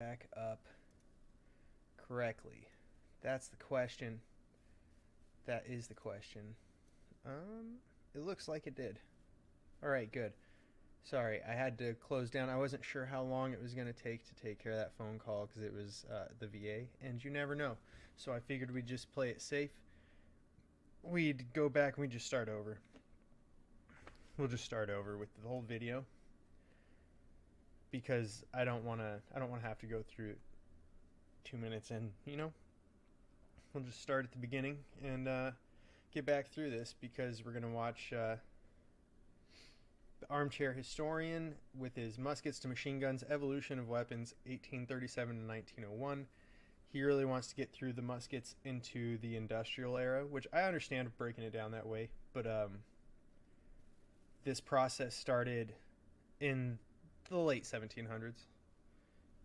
Back up correctly? That's the question. That is the question. It looks like it did. All right, good. Sorry, I had to close down. I wasn't sure how long it was going to take care of that phone call because it was the VA, and you never know. So I figured we'd just play it safe. We'd go back and we'd just start over. We'll just start over with the whole video because I don't want to have to go through 2 minutes, and we'll just start at the beginning and get back through this because we're gonna watch the armchair historian with his muskets to machine guns, evolution of weapons, 1837 to 1901. He really wants to get through the muskets into the industrial era, which I understand breaking it down that way, but this process started in the late 1700s.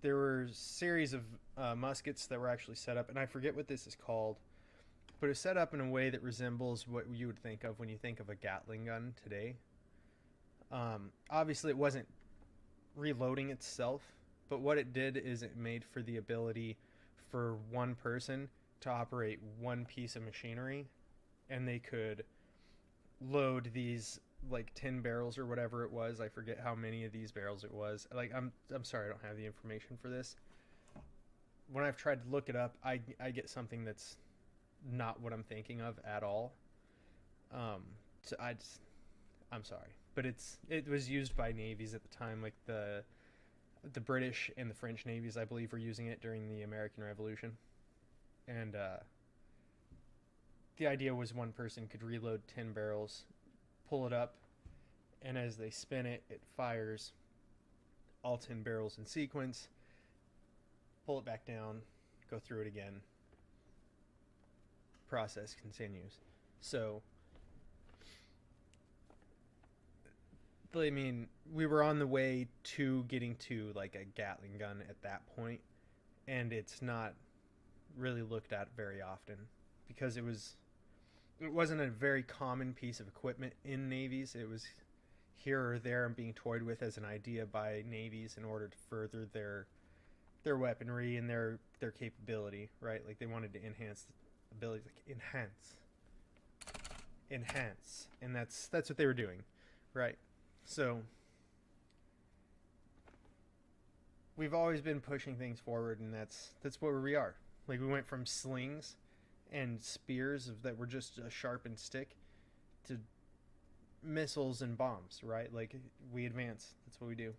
There were a series of muskets that were actually set up, and I forget what this is called, but it's set up in a way that resembles what you would think of when you think of a Gatling gun today. Obviously, it wasn't reloading itself, but what it did is it made for the ability for one person to operate one piece of machinery, and they could load these like 10 barrels or whatever it was. I forget how many of these barrels it was. Like I'm sorry, I don't have the information for this. When I've tried to look it up, I get something that's not what I'm thinking of at all. So I'm sorry, but it was used by navies at the time, like the British and the French navies, I believe, were using it during the American Revolution, and the idea was one person could reload 10 barrels, pull it up, and as they spin it, it fires all 10 barrels in sequence, pull it back down, go through it again. Process continues. So, I mean, we were on the way to getting to like a Gatling gun at that point, and it's not really looked at very often because it wasn't a very common piece of equipment in navies. It was here or there and being toyed with as an idea by navies in order to further their weaponry and their capability, right? Like they wanted to enhance the ability, like enhance, and that's what they were doing, right? So we've always been pushing things forward, and that's where we are. Like we went from slings and spears that were just a sharpened stick to missiles and bombs, right? Like we advance. That's what we do.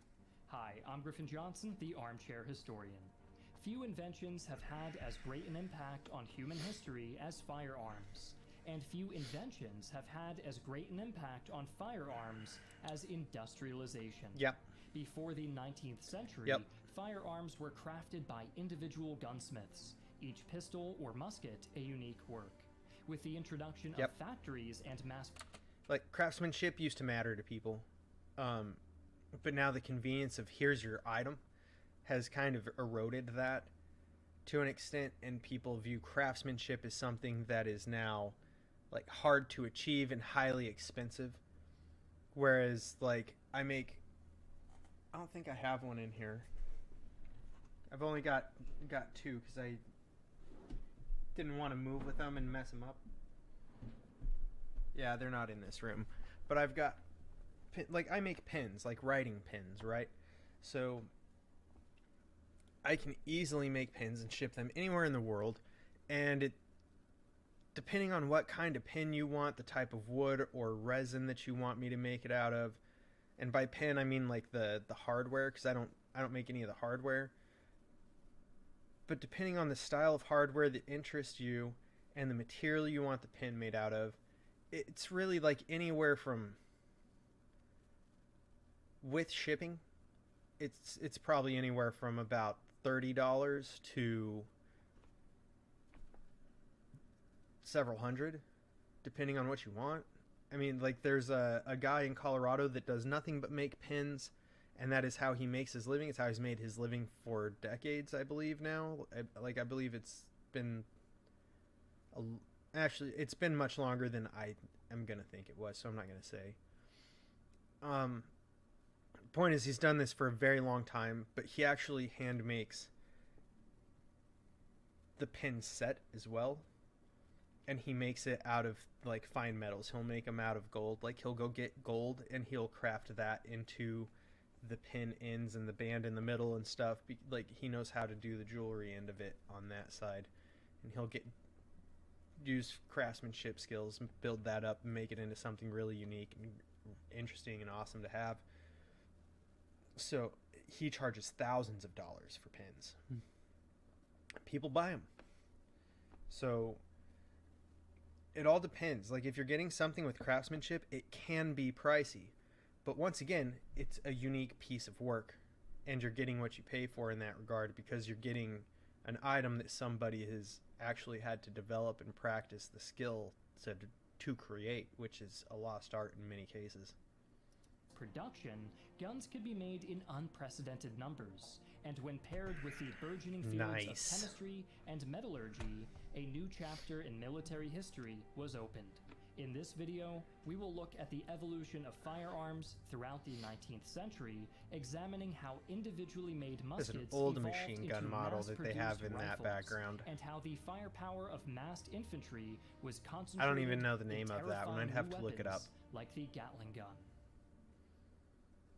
Hi, I'm Griffin Johnson, the armchair historian. Few inventions have had as great an impact on human history as firearms, and few inventions have had as great an impact on firearms as industrialization. Yep. Before the 19th century, Yep. firearms were crafted by individual gunsmiths, each pistol or musket a unique work. With the introduction Yep. of factories and mass... Like craftsmanship used to matter to people, but now the convenience of here's your item has kind of eroded that to an extent, and people view craftsmanship as something that is now like hard to achieve and highly expensive. Whereas like I don't think I have one in here. I've only got two because I didn't want to move with them and mess them up. Yeah, they're not in this room, but I've got like I make pens, like writing pens, right? So I can easily make pens and ship them anywhere in the world, and it depending on what kind of pen you want, the type of wood or resin that you want me to make it out of, and by pen I mean like the hardware, because I don't make any of the hardware. But depending on the style of hardware that interests you and the material you want the pen made out of, it's really like anywhere from, with shipping, it's probably anywhere from about $30 to several hundred, depending on what you want. I mean, like there's a guy in Colorado that does nothing but make pens, and that is how he makes his living. It's how he's made his living for decades, I believe now. I believe it's been actually it's been much longer than I am gonna think it was, so I'm not gonna say. Point is, he's done this for a very long time, but he actually hand makes the pin set as well, and he makes it out of like fine metals. He'll make them out of gold. Like he'll go get gold and he'll craft that into the pin ends and the band in the middle and stuff. Like he knows how to do the jewelry end of it on that side, and he'll use craftsmanship skills and build that up and make it into something really unique and interesting and awesome to have. So he charges thousands of dollars for pins. People buy them. So it all depends. Like if you're getting something with craftsmanship, it can be pricey. But once again, it's a unique piece of work, and you're getting what you pay for in that regard, because you're getting an item that somebody has actually had to develop and practice the skill to create, which is a lost art in many cases. Production, guns could be made in unprecedented numbers, and when paired with the burgeoning fields of chemistry and metallurgy, a new chapter in military history was opened. In this video, we will look at the evolution of firearms throughout the 19th century, examining how individually made muskets There's an old evolved machine gun into model that they have in mass-produced that background. and how the firepower of massed infantry was concentrated. I don't even know the name in of that one. I'd have terrifying to look it up. weapons like the Gatling gun.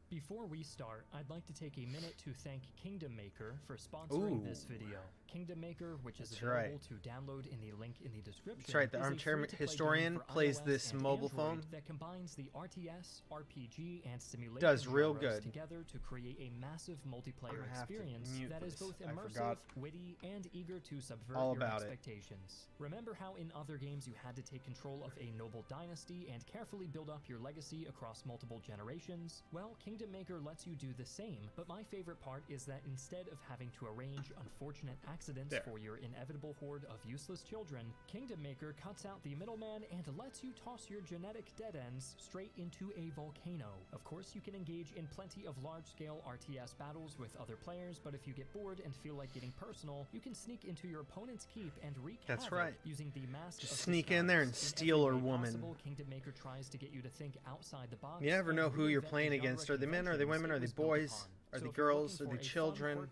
Before we start, I'd like to take a minute to thank Kingdom Maker for sponsoring this video. Kingdom Maker, which is available to download in the link in the description. That's right, the armchair historian plays this mobile phone. That combines the RTS, RPG, and simulation does real genres good together to create a massive multiplayer experience that is both immersive, witty, and eager to subvert your expectations. Remember how in other games you had to take control of a noble dynasty and carefully build up your legacy across multiple generations? Well, Kingdom Maker lets you do the same, but my favorite part is that instead of having to arrange unfortunate accidents for your inevitable horde of useless children, Kingdom Maker cuts out the middleman and lets you toss your genetic dead ends straight into a volcano. Of course, you can engage in plenty of large-scale RTS battles with other players, but if you get bored and feel like getting personal, you can sneak into your opponent's keep and wreak havoc using the mask. Just sneak in there and steal her woman. Kingdom Maker tries to get you to think outside the box. You never know who you're playing against. Are they men? Are they women? Are they boys? Are they girls? Are they children?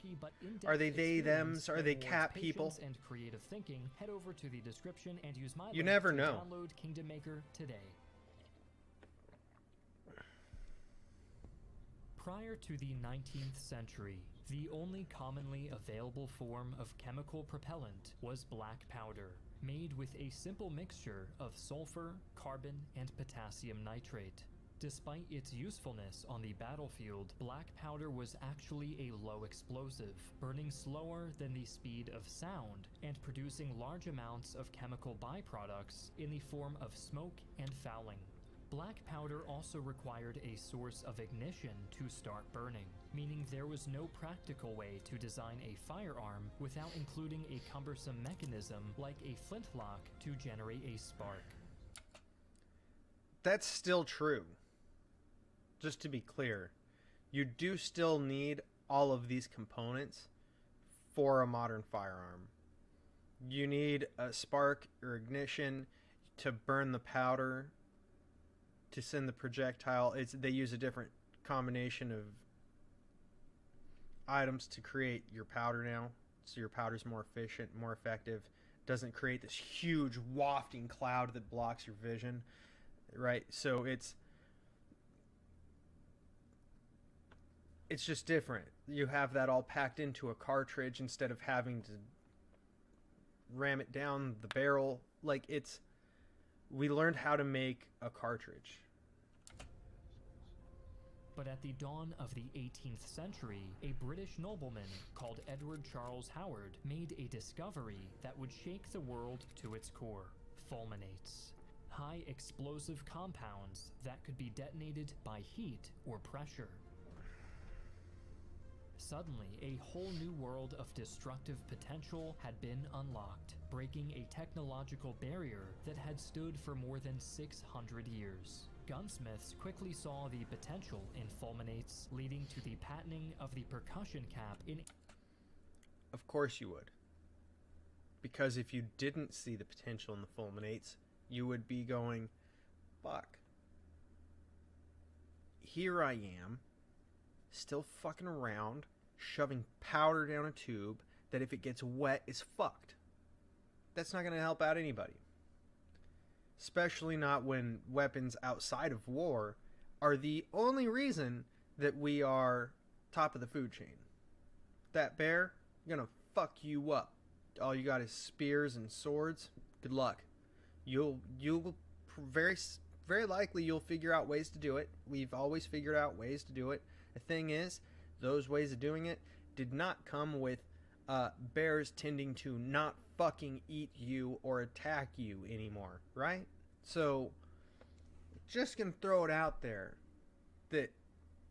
Are they thems? Are they cat people? And creative thinking, head over to the description and use my you never know. Download Kingdom Maker today. Prior to the 19th century, the only commonly available form of chemical propellant was black powder, made with a simple mixture of sulfur, carbon, and potassium nitrate. Despite its usefulness on the battlefield, black powder was actually a low explosive, burning slower than the speed of sound and producing large amounts of chemical byproducts in the form of smoke and fouling. Black powder also required a source of ignition to start burning, meaning there was no practical way to design a firearm without including a cumbersome mechanism like a flintlock to generate a spark. That's still true. Just to be clear, you do still need all of these components for a modern firearm. You need a spark or ignition to burn the powder, to send the projectile. They use a different combination of items to create your powder now, so your powder's more efficient, more effective. Doesn't create this huge wafting cloud that blocks your vision, right? So it's just different. You have that all packed into a cartridge instead of having to ram it down the barrel. Like, we learned how to make a cartridge. But at the dawn of the 18th century, a British nobleman called Edward Charles Howard made a discovery that would shake the world to its core: fulminates. High explosive compounds that could be detonated by heat or pressure. Suddenly, a whole new world of destructive potential had been unlocked, breaking a technological barrier that had stood for more than 600 years. Gunsmiths quickly saw the potential in fulminates, leading to the patenting of the percussion cap in... Of course you would. Because if you didn't see the potential in the fulminates, you would be going, fuck. Here I am, still fucking around, shoving powder down a tube that if it gets wet is fucked. that's not going to help out anybody. Especially not when weapons outside of war are the only reason that we are top of the food chain. That bear, gonna fuck you up. All you got is spears and swords. Good luck. You'll very very likely you'll figure out ways to do it. We've always figured out ways to do it. The thing is, those ways of doing it did not come with bears tending to not fucking eat you or attack you anymore, right? So, just gonna throw it out there that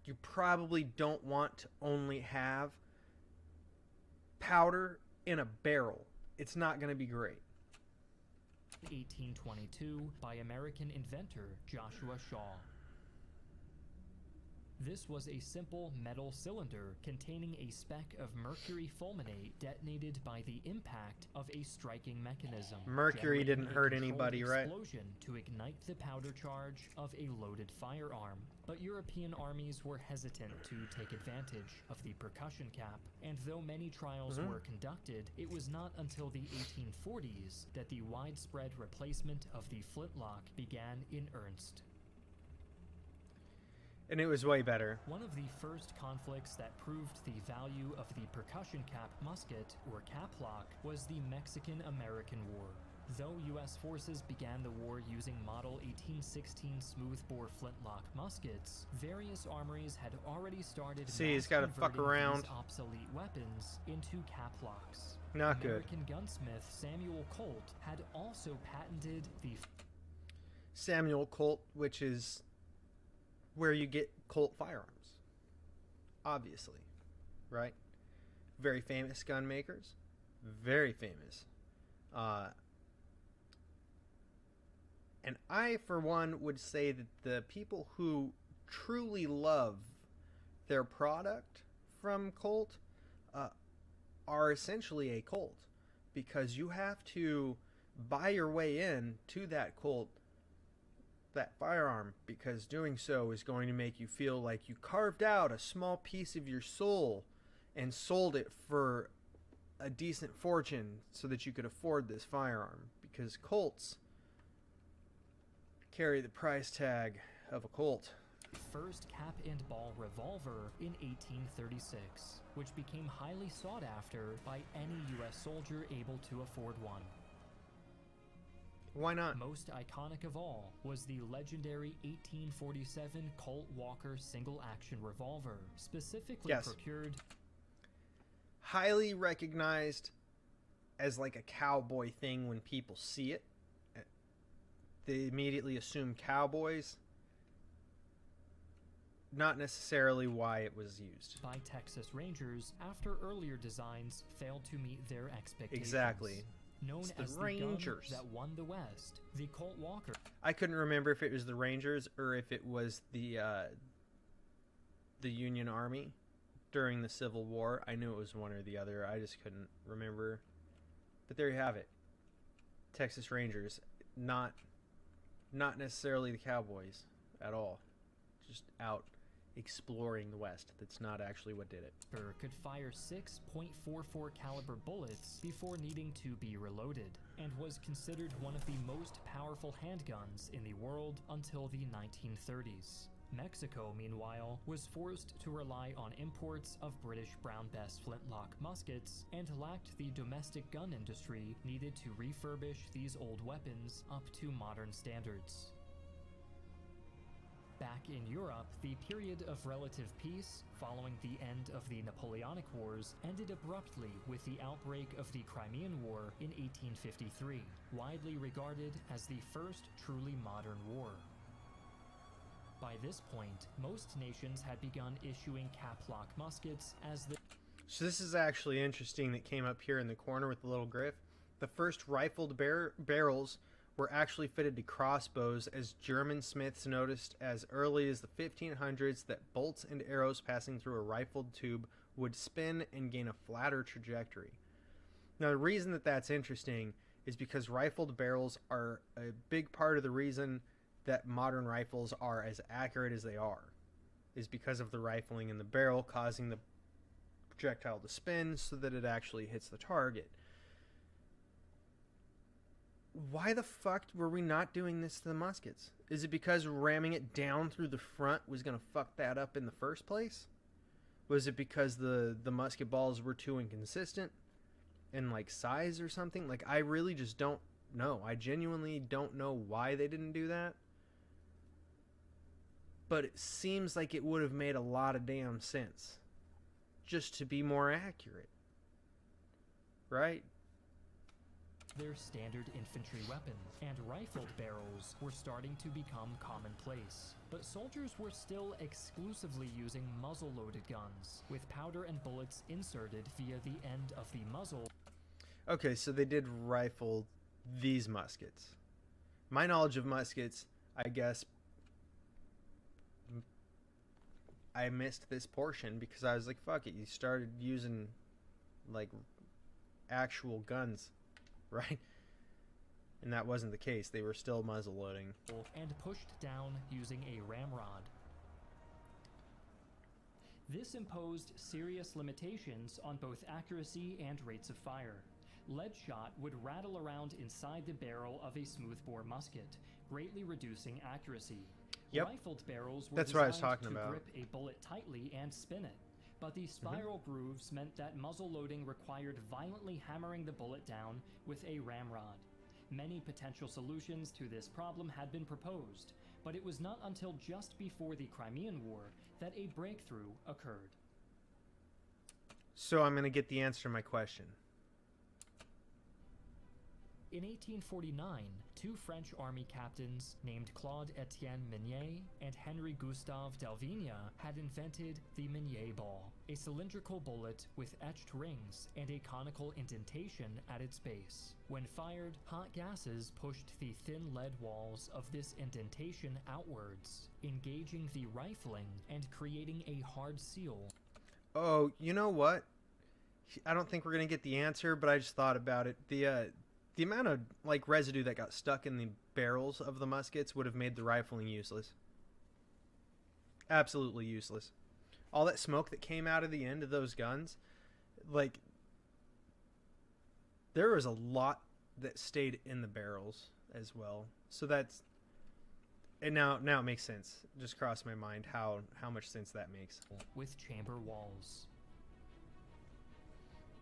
you probably don't want to only have powder in a barrel. It's not gonna be great. 1822 by American inventor Joshua Shaw. This was a simple metal cylinder containing a speck of mercury fulminate detonated by the impact of a striking mechanism. Mercury didn't hurt anybody, right? Explosion to ignite the powder charge of a loaded firearm. But European armies were hesitant to take advantage of the percussion cap, and though many trials were conducted, it was not until the 1840s that the widespread replacement of the flintlock began in earnest. And it was way better. One of the first conflicts that proved the value of the percussion cap musket, or caplock, was the Mexican-American War. Though U.S. forces began the war using Model 1816 smoothbore flintlock muskets, various armories had already started he's got to fuck around. These obsolete weapons into caplocks. Not good. American gunsmith Samuel Colt had also patented the Samuel Colt, which is where you get Colt firearms, obviously, right? Very famous gun makers, very famous. And I, for one, would say that the people who truly love their product from Colt are essentially a Colt, because you have to buy your way in to that Colt, that firearm, because doing so is going to make you feel like you carved out a small piece of your soul and sold it for a decent fortune so that you could afford this firearm, because Colts carry the price tag of a Colt. First cap and ball revolver in 1836, which became highly sought after by any U.S. soldier able to afford one. Why not? Most iconic of all was the legendary 1847 Colt Walker single-action revolver, specifically procured. Highly recognized as like a cowboy thing when people see it. They immediately assume cowboys. Not necessarily why it was used. By Texas Rangers after earlier designs failed to meet their expectations. Exactly. Known as the Rangers that won the West, the Colt Walker. I couldn't remember if it was the Rangers or if it was the Union Army during the Civil War. I knew it was one or the other. I just couldn't remember. But there you have it. Texas Rangers, not necessarily the Cowboys at all. Just out exploring the West. That's not actually what did it. Could fire 6.44 caliber bullets before needing to be reloaded, and was considered one of the most powerful handguns in the world until the 1930s. Mexico, meanwhile, was forced to rely on imports of British Brown Bess flintlock muskets and lacked the domestic gun industry needed to refurbish these old weapons up to modern standards. Back in Europe, the period of relative peace following the end of the Napoleonic Wars ended abruptly with the outbreak of the Crimean War in 1853, widely regarded as the first truly modern war. By this point, most nations had begun issuing caplock muskets as the... So this is actually interesting that came up here in the corner with the little griff. The first rifled barrels were actually fitted to crossbows, as German smiths noticed as early as the 1500s that bolts and arrows passing through a rifled tube would spin and gain a flatter trajectory. Now, the reason that that's interesting is because rifled barrels are a big part of the reason that modern rifles are as accurate as they are, is because of the rifling in the barrel causing the projectile to spin so that it actually hits the target. why the fuck were we not doing this to the muskets? Is it because ramming it down through the front was going to fuck that up in the first place? Was it because the musket balls were too inconsistent in like size or something? Like, I really just don't know. I genuinely don't know why they didn't do that. But it seems like it would have made a lot of damn sense just to be more accurate. Right? Their standard infantry weapon, and rifled barrels were starting to become commonplace. But soldiers were still exclusively using muzzle-loaded guns, with powder and bullets inserted via the end of the muzzle. Okay, so they did rifle these muskets. My knowledge of muskets, I guess, I missed this portion because I was like, fuck it, you started using, like, actual guns, right? And that wasn't the case. They were still muzzle loading. And pushed down using a ramrod. This imposed serious limitations on both accuracy and rates of fire. Lead shot would rattle around inside the barrel of a smoothbore musket, greatly reducing accuracy. Yep. Rifled barrels were That's what I was designed talking to about. grip a bullet tightly and spin it. But the spiral grooves meant that muzzle loading required violently hammering the bullet down with a ramrod. Many potential solutions to this problem had been proposed, but it was not until just before the Crimean War that a breakthrough occurred. So I'm going to get the answer to my question. In 1849, two French army captains named Claude-Étienne Minier and Henri Gustave Delvigne had invented the Minier ball, a cylindrical bullet with etched rings and a conical indentation at its base. When fired, hot gases pushed the thin lead walls of this indentation outwards, engaging the rifling and creating a hard seal. Oh, you know what? I don't think we're going to get the answer, but I just thought about it. The amount of, like, residue that got stuck in the barrels of the muskets would have made the rifling useless. Absolutely useless. All that smoke that came out of the end of those guns, like, there was a lot that stayed in the barrels as well. So that's, and now it makes sense. It just crossed my mind how much sense that makes. With chamber walls.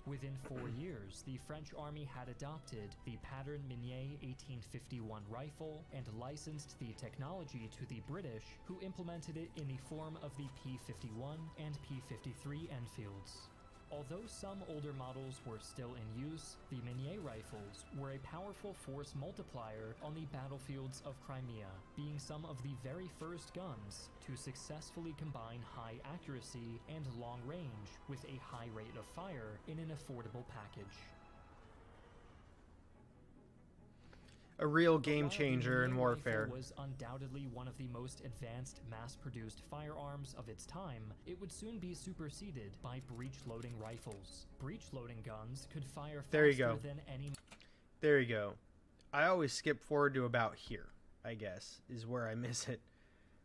Within 4 years, the French army had adopted the pattern Minier 1851 rifle and licensed the technology to the British, who implemented it in the form of the P51 and P53 Enfields. Although some older models were still in use, the Minier rifles were a powerful force multiplier on the battlefields of Crimea, being some of the very first guns to successfully combine high accuracy and long range with a high rate of fire in an affordable package. A real game While the changer in Minier warfare. rifle was undoubtedly one of the most advanced mass-produced firearms of its time, it would soon be superseded by breech-loading rifles. Breech-loading guns could fire There you faster go. than any... There you go. I always skip forward to about here, I guess, is where I miss it.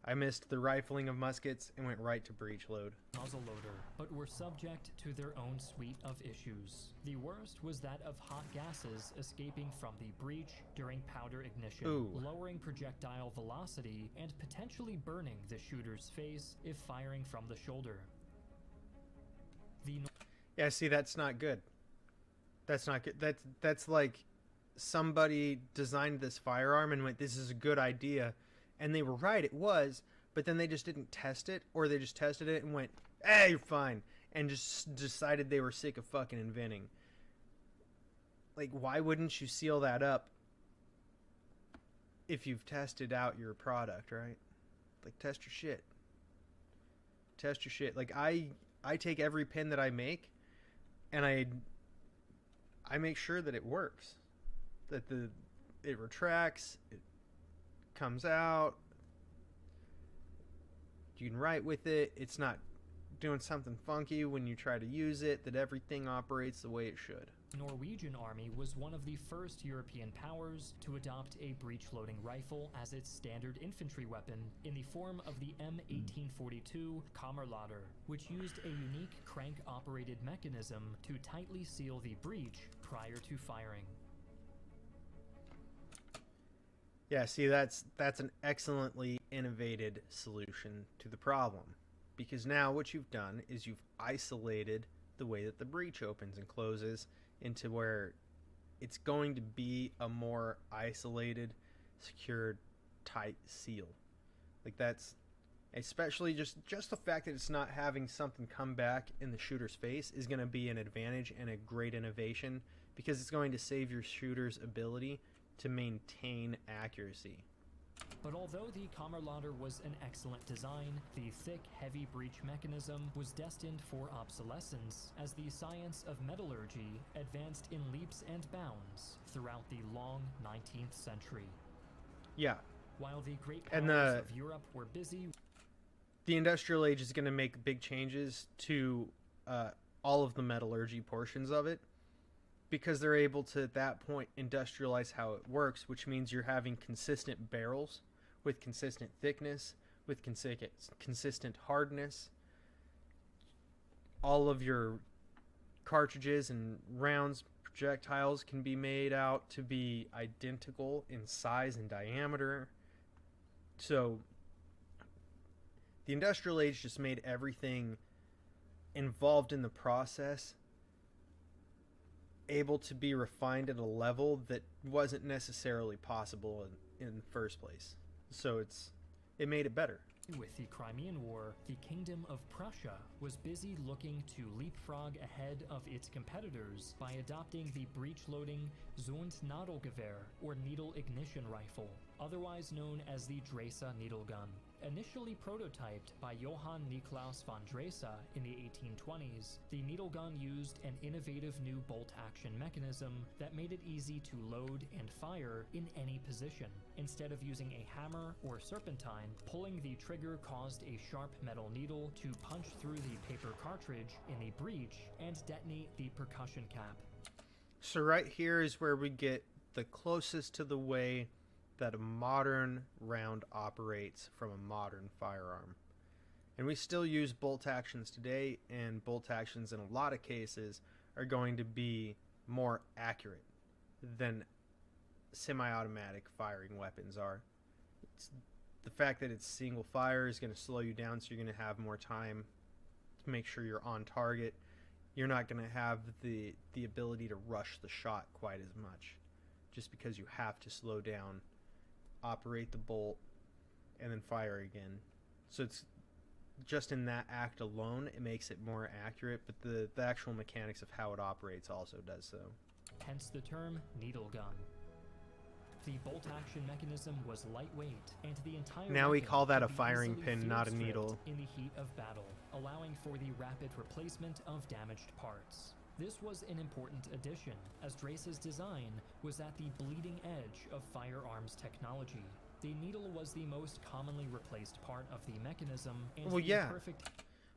I missed the rifling of muskets and went right to breech load. muzzleloader, but were subject to their own suite of issues. The worst was that of hot gases escaping from the breech during powder ignition, Ooh. lowering projectile velocity and potentially burning the shooter's face if firing from the shoulder. The Yeah, see, that's not good. That's not good. That's like somebody designed this firearm and went, this is a good idea. And they were right, it was, but then they just didn't test it, or they just tested it and went, hey, you're fine, and just decided they were sick of fucking inventing. Like, why wouldn't you seal that up if you've tested out your product, right? Like, test your shit. Test your shit. Like, I take every pin that I make, and I make sure that it works. That it retracts, it comes out, you can write with it, it's not doing something funky when you try to use it, that everything operates the way it should. Norwegian army was one of the first European powers to adopt a breech-loading rifle as its standard infantry weapon in the form of the M1842 Kammerlader, which used a unique crank-operated mechanism to tightly seal the breech prior to firing. Yeah, see, that's an excellently innovated solution to the problem. Because now what you've done is you've isolated the way that the breach opens and closes into where it's going to be a more isolated, secured, tight seal. Like that's especially just the fact that it's not having something come back in the shooter's face is going to be an advantage and a great innovation because it's going to save your shooter's ability to maintain accuracy. But although the Kammerlader was an excellent design, the thick, heavy breech mechanism was destined for obsolescence as the science of metallurgy advanced in leaps and bounds throughout the long 19th century. Yeah. While the great And powers of Europe were busy, the industrial age is going to make big changes to all of the metallurgy portions of it because they're able to, at that point, industrialize how it works, which means you're having consistent barrels with consistent thickness, with consistent hardness. All of your cartridges and rounds, projectiles can be made out to be identical in size and diameter. So the industrial age just made everything involved in the process able to be refined at a level that wasn't necessarily possible in the first place. So it made it better. with the Crimean War, the Kingdom of Prussia was busy looking to leapfrog ahead of its competitors by adopting the breech-loading Zundnadelgewehr, or needle ignition rifle, otherwise known as the Dresa needle gun. Initially prototyped by Johann Niklaus von Dresa in the 1820s, the needle gun used an innovative new bolt-action mechanism that made it easy to load and fire in any position. Instead of using a hammer or serpentine, pulling the trigger caused a sharp metal needle to punch through the paper cartridge in the breech and detonate the percussion cap. So right here is where we get the closest to the way that a modern round operates from a modern firearm. And we still use bolt actions today, and bolt actions in a lot of cases are going to be more accurate than semi-automatic firing weapons are. The fact that it's single fire is going to slow you down, so you're going to have more time to make sure you're on target. You're not going to have the ability to rush the shot quite as much, just because you have to slow down, operate the bolt, and then fire again. So it's just in that act alone, it makes it more accurate, but the actual mechanics of how it operates also does so. Hence the term needle gun. The bolt-action mechanism was lightweight, and the entire Now we weapon call that could a be firing easily pin, not a field-stripped needle. in the heat of battle, allowing for the rapid replacement of damaged parts. This was an important addition, as Dresa's design was at the bleeding edge of firearms technology. The needle was the most commonly replaced part of the mechanism, and Well, the yeah. perfect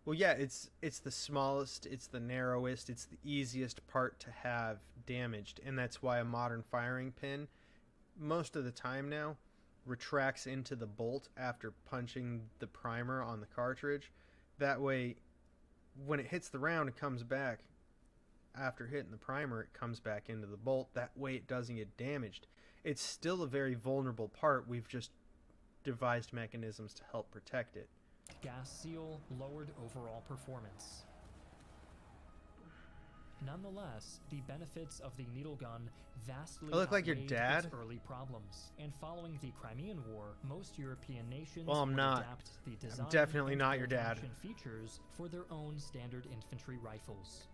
Well, yeah, it's the smallest, it's the narrowest, it's the easiest part to have damaged, and that's why a modern firing pin, most of the time now, retracts into the bolt after punching the primer on the cartridge. That way, when it hits the round, it comes back. After hitting the primer, it comes back into the bolt. That way it doesn't get damaged. It's still a very vulnerable part. We've just devised mechanisms to help protect it. gas seal lowered overall performance. Nonetheless, the benefits of the needle gun vastly I look like your outweighed dad? its early problems. And following the Crimean War, most European nations Well, I'm would not. adapt the design definitely and not your dad. bolt-action features for their own standard infantry rifles.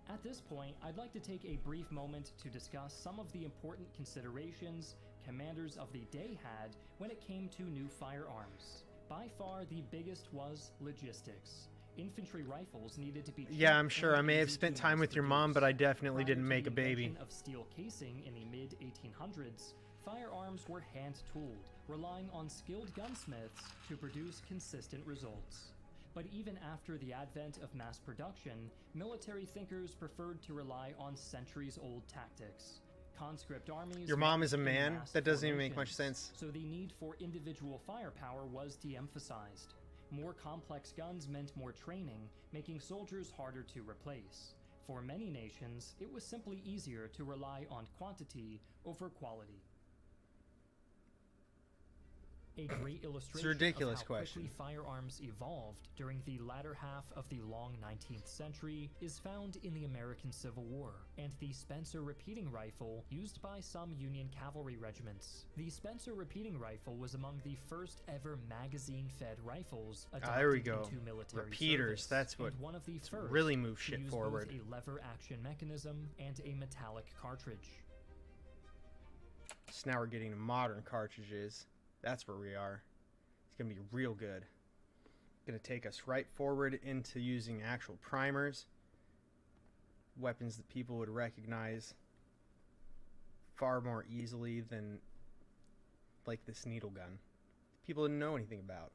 At this point, I'd like to take a brief moment to discuss some of the important considerations commanders of the day had when it came to new firearms. By far, the biggest was logistics. Infantry rifles needed to be cheap Yeah, I'm sure. I and may have easy spent to time with your mom, but I mass-produce. definitely Prior didn't to make the a baby. invention of steel casing in the mid-1800s, firearms were hand-tooled, relying on skilled gunsmiths to produce consistent results. But even after the advent of mass production, military thinkers preferred to rely on centuries-old tactics. Conscript armies Your mom moved is a in man? mass That doesn't even make much formations, sense. so the need for individual firepower was de-emphasized. More complex guns meant more training, making soldiers harder to replace. For many nations, it was simply easier to rely on quantity over quality. A great illustration ridiculous of how question. quickly firearms evolved during the latter half of the long 19th century is found in the American Civil War, and the Spencer repeating rifle used by some Union cavalry regiments. The Spencer repeating rifle was among the first ever magazine-fed rifles adopted There we go. into military Repeaters, service, that's what and one of the first really moves to shit use forward. both a lever action mechanism and a metallic cartridge. So now we're getting to modern cartridges. That's where we are. It's going to be real good. Going to take us right forward into using actual primers. Weapons that people would recognize far more easily than like this needle gun. People didn't know anything about.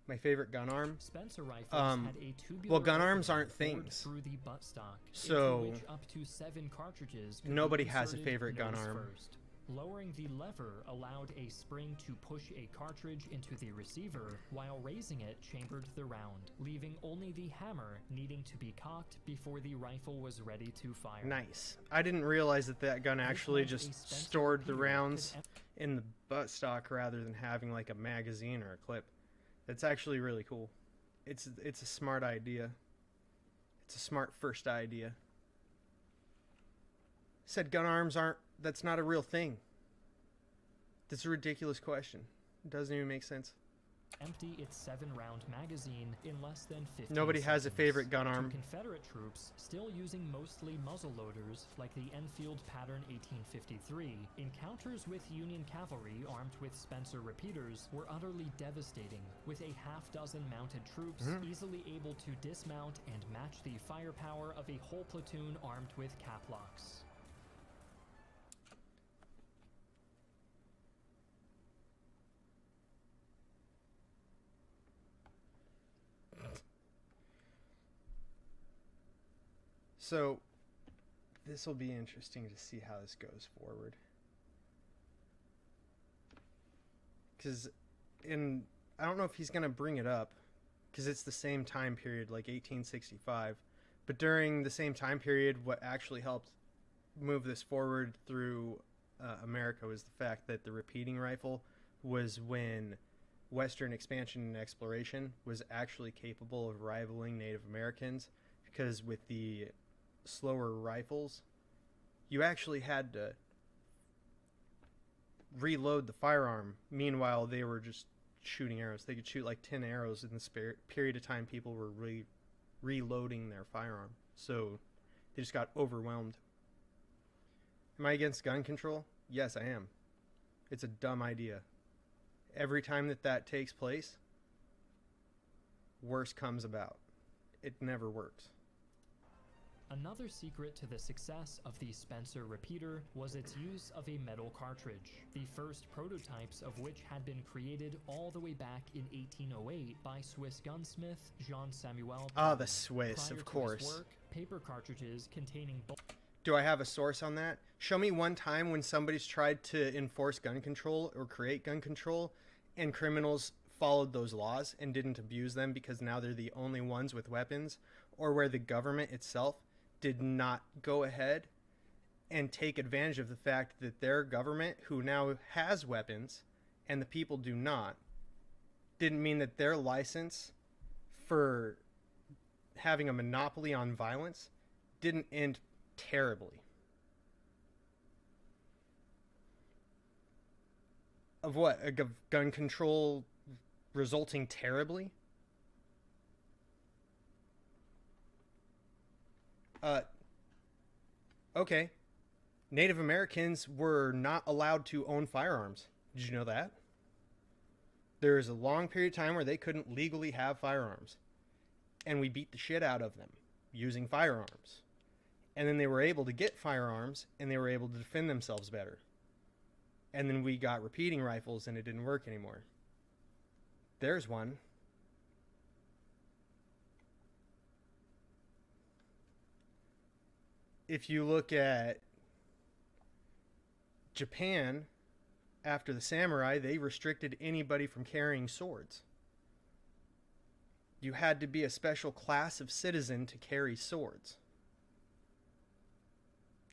My favorite gun arm. Spencer rifles had a tubular well, gun arms opening aren't bored things. through the buttstock, So, into which up to 7 cartridges could nobody be has a inserted favorite gun nose arm. First. Lowering the lever allowed a spring to push a cartridge into the receiver, while raising it chambered the round, leaving only the hammer needing to be cocked before the rifle was ready to fire. Nice. I didn't realize that that gun actually This just meant a Spencer stored the repeater rounds could in the buttstock rather than having like a magazine or a clip. That's actually really cool. It's a smart idea. It's a smart first idea. Said gun arms aren't, that's not a real thing. That's a ridiculous question. It doesn't even make sense. empty its 7-round magazine in less than 15 Nobody has a seconds. favorite gun arm. To Confederate troops, still using mostly muzzle loaders like the Enfield Pattern 1853, encounters with Union cavalry armed with Spencer repeaters were utterly devastating, with a half-dozen mounted troops easily able to dismount and match the firepower of a whole platoon armed with caplocks. So, this will be interesting to see how this goes forward. Because, I don't know if he's going to bring it up, because it's the same time period, like 1865. But during the same time period, what actually helped move this forward through America was the fact that the repeating rifle was when Western expansion and exploration was actually capable of rivaling Native Americans, because with the slower rifles, you actually had to reload the firearm. Meanwhile, they were just shooting arrows. They could shoot like 10 arrows in the period of time people were reloading their firearm. So they just got overwhelmed. Am I against gun control? Yes, I am. It's a dumb idea. Every time that takes place, worse comes about. It never works. Another secret to the success of the Spencer repeater was its use of a metal cartridge, the first prototypes of which had been created all the way back in 1808 by Swiss gunsmith Jean Samuel. Ah, the Swiss, Prior of to course. his work, paper cartridges containing Do I have a source on that? Show me one time when somebody's tried to enforce gun control or create gun control and criminals followed those laws and didn't abuse them because now they're the only ones with weapons, or where the government itself did not go ahead and take advantage of the fact that their government, who now has weapons and the people do not, didn't mean that their license for having a monopoly on violence didn't end terribly. Of what? Gun control resulting terribly? Okay. Native Americans were not allowed to own firearms. Did you know that? There was a long period of time where they couldn't legally have firearms. And we beat the shit out of them using firearms. And then they were able to get firearms and they were able to defend themselves better. And then we got repeating rifles and it didn't work anymore. There's one. If you look at Japan, after the samurai, they restricted anybody from carrying swords. You had to be a special class of citizen to carry swords.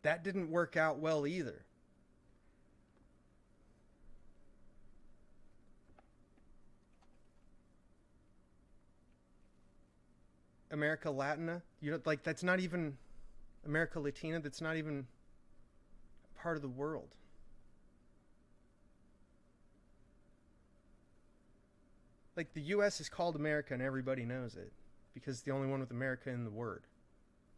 That didn't work out well either. America Latina. You know, like that's not even America Latina. That's not even part of the world. Like the U.S. is called America, and everybody knows it because it's the only one with America in the word.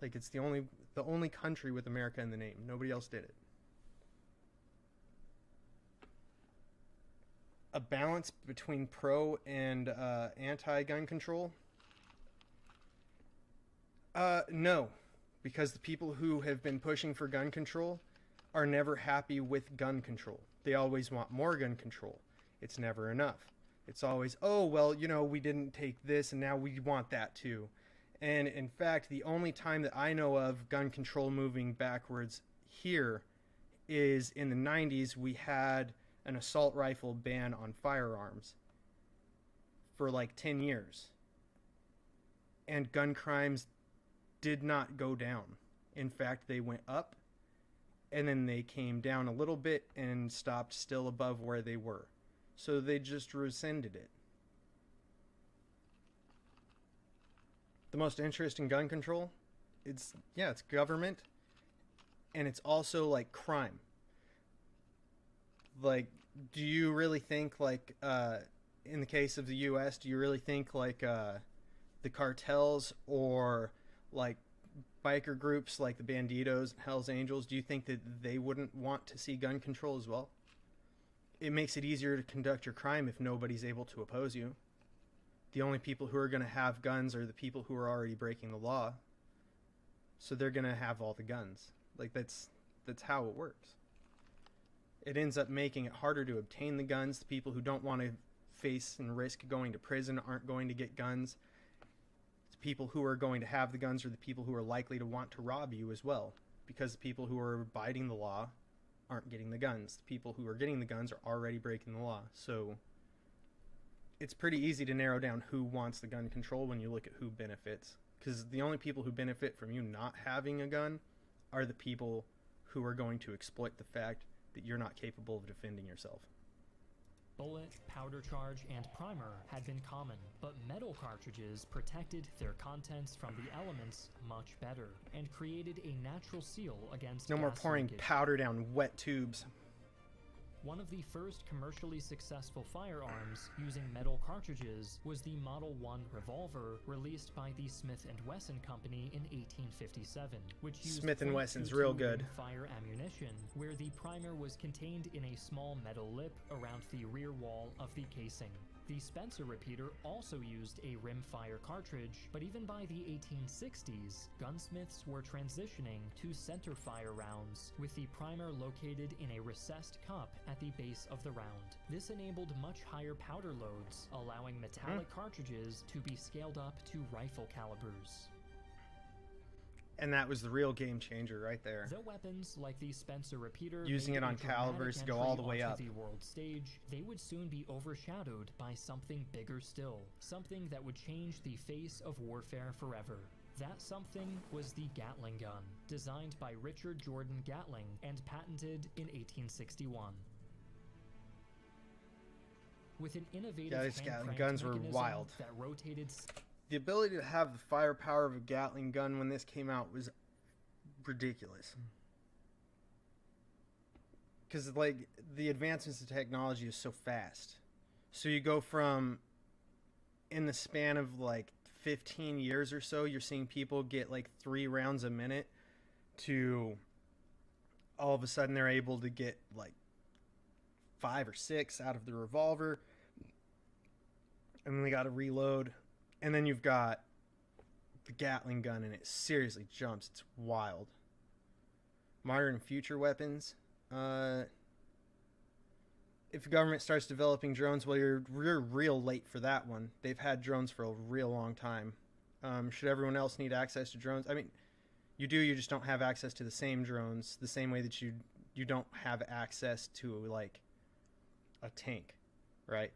Like it's the only country with America in the name. Nobody else did it. A balance between pro and anti-gun control? No, because the people who have been pushing for gun control are never happy with gun control. They always want more gun control. It's never enough. It's always, oh, well, you know, we didn't take this and now we want that too. And in fact, the only time that I know of gun control moving backwards here is in the 90s. We had an assault rifle ban on firearms for like 10 years. And gun crimes did not go down. In fact, they went up and then they came down a little bit and stopped still above where they were. So they just rescinded it. The most interest in gun control, it's government, and it's also like crime. Like, do you really think like in the case of the US, do you really think like the cartels or like biker groups like the Banditos and Hells Angels, do you think that they wouldn't want to see gun control as well? It makes it easier to conduct your crime if nobody's able to oppose you. The only people who are going to have guns are the people who are already breaking the law. So they're going to have all the guns. Like that's how it works. It ends up making it harder to obtain the guns. The people who don't want to face and risk going to prison aren't going to get guns. The people who are going to have the guns are the people who are likely to want to rob you as well, because the people who are abiding the law aren't getting the guns. The people who are getting the guns are already breaking the law. So it's pretty easy to narrow down who wants the gun control when you look at who benefits, because the only people who benefit from you not having a gun are the people who are going to exploit the fact that you're not capable of defending yourself. Bullet, powder charge, and primer had been common, but metal cartridges protected their contents from the elements much better and created a natural seal against No more gas pouring leakage. powder down wet tubes. One of the first commercially successful firearms using metal cartridges was the Model 1 revolver released by the Smith & Wesson Company in 1857, which used Smith & Wesson's real good. fire ammunition, where the primer was contained in a small metal lip around the rear wall of the casing. The Spencer repeater also used a rimfire cartridge, but even by the 1860s, gunsmiths were transitioning to centerfire rounds, with the primer located in a recessed cup at the base of the round. This enabled much higher powder loads, allowing metallic cartridges to be scaled up to rifle calibers. And that was the real game changer right there. Though weapons like the Spencer repeater Using made it on a dramatic calibers to go entry all the way onto up. the world stage, they would soon be overshadowed by something bigger still, something that would change the face of warfare forever. That something was the Gatling gun, designed by Richard Jordan Gatling and patented in 1861. With an innovative Yeah, these Gatling hand-cranked guns were mechanism wild. that rotated The ability to have the firepower of a Gatling gun when this came out was ridiculous. Because, like, the advancements in technology is so fast. So you go from, in the span of, like, 15 years or so, you're seeing people get, like, 3 rounds a minute to all of a sudden they're able to get, like, 5 or 6 out of the revolver. And then they got to reload. And then you've got the Gatling gun, and it seriously jumps. It's wild. Modern future weapons. If the government starts developing drones, well, you're real late for that one. They've had drones for a real long time. Should everyone else need access to drones? I mean, you do. You just don't have access to the same drones the same way that you don't have access to, like, a tank, right?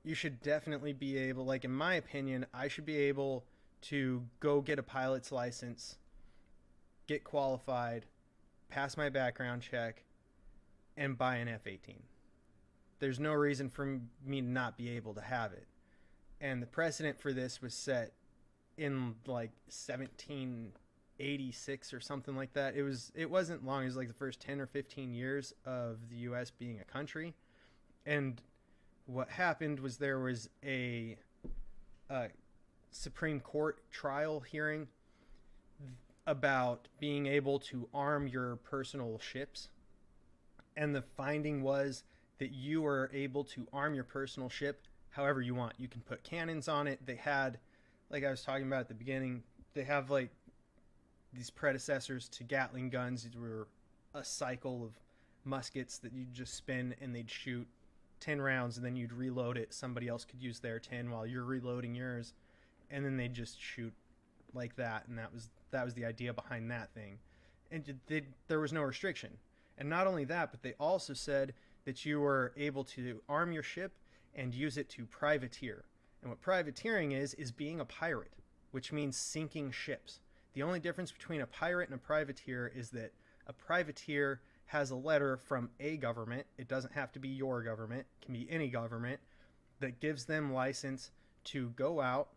You should definitely be able, like, in my opinion, I should be able to go get a pilot's license, get qualified, pass my background check, and buy an F-18. There's no reason for me to not be able to have it. And the precedent for this was set in like 1786 or something like that. It wasn't long. It was like the first 10 or 15 years of the US being a country. And what happened was there was a Supreme Court trial hearing about being able to arm your personal ships. And the finding was that you were able to arm your personal ship however you want. You can put cannons on it. They had, like I was talking about at the beginning, they have like these predecessors to Gatling guns. These were a cycle of muskets that you'd just spin and they'd shoot 10 rounds and then you'd reload it. Somebody else could use their 10 while you're reloading yours, and then they'd just shoot like that. And that was the idea behind that thing. And there was no restriction. And not only that, but they also said that you were able to arm your ship and use it to privateer. And what privateering is being a pirate, which means sinking ships. The only difference between a pirate and a privateer is that a privateer has a letter from a government. It doesn't have to be your government. It can be any government that gives them license to go out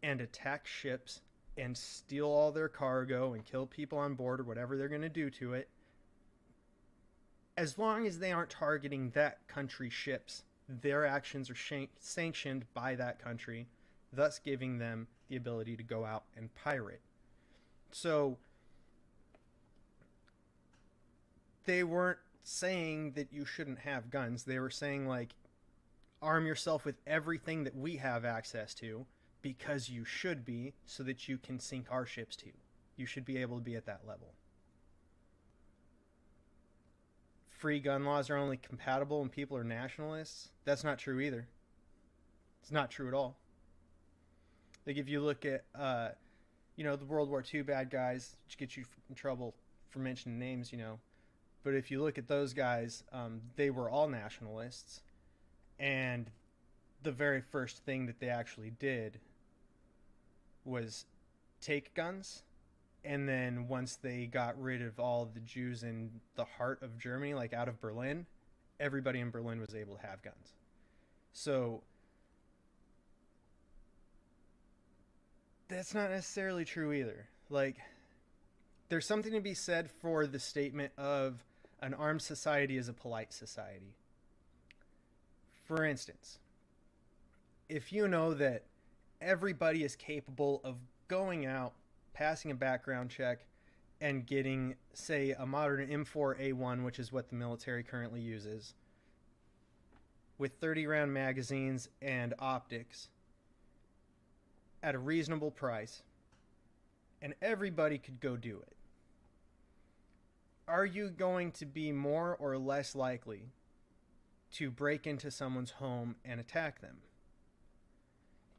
and attack ships and steal all their cargo and kill people on board or whatever they're going to do to it. As long as they aren't targeting that country's ships, their actions are sanctioned by that country, thus giving them the ability to go out and pirate. So they weren't saying that you shouldn't have guns. They were saying, like, arm yourself with everything that we have access to because you should be, so that you can sink our ships too. You should be able to be at that level. Free gun laws are only compatible when people are nationalists. That's not true either. It's not true at all. Like, if you look at, the World War II bad guys, which get you in trouble for mentioning names, But if you look at those guys, they were all nationalists. And the very first thing that they actually did was take guns. And then once they got rid of all of the Jews in the heart of Germany, like out of Berlin, everybody in Berlin was able to have guns. So that's not necessarily true either. Like, there's something to be said for the statement of an armed society is a polite society. For instance, if you know that everybody is capable of going out, passing a background check, and getting, say, a modern M4A1, which is what the military currently uses, with 30-round magazines and optics at a reasonable price, and everybody could go do it, are you going to be more or less likely to break into someone's home and attack them?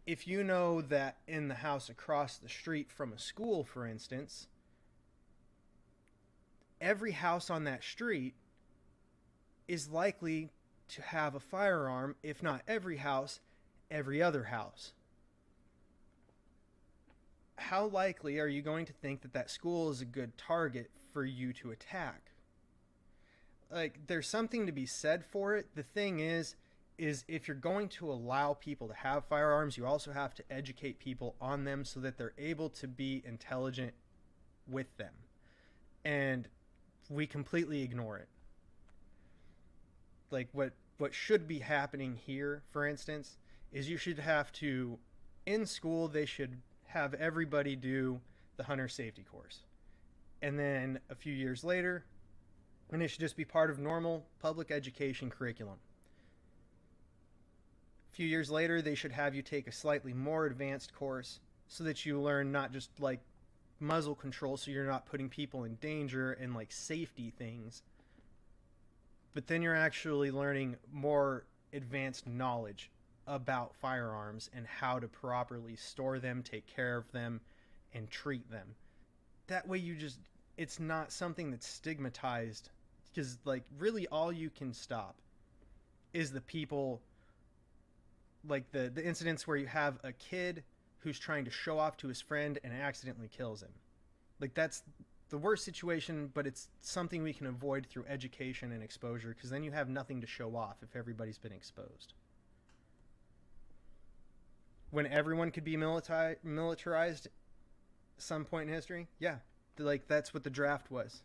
If you know that in the house across the street from a school, for instance, every house on that street is likely to have a firearm, if not every house, every other house. How likely are you going to think that that school is a good target for you to attack? Like, there's something to be said for it. The thing is if you're going to allow people to have firearms, you also have to educate people on them so that they're able to be intelligent with them. And we completely ignore it. Like, what should be happening here, for instance, is you should have to, in school, they should have everybody do the hunter safety course. And then a few years later, and it should just be part of normal public education curriculum. A few years later, they should have you take a slightly more advanced course so that you learn not just like muzzle control, so you're not putting people in danger and like safety things, but then you're actually learning more advanced knowledge about firearms and how to properly store them, take care of them, and treat them. That way it's not something that's stigmatized, because like really all you can stop is the people, like the incidents where you have a kid who's trying to show off to his friend and accidentally kills him. Like, that's the worst situation, but it's something we can avoid through education and exposure, because then you have nothing to show off if everybody's been exposed. when everyone could be militarized some point in history, yeah, like that's what the draft was.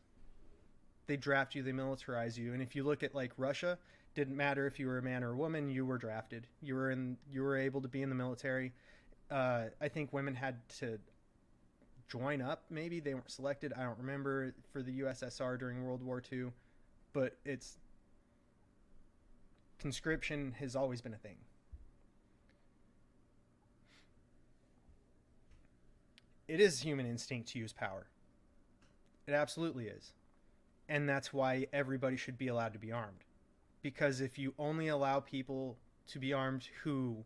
They draft you, they militarize you. And if you look at like Russia, didn't matter if you were a man or a woman, you were drafted. You were able to be in the military. I think women had to join up. Maybe they weren't selected. I don't remember for the USSR during World War II, but conscription has always been a thing. It is human instinct to use power. It absolutely is. And that's why everybody should be allowed to be armed. Because if you only allow people to be armed who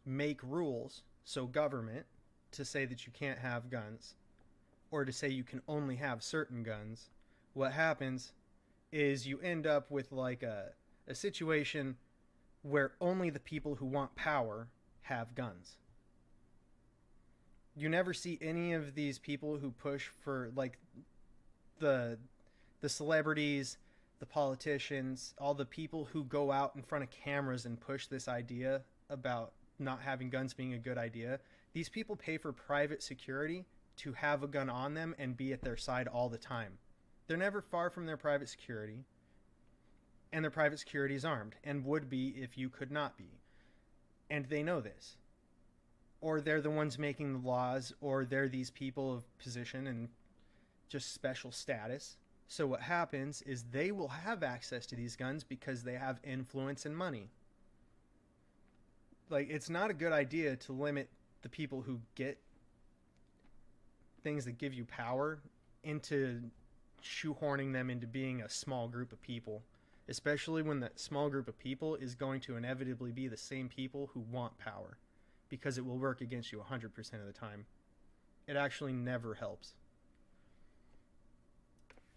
make rules, so government, to say that you can't have guns, or to say you can only have certain guns, what happens is you end up with like a situation where only the people who want power have guns. You never see any of these people who push for like the celebrities, the politicians, all the people who go out in front of cameras and push this idea about not having guns being a good idea. These people pay for private security to have a gun on them and be at their side all the time. They're never far from their private security, and their private security is armed and would be if you could not be. And they know this. Or they're the ones making the laws, or they're these people of position and just special status. So what happens is they will have access to these guns because they have influence and money. Like, it's not a good idea to limit the people who get things that give you power into shoehorning them into being a small group of people, especially when that small group of people is going to inevitably be the same people who want power, because it will work against you 100% of the time. It actually never helps.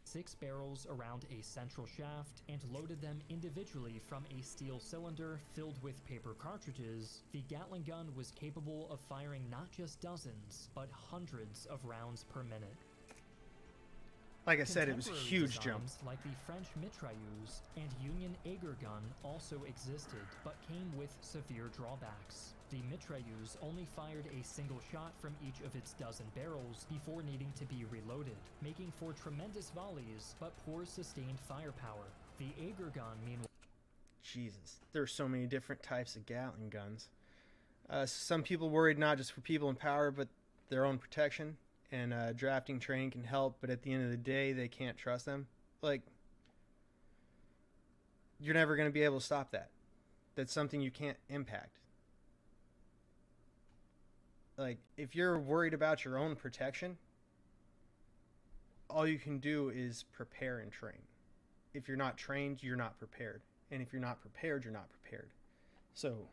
6 barrels around a central shaft and loaded them individually from a steel cylinder filled with paper cartridges, the Gatling gun was capable of firing not just dozens, but hundreds of rounds per minute. Like I said, it was a huge jump. Like the French mitrailleuse and Union Ager gun also existed, but came with severe drawbacks. The mitrailleuse only fired a single shot from each of its dozen barrels before needing to be reloaded, making for tremendous volleys but poor sustained firepower. The Ager gun, meanwhile... Jesus, there are so many different types of Gatling guns. Some people worried not just for people in power, but their own protection. And drafting training can help, but at the end of the day, they can't trust them. Like, you're never going to be able to stop that. That's something you can't impact. Like, if you're worried about your own protection, all you can do is prepare and train. If you're not trained, you're not prepared. And if you're not prepared, you're not prepared. So,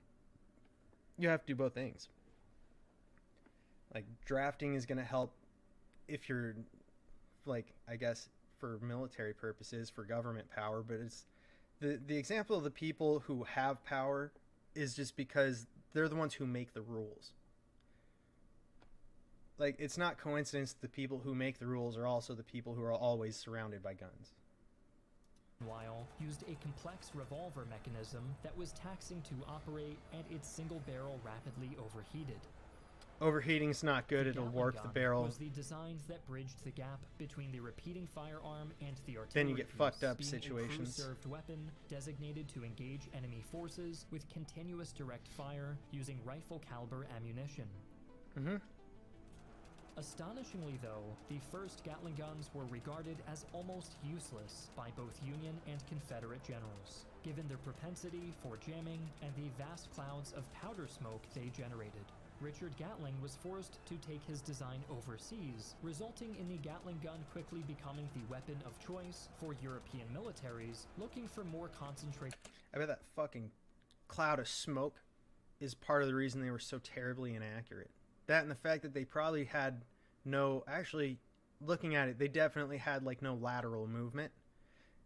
you have to do both things. Like, drafting is going to help if you're, like, I guess, for military purposes, for government power, but it's the example of the people who have power is just because they're the ones who make the rules. Like, it's not coincidence that the people who make the rules are also the people who are always surrounded by guns. Meanwhile, used a complex revolver mechanism that was taxing to operate, and its single barrel rapidly overheated. Overheating's not good, it'll warp the barrel. Was the designs that bridged the gap between the repeating firearm and the artillery. Then you get piece, fucked up being situations. A crew-served weapon designated to engage enemy forces with continuous direct fire using rifle caliber ammunition. Mm-hmm. Astonishingly, though, the first Gatling guns were regarded as almost useless by both Union and Confederate generals, given their propensity for jamming and the vast clouds of powder smoke they generated. Richard Gatling was forced to take his design overseas, resulting in the Gatling gun quickly becoming the weapon of choice for European militaries looking for more concentrated... I bet that fucking cloud of smoke is part of the reason they were so terribly inaccurate. That and the fact that they probably had no... Actually, looking at it, they definitely had, like, no lateral movement.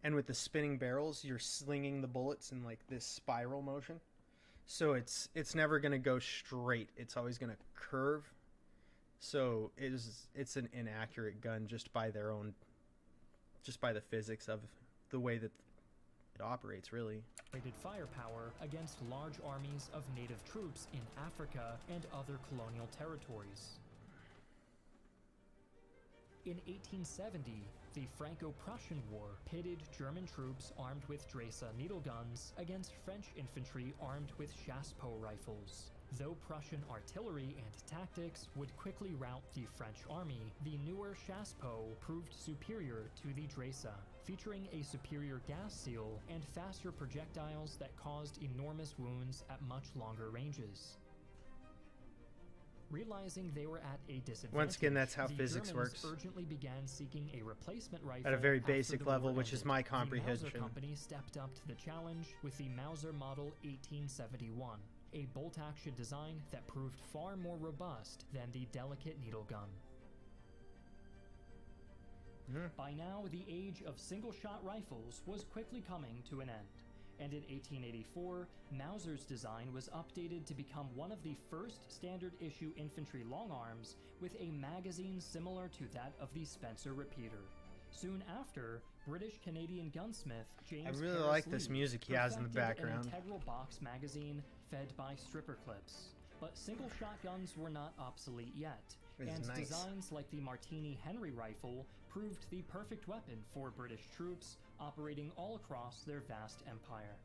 And with the spinning barrels, you're slinging the bullets in, like, this spiral motion. So it's never going to go straight. It's always going to curve. So it's an inaccurate gun just by the physics of the way that it operates, really. Firepower against large armies of native troops in Africa and other colonial territories. In 1870, the Franco-Prussian War pitted German troops armed with Dresa needle guns against French infantry armed with chassepot rifles. Though Prussian artillery and tactics would quickly rout the French army, the newer chassepot proved superior to the Dresa, featuring a superior gas seal and faster projectiles that caused enormous wounds at much longer ranges. Realizing they were at a disadvantage, once again, that's how the physics Germans works. urgently began seeking a replacement rifle At a very after basic the war level, which is ended. my The comprehension. Mauser company stepped up to the challenge with the Mauser Model 1871, a bolt-action design that proved far more robust than the delicate needle gun. By now, the age of single-shot rifles was quickly coming to an end, and in 1884, Mauser's design was updated to become one of the first standard-issue infantry long arms with a magazine similar to that of the Spencer repeater. Soon after, British-Canadian gunsmith James I really Harris like this Lee music he has in the perfected background. an integral box magazine fed by stripper clips. But single shotguns were not obsolete yet, This is and nice. designs like the Martini Henry rifle proved the perfect weapon for British troops operating all across their vast empire.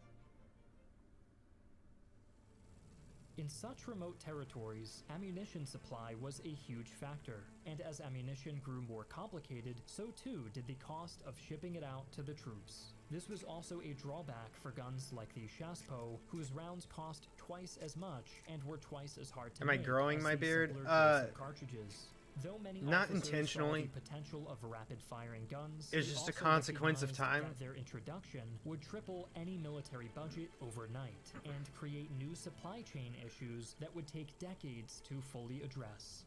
In such remote territories, ammunition supply was a huge factor, and as ammunition grew more complicated, so too did the cost of shipping it out to the troops. This was also a drawback for guns like the chassepot, whose rounds cost twice as much and were twice as hard to Am I make growing as my the beard? simpler Dresa cartridges. Though many Not officers saw intentionally. the potential of rapid-firing guns, It's they just a also consequence of recognized time. that their introduction would triple any military budget overnight and create new supply chain issues that would take decades to fully address.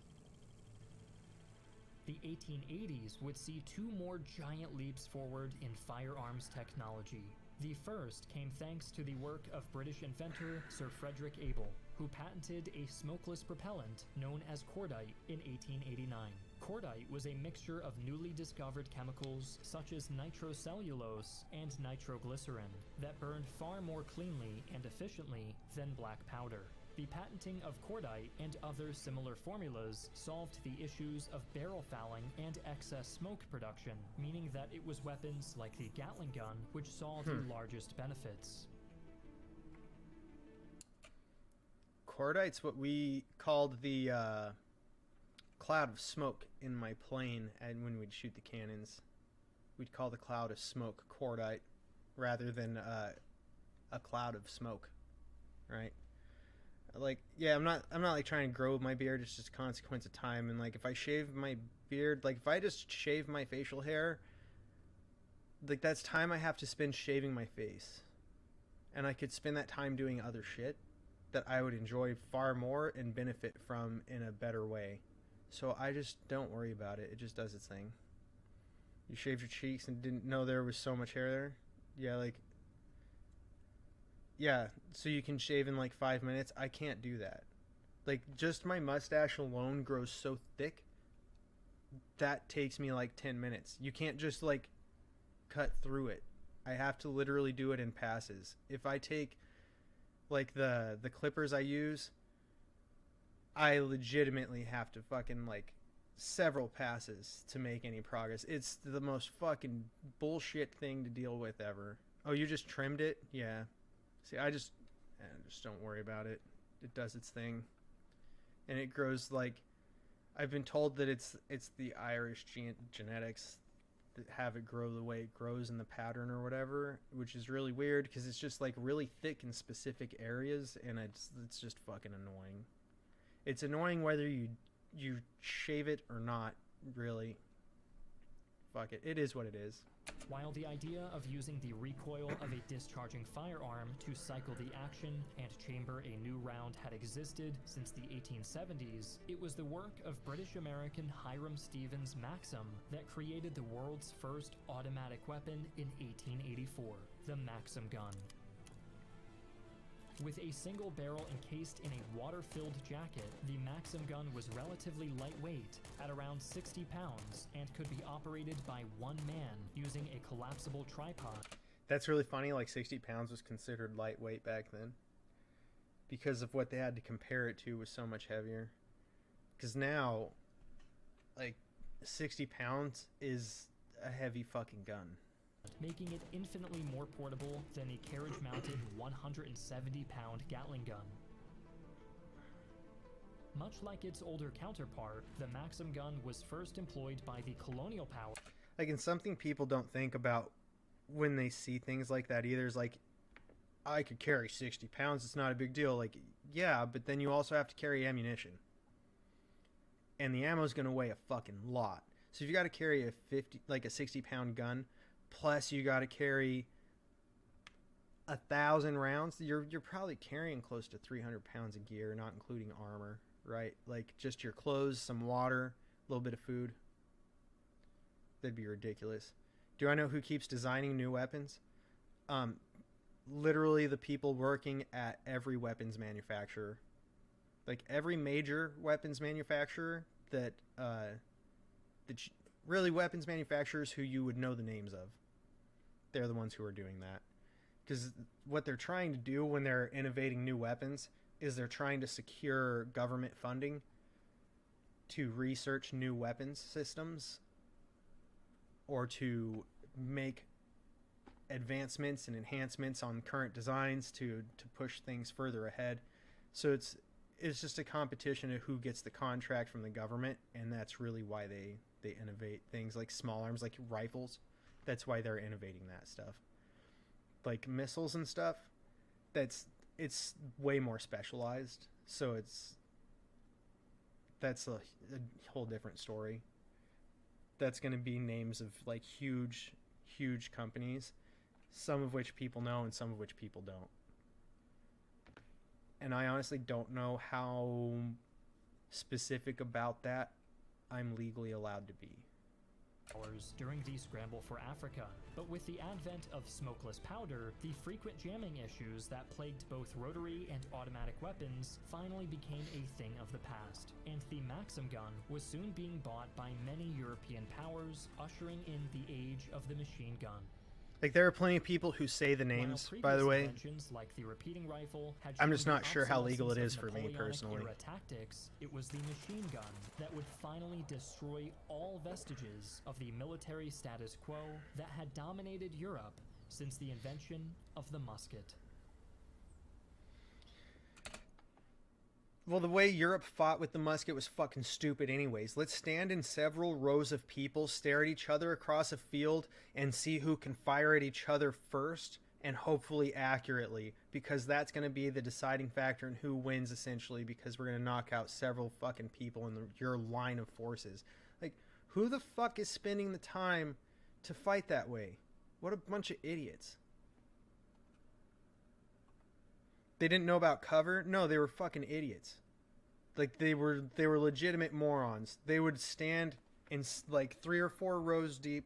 The 1880s would see two more giant leaps forward in firearms technology. The first came thanks to the work of British inventor Sir Frederick Abel, who patented a smokeless propellant known as cordite in 1889. Cordite was a mixture of newly discovered chemicals such as nitrocellulose and nitroglycerin that burned far more cleanly and efficiently than black powder. The patenting of cordite and other similar formulas solved the issues of barrel fouling and excess smoke production, meaning that it was weapons like the Gatling gun which saw the largest benefits. Cordite's what we called the cloud of smoke in my plane, and when we'd shoot the cannons, we'd call the cloud of smoke cordite rather than a cloud of smoke, right? Like, yeah, I'm not like trying to grow my beard. It's just a consequence of time. And like, if I shave my beard, like if I just shave my facial hair, like that's time I have to spend shaving my face, and I could spend that time doing other shit that I would enjoy far more and benefit from in a better way. So I just don't worry about it. It just does its thing. You shaved your cheeks and didn't know there was so much hair there? Yeah, like, yeah, so you can shave in like 5 minutes. I can't do that. Like, just my mustache alone grows so thick that takes me like 10 minutes. You can't just like cut through it. I have to literally do it in passes. If I take like the clippers I use, I legitimately have to fucking like several passes to make any progress. It's the most fucking bullshit thing to deal with ever. Oh, you just trimmed it? Yeah. See, I just don't worry about it. It does its thing, and it grows like, I've been told that it's the Irish genetics that have it grow the way it grows in the pattern or whatever, which is really weird because it's just like really thick in specific areas, and it's just fucking annoying. It's annoying whether you shave it or not, really. Fuck it. It is what it is. While the idea of using the recoil of a discharging firearm to cycle the action and chamber a new round had existed since the 1870s, it was the work of British-American Hiram Stevens' Maxim that created the world's first automatic weapon in 1884, the Maxim gun. With a single barrel encased in a water-filled jacket, the Maxim gun was relatively lightweight, at around 60 pounds, and could be operated by one man using a collapsible tripod. That's really funny. Like 60 pounds was considered lightweight back then because of what they had to compare it to was so much heavier. Because now, like, 60 pounds is a heavy fucking gun. Making it infinitely more portable than a carriage-mounted 170-pound Gatling gun. Much like its older counterpart, the Maxim gun was first employed by the colonial power. Like, and something people don't think about when they see things like that either is like, I could carry 60 pounds, it's not a big deal. Like, yeah, but then you also have to carry ammunition. And the ammo's gonna weigh a fucking lot. So if you gotta carry a 60-pound gun, plus you gotta carry 1,000 rounds, you're probably carrying close to 300 pounds of gear, not including armor, right? Like, just your clothes, some water, a little bit of food. That'd be ridiculous. Do I know who keeps designing new weapons? Literally the people working at every weapons manufacturer. Like, every major weapons manufacturer really weapons manufacturers who you would know the names of. They're the ones who are doing that. Because what they're trying to do when they're innovating new weapons is they're trying to secure government funding to research new weapons systems or to make advancements and enhancements on current designs to push things further ahead. So it's just a competition of who gets the contract from the government, and that's really why they innovate things like small arms, like rifles. That's why they're innovating that stuff. Like missiles and stuff, it's way more specialized. So that's a whole different story. That's going to be names of like huge companies, some of which people know and some of which people don't. And I honestly don't know how specific about that I'm legally allowed to be. During the scramble for Africa, but with the advent of smokeless powder, the frequent jamming issues that plagued both rotary and automatic weapons finally became a thing of the past, and the Maxim gun was soon being bought by many European powers, ushering in the age of the machine gun. Like, there are plenty of people who say the names, by the way. Like the repeating rifle had I'm just not sure how legal it is for me personally. Tactics, it was the machine gun that would finally destroy all vestiges of the military status quo that had dominated Europe since the invention of the musket. Well, the way Europe fought with the musket was fucking stupid anyways. Let's stand in several rows of people, stare at each other across a field, and see who can fire at each other first, and hopefully accurately, because that's going to be the deciding factor in who wins, essentially, because we're going to knock out several fucking people in your line of forces. Like, who the fuck is spending the time to fight that way? What a bunch of idiots. They didn't know about cover? No, they were fucking idiots. Like, they were legitimate morons. They would stand in like 3 or 4 rows deep,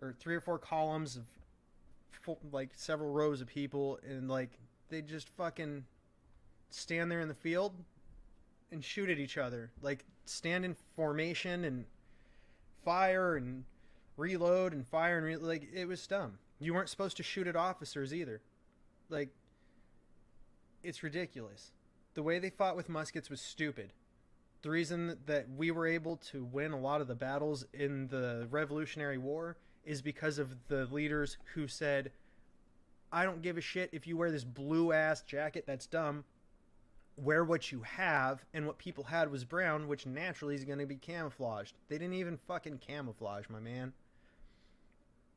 or 3 or 4 columns of like several rows of people, and like they just fucking stand there in the field and shoot at each other. Like, stand in formation and fire and reload and fire and like, it was dumb. You weren't supposed to shoot at officers either. Like, it's ridiculous. The way they fought with muskets was stupid. The reason that we were able to win a lot of the battles in the Revolutionary War is because of the leaders who said, I don't give a shit if you wear this blue-ass jacket, that's dumb. Wear what you have, and what people had was brown, which naturally is going to be camouflaged. They didn't even fucking camouflage, my man.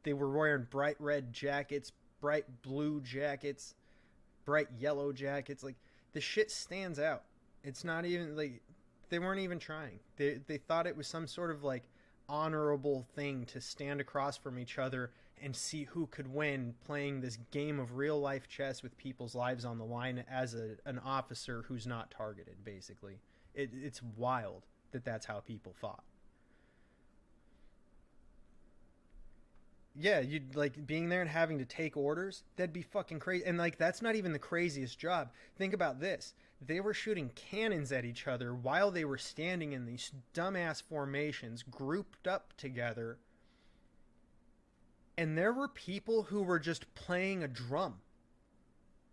They were wearing bright red jackets, bright blue jackets, bright yellow jackets. Like, the shit stands out. It's not even like they weren't even trying. They thought it was some sort of like honorable thing to stand across from each other and see who could win, playing this game of real life chess with people's lives on the line as an officer who's not targeted. Basically, it's wild that that's how people fought. Yeah, you'd like being there and having to take orders. That'd be fucking crazy. And like, that's not even the craziest job. Think about this. They were shooting cannons at each other while they were standing in these dumbass formations, grouped up together, And there were people who were just playing a drum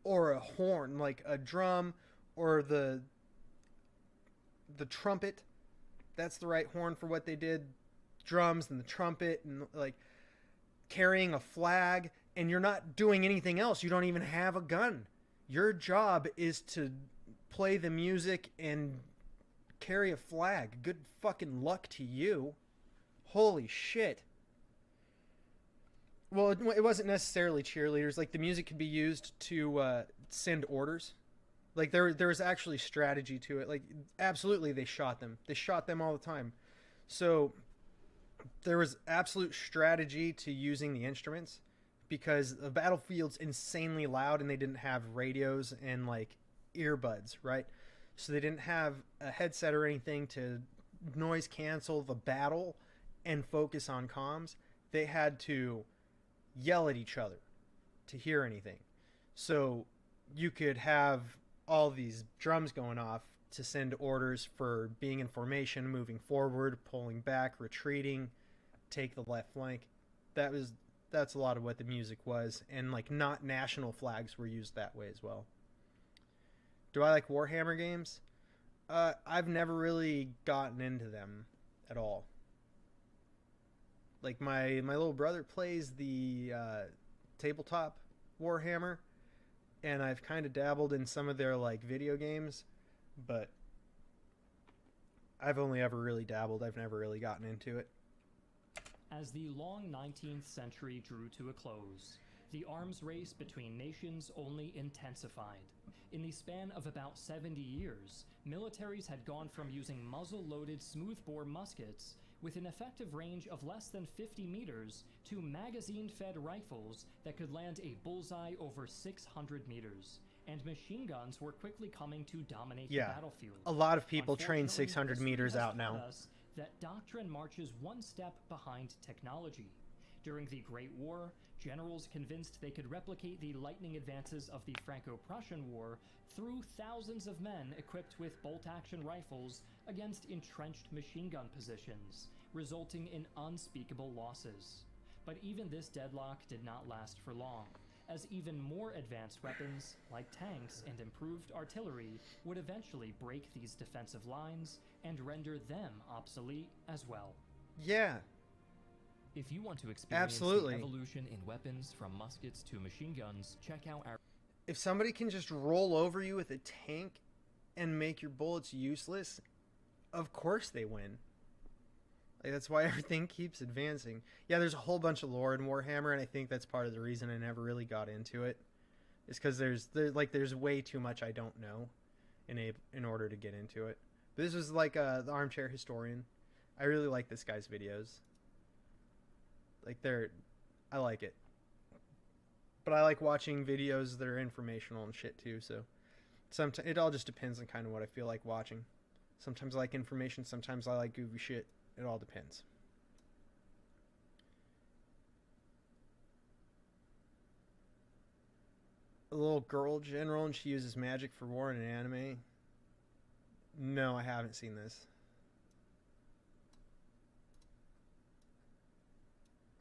or a horn, like a drum or the trumpet. That's the right horn for what they did. Drums and the trumpet and like carrying a flag, and you're not doing anything else. You don't even have a gun. Your job is to play the music and carry a flag. Good fucking luck to you. Holy shit. Well, it wasn't necessarily cheerleaders. Like the music could be used to send orders. Like there was actually strategy to it. Like absolutely, they shot them. They shot them all the time. So there was absolute strategy to using the instruments because the battlefield's insanely loud and they didn't have radios and like earbuds, right? So they didn't have a headset or anything to noise cancel the battle and focus on comms. They had to yell at each other to hear anything. So you could have all these drums going off to send orders for being in formation, moving forward, pulling back, retreating, take the left flank. That's a lot of what the music was, and like not national flags were used that way as well. Do I like Warhammer games? I've never really gotten into them at all. Like my little brother plays the tabletop Warhammer, and I've kind of dabbled in some of their like video games, but I've only ever really dabbled. I've never really gotten into it. As the long 19th century drew to a close, the arms race between nations only intensified. In the span of about 70 years, militaries had gone from using muzzle-loaded smoothbore muskets with an effective range of less than 50 meters to magazine-fed rifles that could land a bullseye over 600 meters. And machine guns were quickly coming to dominate the battlefield. A lot of people train 600 meters out now. That doctrine marches one step behind technology. During the Great War, generals convinced they could replicate the lightning advances of the Franco-Prussian War threw thousands of men equipped with bolt-action rifles against entrenched machine gun positions, resulting in unspeakable losses. But even this deadlock did not last for long, as even more advanced weapons, like tanks and improved artillery, would eventually break these defensive lines and render them obsolete as well. Yeah. If you want to experience the evolution in weapons from muskets to machine guns, check out our... If somebody can just roll over you with a tank and make your bullets useless, of course they win. Like, that's why everything keeps advancing. Yeah, there's a whole bunch of lore in Warhammer, and I think that's part of the reason I never really got into it. Is because there's way too much I don't know in order to get into it. But this was like the Armchair Historian. I really like this guy's videos. Like I like it. But I like watching videos that are informational and shit too. So sometimes it all just depends on kind of what I feel like watching. Sometimes I like information. Sometimes I like goofy shit. It all depends. A little girl general, and she uses magic for war in an anime. No, I haven't seen this.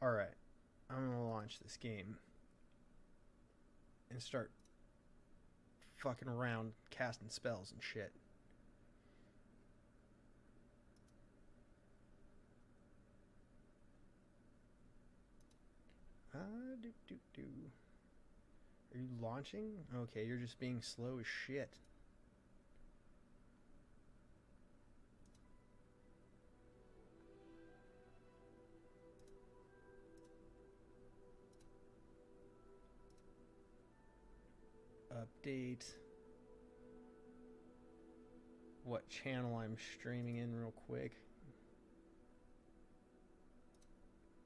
Alright. I'm gonna launch this game. And start fucking around casting spells and shit. Are you launching? Okay, you're just being slow as shit. Update what channel I'm streaming in real quick.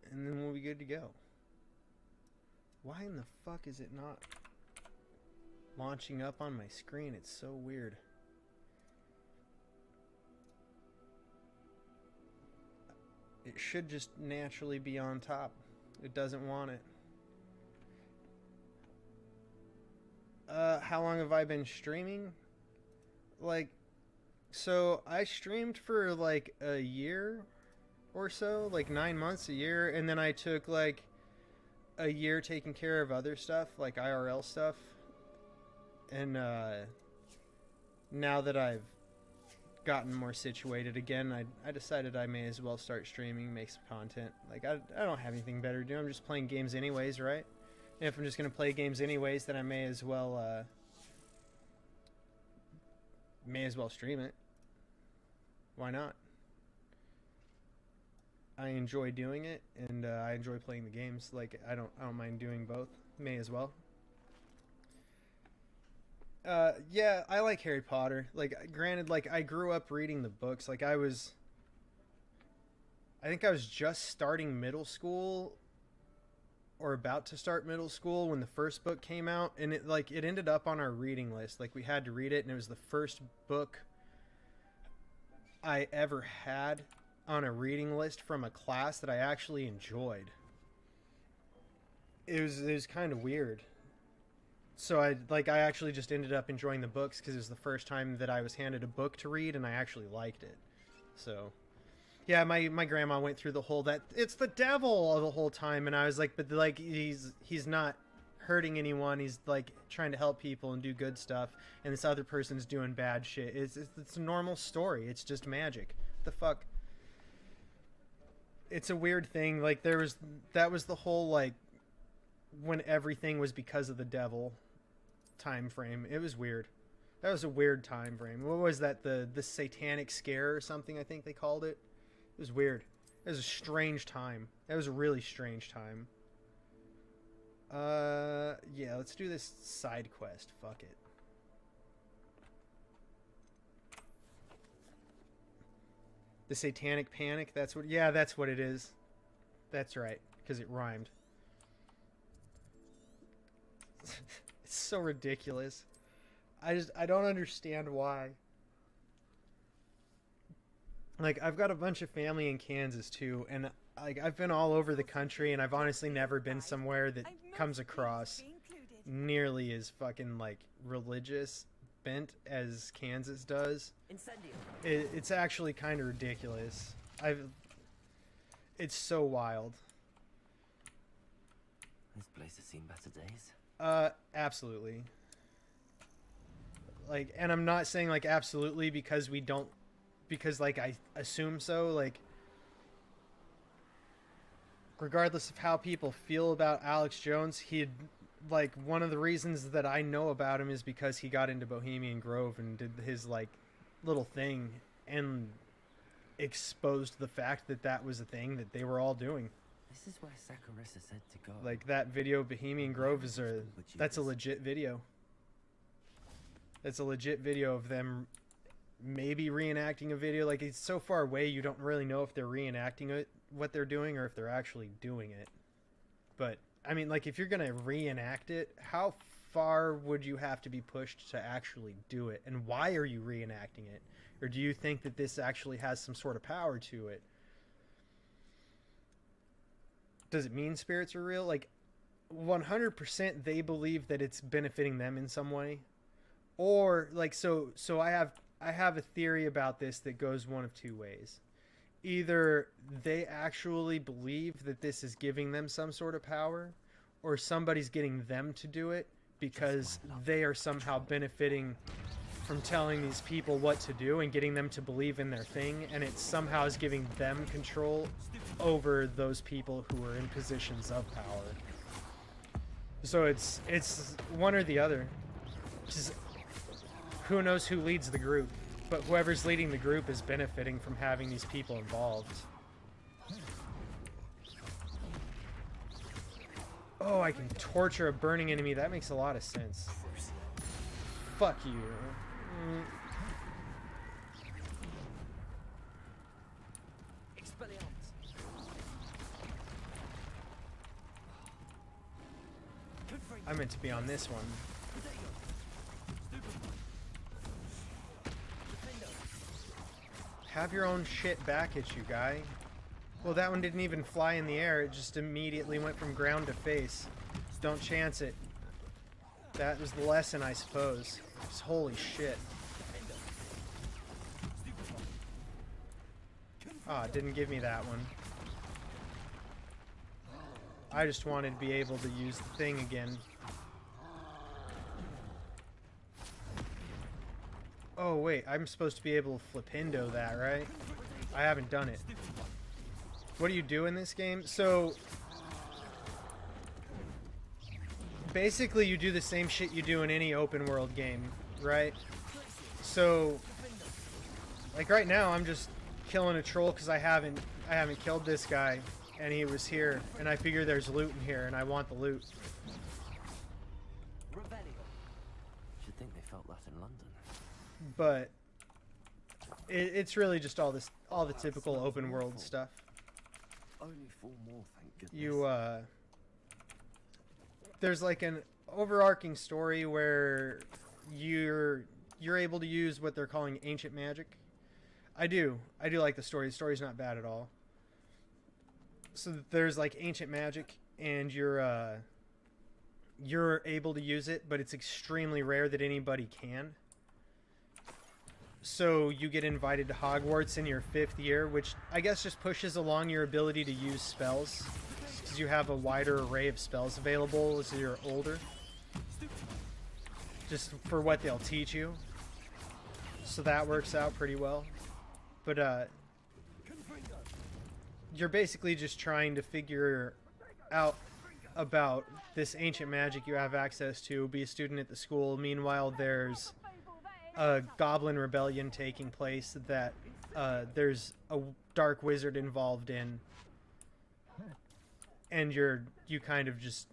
And then we'll be good to go. Why in the fuck is it not launching up on my screen? It's so weird. It should just naturally be on top. It doesn't want it. How long have I been streaming? Like, so I streamed for like a year or so, like 9 months, a year, and then I took like a year taking care of other stuff, like IRL stuff. And now that I've gotten more situated again, I decided I may as well start streaming, make some content. Like, I don't have anything better to do. I'm just playing games anyways, right? And if I'm just going to play games anyways, then I may as well stream it. Why not? I enjoy doing it, and I enjoy playing the games. Like, I don't mind doing both. May as well. Yeah, I like Harry Potter. Like, granted, like, I grew up reading the books. Like, I think I was just starting middle school, or about to start middle school, when the first book came out, and it ended up on our reading list. Like, we had to read it, and it was the first book I ever had on a reading list from a class that I actually enjoyed. It was kind of weird. So I actually just ended up enjoying the books because it was the first time that I was handed a book to read, and I actually liked it. So, yeah, my grandma went through the whole that it's the devil the whole time, and I was like, but like he's not hurting anyone. He's like trying to help people and do good stuff, and this other person's doing bad shit. It's a normal story. It's just magic. What the fuck? It's a weird thing. Like that was the whole like when everything was because of the devil time frame. It was weird. That was a weird time frame. What was that? The satanic scare or something, I think they called it. It was weird. It was a strange time. That was a really strange time. Yeah, let's do this side quest. Fuck it. The Satanic Panic, that's what it is. That's right, because it rhymed. It's so ridiculous. I don't understand why. Like, I've got a bunch of family in Kansas too, and like I've been all over the country, and I've honestly never been somewhere that comes across nearly as fucking like religious bent as Kansas does. It's actually kind of ridiculous. It's so wild. This place has seen better days. Absolutely. Like, and I'm not saying like absolutely because like I assume so. Like, regardless of how people feel about Alex Jones, like, one of the reasons that I know about him is because he got into Bohemian Grove and did his like little thing and exposed the fact that that was a thing that they were all doing. This is where Saccharissa said to go. Like, that video Bohemian Grove that's a legit video. That's a legit video of them maybe reenacting a video. Like, it's so far away you don't really know if they're reenacting it, what they're doing, or if they're actually doing it. But I mean, like, if you're gonna reenact it, how far would you have to be pushed to actually do it? And why are you reenacting it? Or do you think that this actually has some sort of power to it? Does it mean spirits are real? Like, 100% they believe that it's benefiting them in some way. Or, like, so I have a theory about this that goes one of two ways. Either they actually believe that this is giving them some sort of power, or somebody's getting them to do it because they are somehow benefiting from telling these people what to do and getting them to believe in their thing, and it somehow is giving them control over those people who are in positions of power. So it's one or the other. Just, who knows who leads the group? But whoever's leading the group is benefiting from having these people involved. Oh, I can torture a burning enemy. That makes a lot of sense. Fuck you. I meant to be on this one. Have your own shit back at you, guy. Well, that one didn't even fly in the air. It just immediately went from ground to face. Don't chance it. That was the lesson, I suppose. Just holy shit. Ah, it didn't give me that one. I just wanted to be able to use the thing again. Oh wait, I'm supposed to be able to flipindo that, right? I haven't done it. What do you do in this game? So basically you do the same shit you do in any open world game, right? So like right now I'm just killing a troll because I haven't killed this guy and he was here and I figure there's loot in here and I want the loot. Should think they felt that in London. But it's really just all the typical open world stuff. Only 4 more, thank goodness. You there's like an overarching story where you're able to use what they're calling ancient magic. I do like the story. The story's not bad at all. So there's like ancient magic and you're able to use it, but it's extremely rare that anybody can. So you get invited to Hogwarts in your 5th year, which I guess just pushes along your ability to use spells, because you have a wider array of spells available as you're older, just for what they'll teach you. So that works out pretty well. But you're basically just trying to figure out about this ancient magic you have access to, be a student at the school. Meanwhile, there's a goblin rebellion taking place that there's a dark wizard involved in, and you kind of just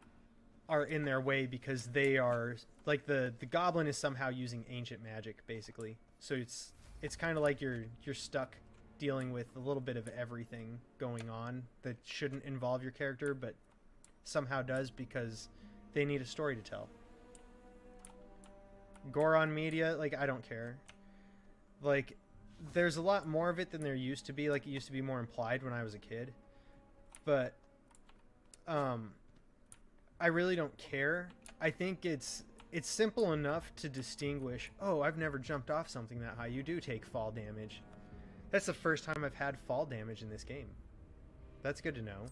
are in their way because they are like the goblin is somehow using ancient magic basically. So it's kind of like you're stuck dealing with a little bit of everything going on that shouldn't involve your character but somehow does because they need a story to tell. Gore on media, like, I don't care. Like, there's a lot more of it than there used to be. Like, it used to be more implied when I was a kid. But, I really don't care. I think it's simple enough to distinguish, oh, I've never jumped off something that high. You do take fall damage. That's the first time I've had fall damage in this game. That's good to know.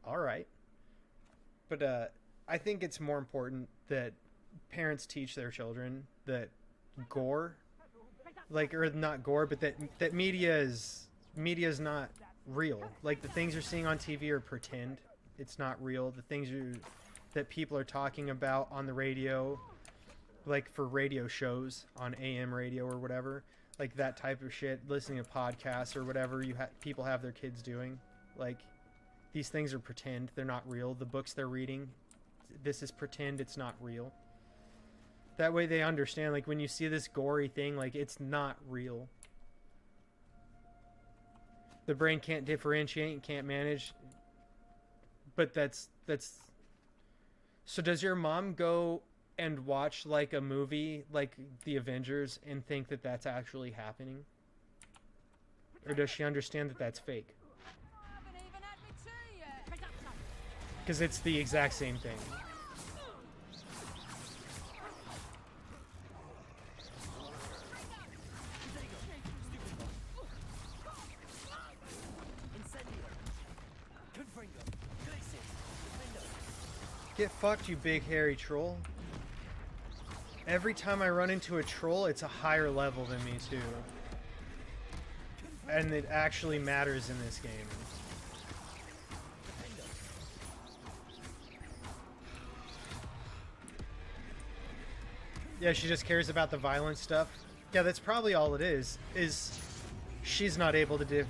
Alright. But, I think it's more important that parents teach their children that gore, like, or not gore, but that media is not real. Like, the things you're seeing on TV are pretend. It's not real. The things that people are talking about on the radio, like for radio shows on AM radio or whatever, like that type of shit, listening to podcasts or whatever people have their kids doing, like, these things are pretend. They're not real. The books they're reading, this is pretend. It's not real. That way they understand, like, when you see this gory thing, like, it's not real. The brain can't differentiate and can't manage. But that's... So does your mom go and watch, like, a movie like The Avengers and think that that's actually happening? Or does she understand that that's fake? Because it's the exact same thing. Get fucked, you big hairy troll. Every time I run into a troll, it's a higher level than me, too. And it actually matters in this game. Yeah, she just cares about the violent stuff. Yeah, that's probably all it is she's not able to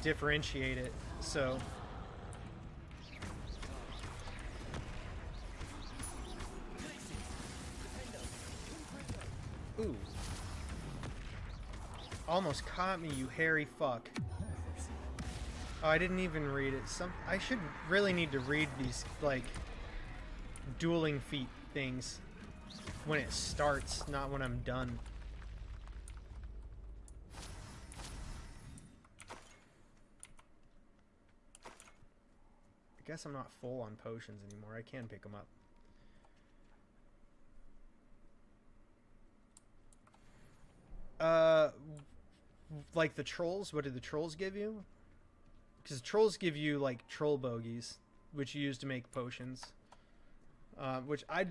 differentiate it, so... Ooh. Almost caught me, you hairy fuck. Oh, I didn't even read it. I should really need to read these, like, dueling feat things when it starts, not when I'm done. I guess I'm not full on potions anymore. I can pick them up. Like the trolls, what did the trolls give you? Because trolls give you, like, troll bogeys which you use to make potions. Which I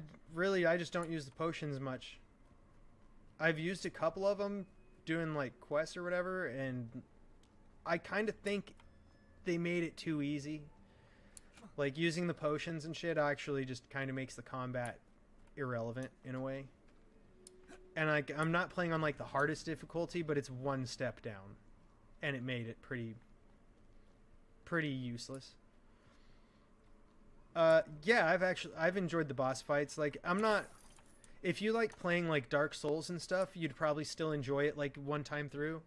just don't use the potions much. I've used a couple of them doing like quests or whatever, and I kind of think they made it too easy. Like using the potions and shit actually just kind of makes the combat irrelevant in a way. And I'm not playing on like the hardest difficulty, but it's one step down, and it made it pretty useless. Yeah, I've enjoyed the boss fights. Like, if you like playing like Dark Souls and stuff, you'd probably still enjoy it like one time through,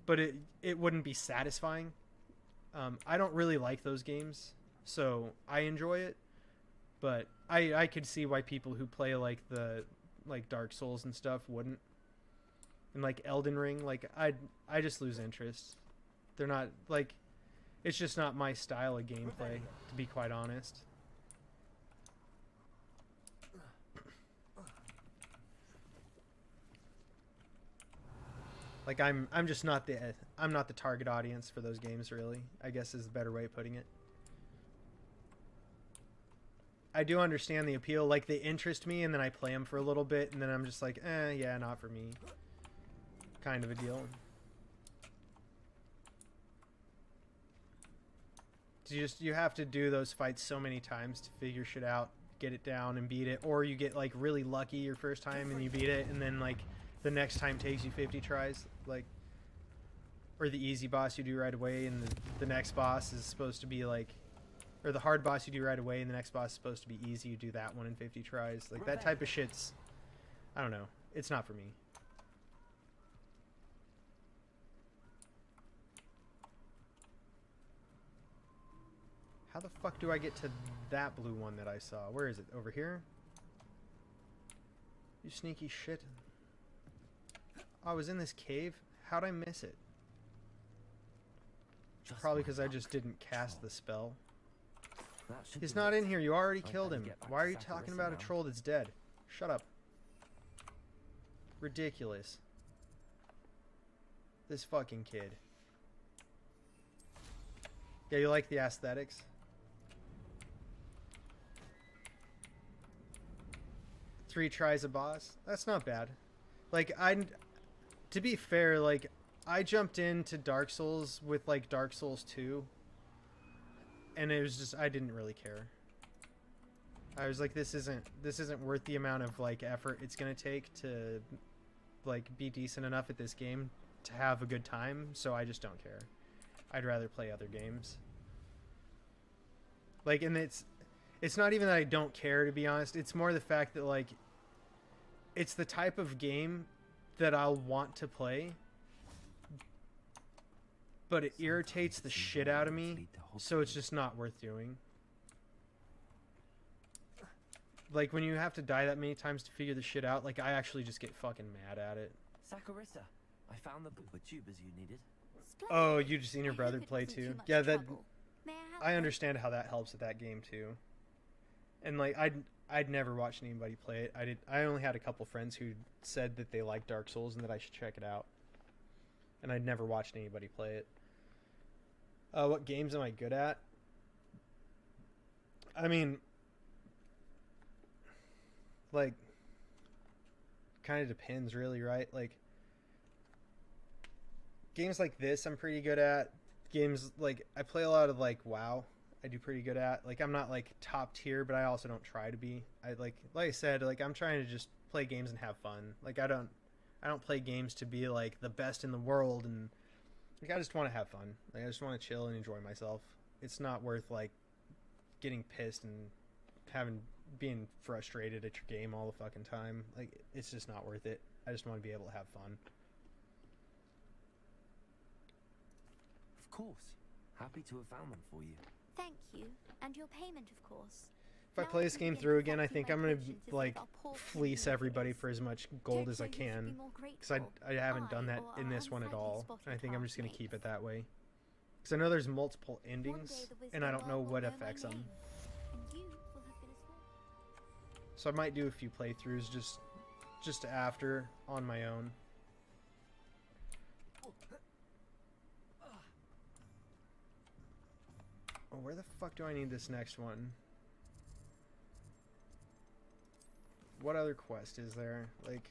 but it wouldn't be satisfying. I don't really like those games, so I enjoy it, but I could see why people who play like Dark Souls and stuff wouldn't. And like Elden Ring, like I just lose interest. They're not like, it's just not my style of gameplay, to be quite honest. Like I'm just not the target audience for those games, really, I guess is the better way of putting it. I do understand the appeal, like they interest me, and then I play them for a little bit, and then I'm just like, yeah, not for me. Kind of a deal. You have to do those fights so many times to figure shit out, get it down and beat it, or you get like really lucky your first time and you beat it, and then like the next time takes you 50 tries, like, or the easy boss you do right away, and the next boss is supposed to be like, or the hard boss you do right away, and the next boss is supposed to be easy, you do that one in 50 tries. Like, that type of shit's, I don't know, it's not for me. How the fuck do I get to that blue one that I saw? Where is it? Over here? You sneaky shit. Oh, I was in this cave? How'd I miss it? Probably because I just didn't cast the spell. He's not in here. You already killed him. Why are you talking about a troll that's dead? Shut up. Ridiculous. This fucking kid. Yeah, you like the aesthetics? Three tries a boss? That's not bad. Like, to be fair, like, I jumped into Dark Souls with, like, Dark Souls 2. And it was just, I didn't really care. I was like, this isn't worth the amount of, like, effort it's gonna take to, like, be decent enough at this game to have a good time, so I just don't care. I'd rather play other games. Like, and it's not even that I don't care, to be honest. It's more the fact that, like, it's the type of game that I'll want to play, but it irritates the shit out of me, so it's just not worth doing. Like, when you have to die that many times to figure the shit out, like, I actually just get fucking mad at it. Sakurissa, I found the tubers you needed. Oh, you just seen your brother play too? Yeah, that... I understand how that helps with that game too. And like, I'd never watched anybody play it. I only had a couple friends who said that they liked Dark Souls and that I should check it out. And I'd never watched anybody play it. What games am I good at? I mean, like, kind of depends really, right? Like, games like this I'm pretty good at. Games like, I play a lot of like WoW. I do pretty good at. Like, I'm not like top tier, but I also don't try to be. Like I said, like, I'm trying to just play games and have fun. Like, I don't play games to be like the best in the world, and like, I just want to have fun. Like, I just want to chill and enjoy myself. It's not worth like getting pissed and being frustrated at your game all the fucking time. Like, it's just not worth it. I just want to be able to have fun. Of course. Happy to have found them for you. Thank you. And your payment, of course. If I play this game through again, I think I'm going to, like, fleece everybody for as much gold as I can. Because I haven't done that in this one at all. And I think I'm just going to keep it that way. Because I know there's multiple endings, and I don't know what affects them. So I might do a few playthroughs just after, on my own. Oh, where the fuck do I need this next one? What other quest is there? Like,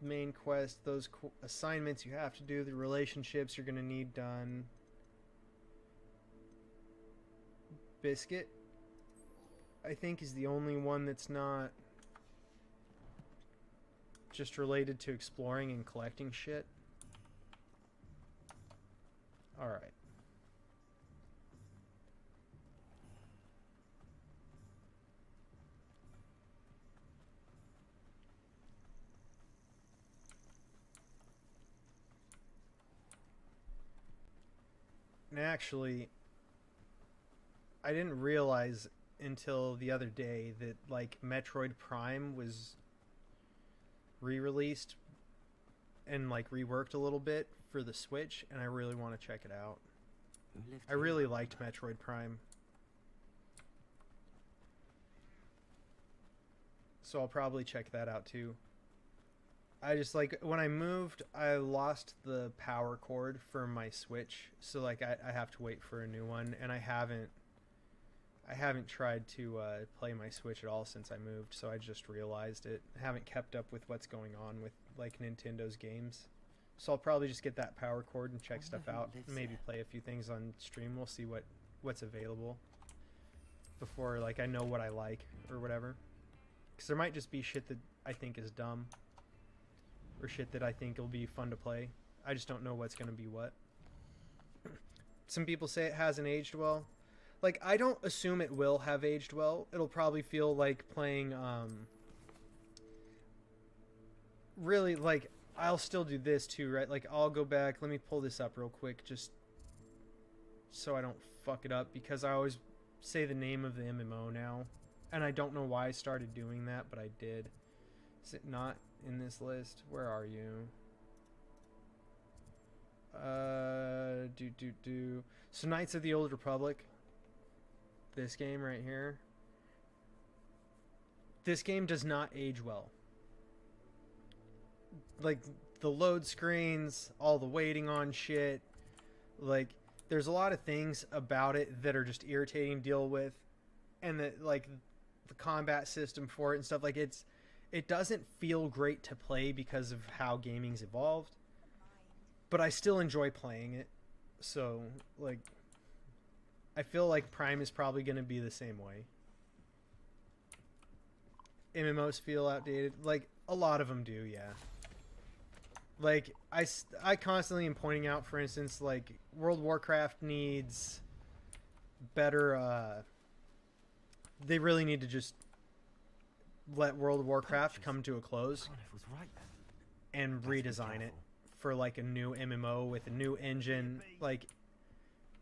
main quest, those assignments you have to do, the relationships you're gonna need done. Biscuit, I think, is the only one that's not just related to exploring and collecting shit. Alright. And actually, I didn't realize until the other day that, like, Metroid Prime was re-released and, like, reworked a little bit for the Switch, and I really want to check it out. I really liked Metroid Prime. So I'll probably check that out too. I just, like, when I moved, I lost the power cord for my Switch, so, like, I have to wait for a new one, and I haven't tried to play my Switch at all since I moved, so I just realized it. I haven't kept up with what's going on with, like, Nintendo's games. So I'll probably just get that power cord and check stuff out, and maybe play a few things on stream. We'll see what's available before, like, I know what I like or whatever. Because there might just be shit that I think is dumb, or shit that I think will be fun to play. I just don't know what's going to be what. Some people say it hasn't aged well. Like, I don't assume it will have aged well. It'll probably feel like playing, really, like, I'll still do this too, right? Like, I'll go back. Let me pull this up real quick just so I don't fuck it up, because I always say the name of the MMO now. And I don't know why I started doing that, but I did. Is it not in this list? Where are you? So Knights of the Old Republic. This game right here. This game does not age well. Like, the load screens, all the waiting on shit. Like, there's a lot of things about it that are just irritating to deal with. And that, like, the combat system for it and stuff, like, it doesn't feel great to play because of how gaming's evolved. But I still enjoy playing it. So, like, I feel like Prime is probably going to be the same way. MMOs feel outdated. Like, a lot of them do, yeah. Like, I constantly am pointing out, for instance, like, World of Warcraft needs better, they really need to just let World of Warcraft come to a close and redesign it for, like, a new MMO with a new engine. Like,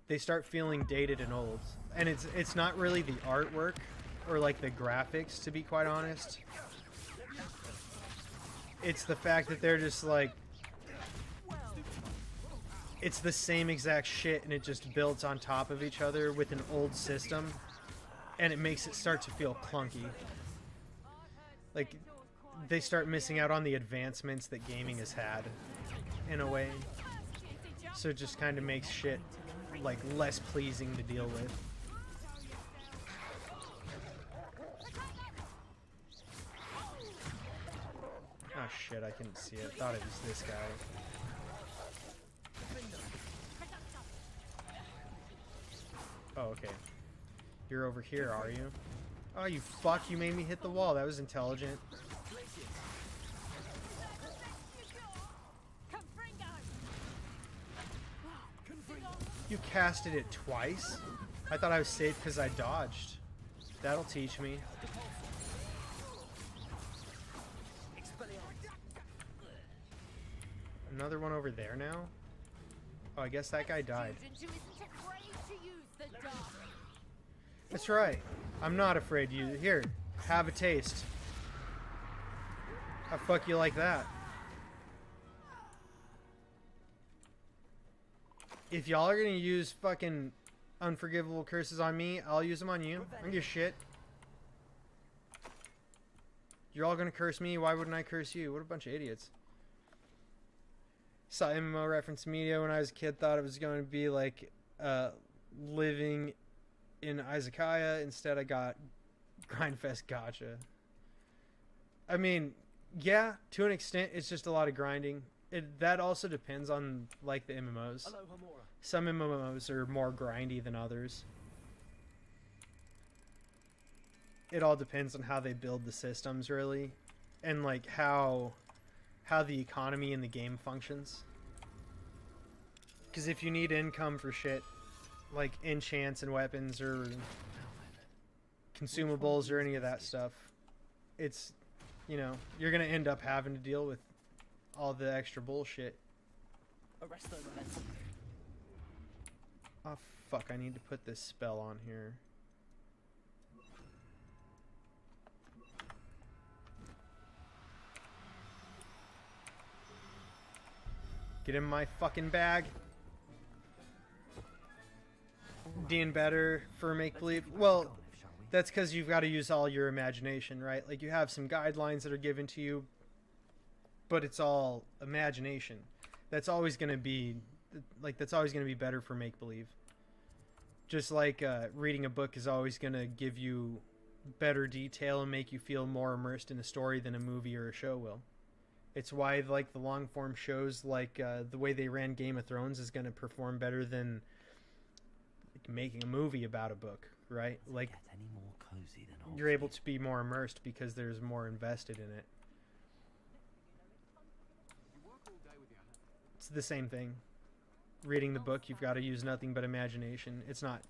they start feeling dated and old. And it's not really the artwork or, like, the graphics, to be quite honest. It's the fact that they're just, like, it's the same exact shit, and it just builds on top of each other with an old system, and it makes it start to feel clunky. Like, they start missing out on the advancements that gaming has had, in a way. So it just kind of makes shit, like, less pleasing to deal with. Oh shit, I couldn't see it. I thought it was this guy. Oh, okay. You're over here, are you? Oh, you fuck, you made me hit the wall. That was intelligent. You casted it twice? I thought I was safe because I dodged. That'll teach me. Another one over there now? Oh, I guess that guy died. That's right. I'm not afraid. You here, have a taste. How fuck you like that? If y'all are gonna use fucking unforgivable curses on me, I'll use them on you. I don't give a shit. You're all gonna curse me, why wouldn't I curse you? What a bunch of idiots. saw MMO reference media when I was a kid, thought it was going to be like living in Izakaya. Instead, I got Grindfest Gacha. I mean, yeah, to an extent, it's just a lot of grinding. That also depends on like the MMOs. Hello, Hamura. Some MMOs are more grindy than others. It all depends on how they build the systems, really, and like how the economy in the game functions. Because if you need income for shit like enchants and weapons or consumables or any of that stuff, it's, you know, you're gonna end up having to deal with all the extra bullshit. Arresto momentum. Oh fuck, I need to put this spell on here. Get in my fucking bag. Being better for make-believe. Well, that's because you've got to use all your imagination, right? Like, you have some guidelines that are given to you, but it's all imagination. That's always going to be, like, that's always going to be better for make-believe. Just like reading a book is always going to give you better detail and make you feel more immersed in a story than a movie or a show will. It's why, like, the long-form shows, like the way they ran Game of Thrones is going to perform better than making a movie about a book, right? Like, Any more cozy than you're able to be more immersed because there's more invested in it. It's the same thing. Reading the book, you've got to use nothing but imagination. It's not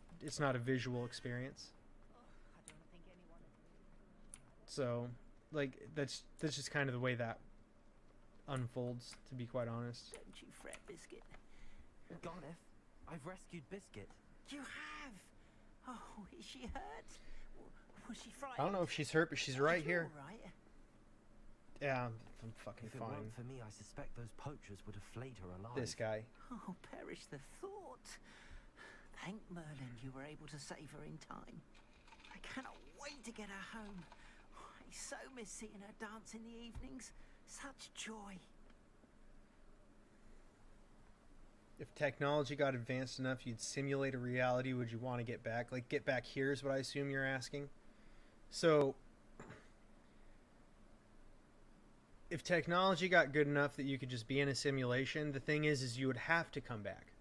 a visual experience. So, like, that's just kind of the way that unfolds, to be quite honest. Don't you fret, Biscuit. Garneth, I've rescued Biscuit. You have? Oh, is she hurt? Was she frightened? I don't know if she's hurt, but she's right here. All right? Yeah, I'm fucking If it fine. weren't for me, I suspect those poachers would have flayed her alive. This guy. Oh, perish the thought. Thank Merlin you were able to save her in time. I cannot wait to get her home. I so miss seeing her dance in the evenings. Such joy. If technology got advanced enough, you'd simulate a reality, would you want to get back? Like, get back here is what I assume you're asking. So, if technology got good enough that you could just be in a simulation, the thing is you would have to come back.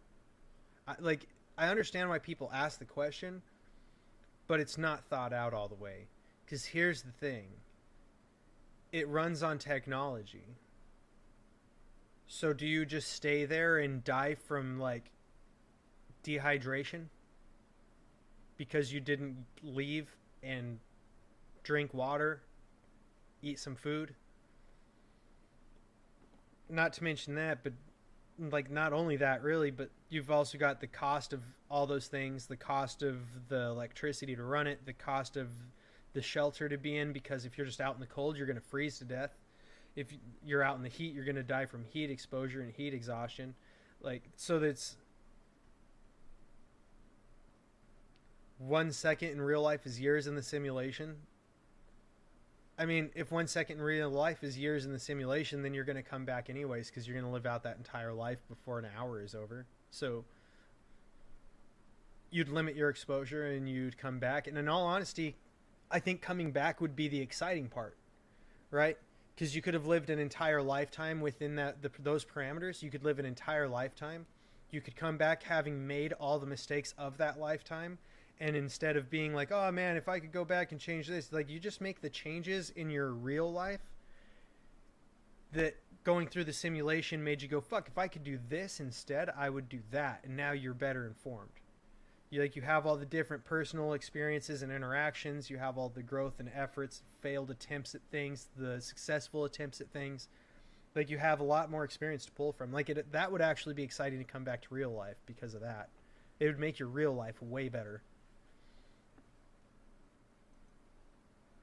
I understand why people ask the question, but it's not thought out all the way. Because here's the thing. It runs on technology. So do you just stay there and die from, like, dehydration? Because you didn't leave and drink water, eat some food? Not to mention that, but, like, not only that, really, but you've also got the cost of all those things, the cost of the electricity to run it, the cost of the shelter to be in, because if you're just out in the cold, you're going to freeze to death. If you're out in the heat, you're going to die from heat exposure and heat exhaustion. Like, so that's 1 second in real life is years in the simulation. I mean, if 1 second in real life is years in the simulation, then you're going to come back anyways, because you're going to live out that entire life before an hour is over. So you'd limit your exposure and you'd come back. And in all honesty, I think coming back would be the exciting part, right? Because you could have lived an entire lifetime within those parameters. You could live an entire lifetime. You could come back having made all the mistakes of that lifetime. And instead of being like, oh man, if I could go back and change this, like, you just make the changes in your real life that going through the simulation made you go, fuck, if I could do this instead, I would do that. And now you're better informed. You have all the different personal experiences and interactions. You have all the growth and efforts, failed attempts at things, the successful attempts at things. Like, you have a lot more experience to pull from. Like, that would actually be exciting to come back to real life because of that. It would make your real life way better.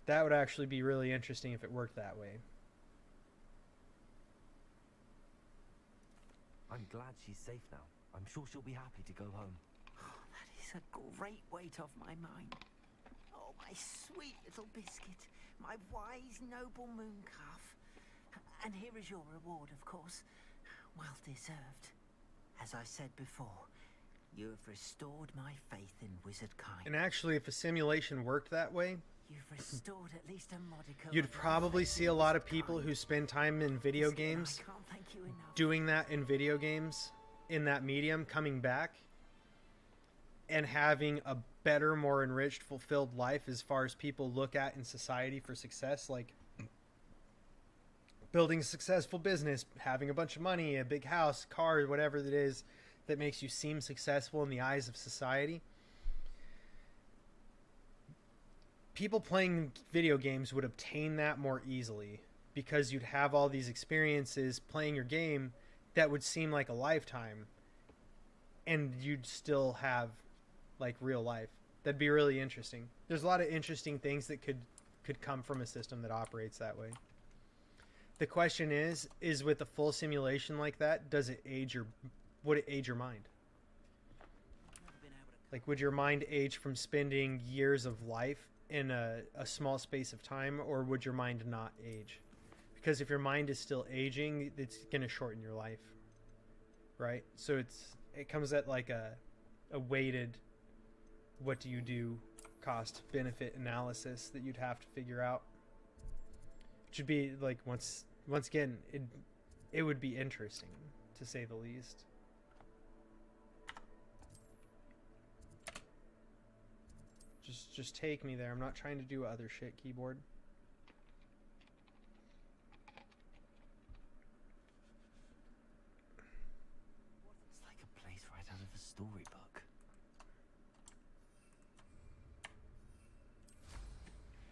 That would actually be really interesting if it worked that way. I'm glad she's safe now. I'm sure she'll be happy to go home. That is a great weight off my mind. Oh, my sweet little Biscuit. My wise, noble moon calf. And here is your reward, of course. Well deserved. As I said before, you have restored my faith in wizard kind. And actually, if a simulation worked that way, You've restored at least a modicum you'd of my probably faith see in a lot of wizard people kind. who spend time in video Biscuit, games I can't thank you enough. doing that in video games, in that medium, coming back and having a better, more enriched, fulfilled life as far as people look at in society for success, like building a successful business, having a bunch of money, a big house, car, whatever it is that makes you seem successful in the eyes of society. People playing video games would obtain that more easily because you'd have all these experiences playing your game that would seem like a lifetime, and you'd still have like real life. That'd be really interesting. There's a lot of interesting things that could come from a system that operates that way. The question is with a full simulation like that, would it age your mind? Like, would your mind age from spending years of life in a small space of time, or would your mind not age? Because if your mind is still aging, it's going to shorten your life, right? So it comes at like a weighted, what do you do, cost benefit analysis that you'd have to figure out. It should be like, once again, it would be interesting, to say the least. Just take me there. I'm not trying to do other shit, keyboard. It's like a place right out of a storybook.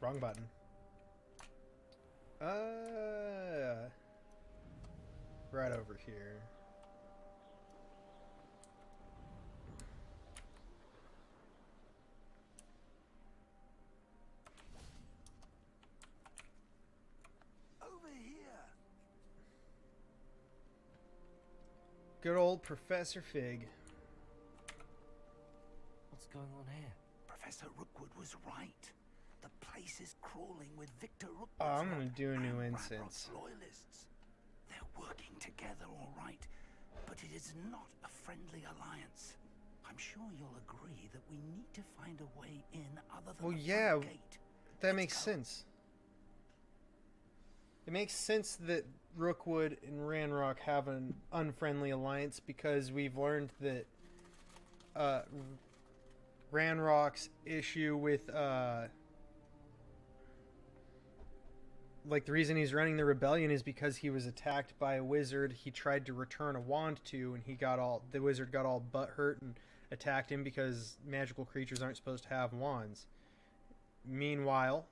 Wrong button. Right over here. Over here. Good old Professor Fig. What's going on here? Professor Rookwood was right. The place is crawling with Victor Rookwood's Oh, I'm gonna lot do a new and instance. Bradrock's loyalists. They're working together, all right, but it is not a friendly alliance. I'm sure you'll agree that we need to find a way in other than Well, the yeah, front gate. that Let's makes go. sense. It makes sense that Rookwood and Ranrock have an unfriendly alliance because we've learned that Ranrock's issue with like the reason he's running the rebellion is because he was attacked by a wizard he tried to return a wand to, and the wizard got all butthurt and attacked him because magical creatures aren't supposed to have wands. Meanwhile,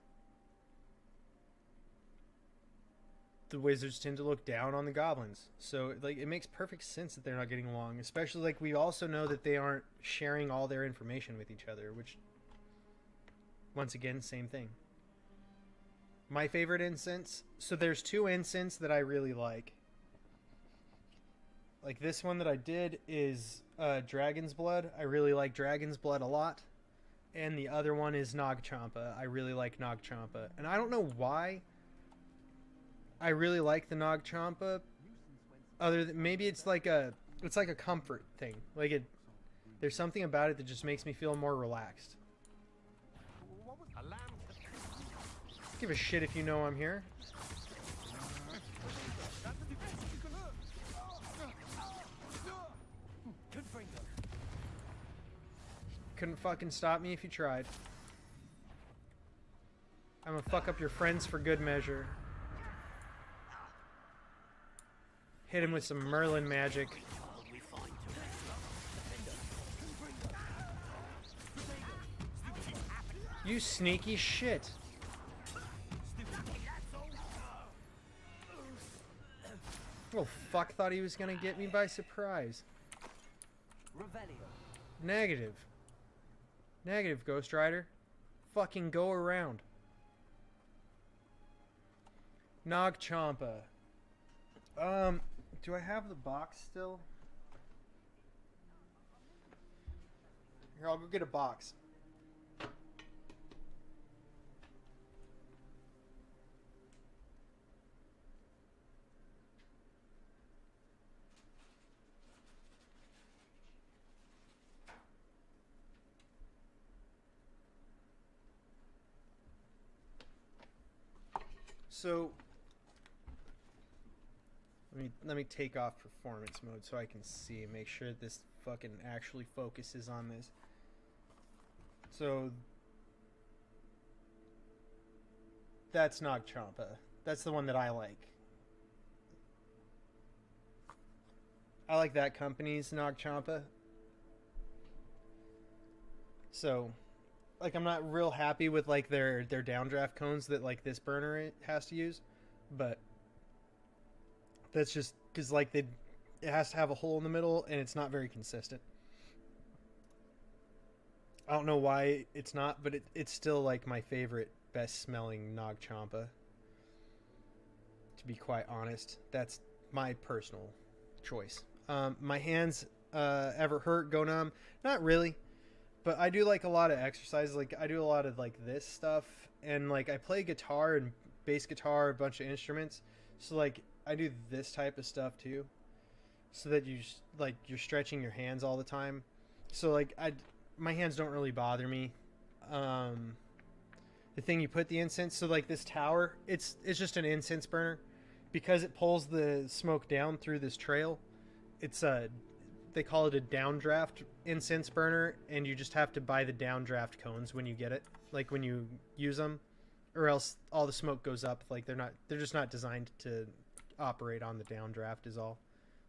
the wizards tend to look down on the goblins. So like it makes perfect sense that they're not getting along, especially like we also know that they aren't sharing all their information with each other, which once again, same thing. My favorite incense, so there's two incense that I really like. Like this one that I did is Dragon's Blood. I really like Dragon's Blood a lot. And the other one is Nag Champa. I really like Nag Champa. And I don't know why I really like the Nag Champa. Other than maybe it's like a comfort thing. Like there's something about it that just makes me feel more relaxed. Give a shit if you know I'm here. Couldn't fucking stop me if you tried. I'm gonna fuck up your friends for good measure. Hit him with some Merlin magic. You sneaky shit. Oh fuck, thought he was gonna get me by surprise. Negative. Negative, Ghost Rider. Fucking go around. Nag Champa. Do I have the box still? Here, I'll go get a box. So let me take off performance mode so I can see, make sure this fucking actually focuses on this. So that's Nag Champa. That's the one that I like. I like that company's Nag Champa. So, like, I'm not real happy with like their downdraft cones that like this burner has to use, but that's just because like it has to have a hole in the middle and it's not very consistent. I don't know why it's not, but it's still like my favorite, best smelling Nag Champa. To be quite honest, that's my personal choice. My hands ever hurt, go numb? Not really, but I do like a lot of exercises. Like I do a lot of like this stuff, and like I play guitar and bass guitar, a bunch of instruments. So like I do this type of stuff too, so that you're stretching your hands all the time. So like my hands don't really bother me. The thing you put the incense, so like this tower, it's just an incense burner, because it pulls the smoke down through this trail. It's they call it a downdraft incense burner, and you just have to buy the downdraft cones when you get it, like when you use them, or else all the smoke goes up. Like they're just not designed to operate on the downdraft is all.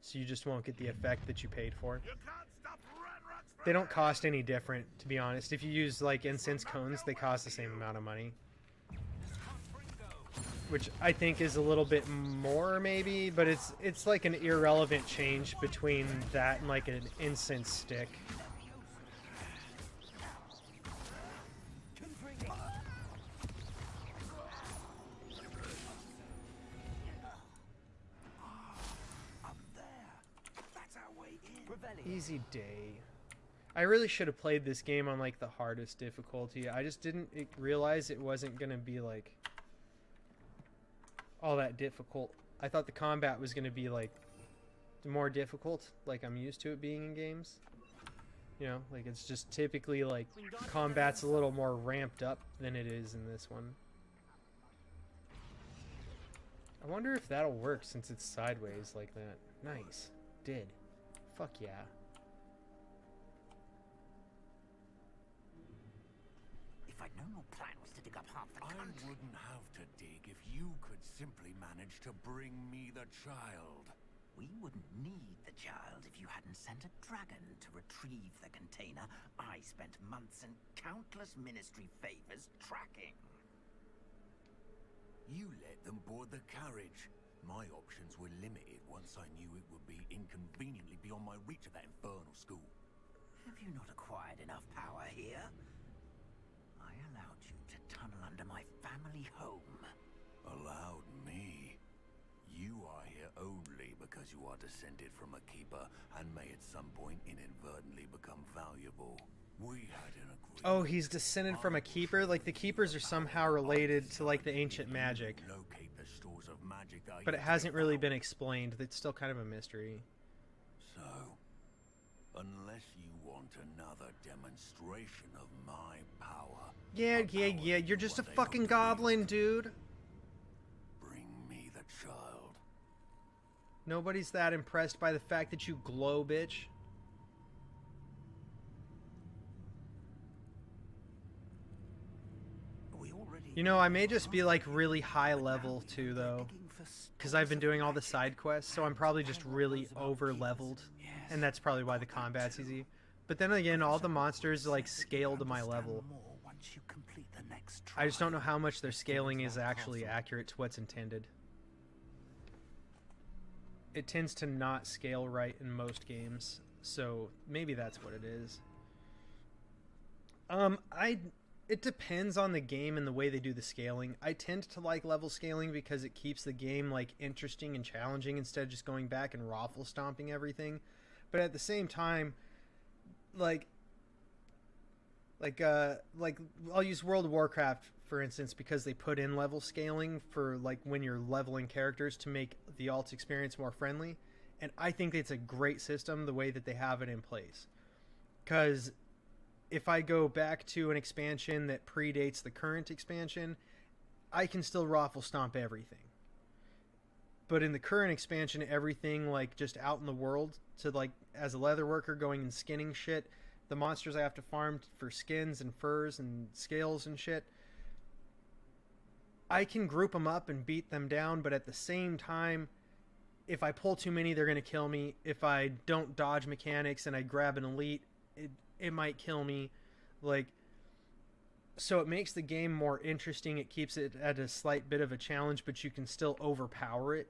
So you just won't get the effect that you paid for. They don't cost any different, to be honest. If you use like incense cones, they cost the same amount of money, which I think is a little bit more maybe, but it's like an irrelevant change between that and like an incense stick. Easy day. I really should have played this game on like the hardest difficulty. I just didn't realize it wasn't gonna be like all that difficult. I thought the combat was gonna be like more difficult, like I'm used to it being in games. You know, like it's just typically like combat's a little more ramped up than it is in this one. I wonder if that'll work since it's sideways like that. Nice. Did. Fuck yeah. If I'd known your plan was to dig up half the country. I wouldn't have to dig if you could simply manage to bring me the child. We wouldn't need the child if you hadn't sent a dragon to retrieve the container I spent months and countless ministry favors tracking. You let them board the carriage. My options were limited once I knew it would be inconveniently beyond my reach of that infernal school. Have you not acquired enough power here? I allowed you to tunnel under my family home. Allowed me? You are here only because you are descended from a keeper and may at some point inadvertently become valuable. We had an agreement. Oh, he's descended from a keeper? Like the keepers are somehow related to like the ancient magic. Locate the stores of magic that But it hasn't really been explained. It's still kind of a mystery. So, unless you want another demonstration of my power... Yeah, you're just a fucking goblin, dude. Bring me the child. Nobody's that impressed by the fact that you glow, bitch. You know, I may just be like really high level too, though, because I've been doing all the side quests, so I'm probably just really over leveled, and that's probably why the combat's easy. But then again, all the monsters like scale to my level. I just don't know how much their scaling is actually accurate to what's intended. It tends to not scale right in most games, so maybe that's what it is. It depends on the game and the way they do the scaling. I tend to like level scaling because it keeps the game like interesting and challenging instead of just going back and raffle stomping everything. But at the same time, like I'll use World of Warcraft for instance because they put in level scaling for like when you're leveling characters to make the alt experience more friendly, and I think it's a great system the way that they have it in place. Because if I go back to an expansion that predates the current expansion, I can still raffle stomp everything. But in the current expansion, everything, like, just out in the world, to, like, as a leather worker going and skinning shit, the monsters I have to farm for skins and furs and scales and shit, I can group them up and beat them down, but at the same time, if I pull too many, they're going to kill me. If I don't dodge mechanics and I grab an elite, it might kill me. Like, so it makes the game more interesting. It keeps it at a slight bit of a challenge, but you can still overpower it.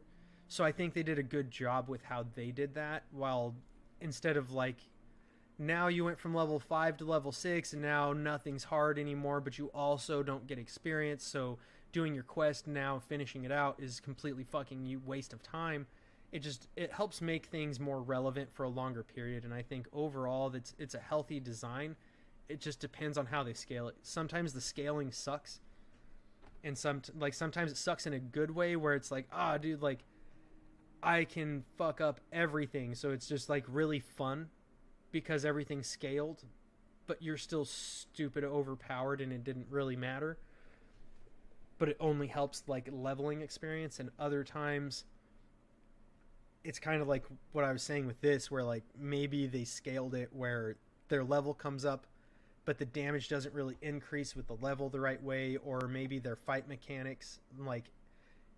So I think they did a good job with how they did that, while instead of, like, now you went from level 5 to level 6 and now nothing's hard anymore, but you also don't get experience, so doing your quest now, finishing it out, is completely fucking you waste of time. It helps make things more relevant for a longer period, and I think overall it's a healthy design. It just depends on how they scale it. Sometimes the scaling sucks, and sometimes it sucks in a good way, where it's like, dude, like, I can fuck up everything, so it's just, like, really fun because everything's scaled, but you're still stupid overpowered and it didn't really matter. But it only helps, like, leveling experience. And other times it's kind of like what I was saying with this, where, like, maybe they scaled it where their level comes up but the damage doesn't really increase with the level the right way, or maybe their fight mechanics, like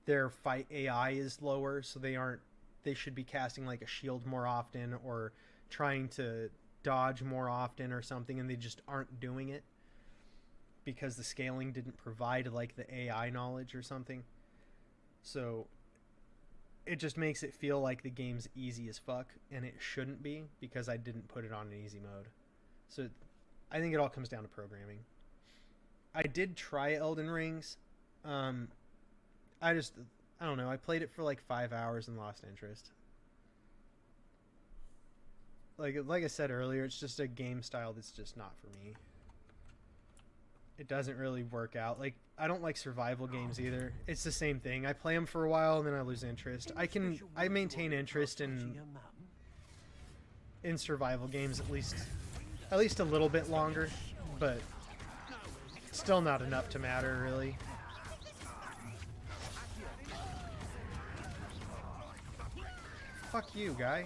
their fight AI is lower, so they should be casting like a shield more often or trying to dodge more often or something, and they just aren't doing it because the scaling didn't provide like the AI knowledge or something. So it just makes it feel like the game's easy as fuck, and it shouldn't be because I didn't put it on an easy mode. So I think it all comes down to programming. I did try Elden Rings. I don't know. I played it for like 5 hours and lost interest. Like I said earlier, it's just a game style that's just not for me. It doesn't really work out. Like, I don't like survival games either. It's the same thing. I play them for a while and then I lose interest. I maintain interest in survival games at least a little bit longer, but still not enough to matter really. Fuck you, guy.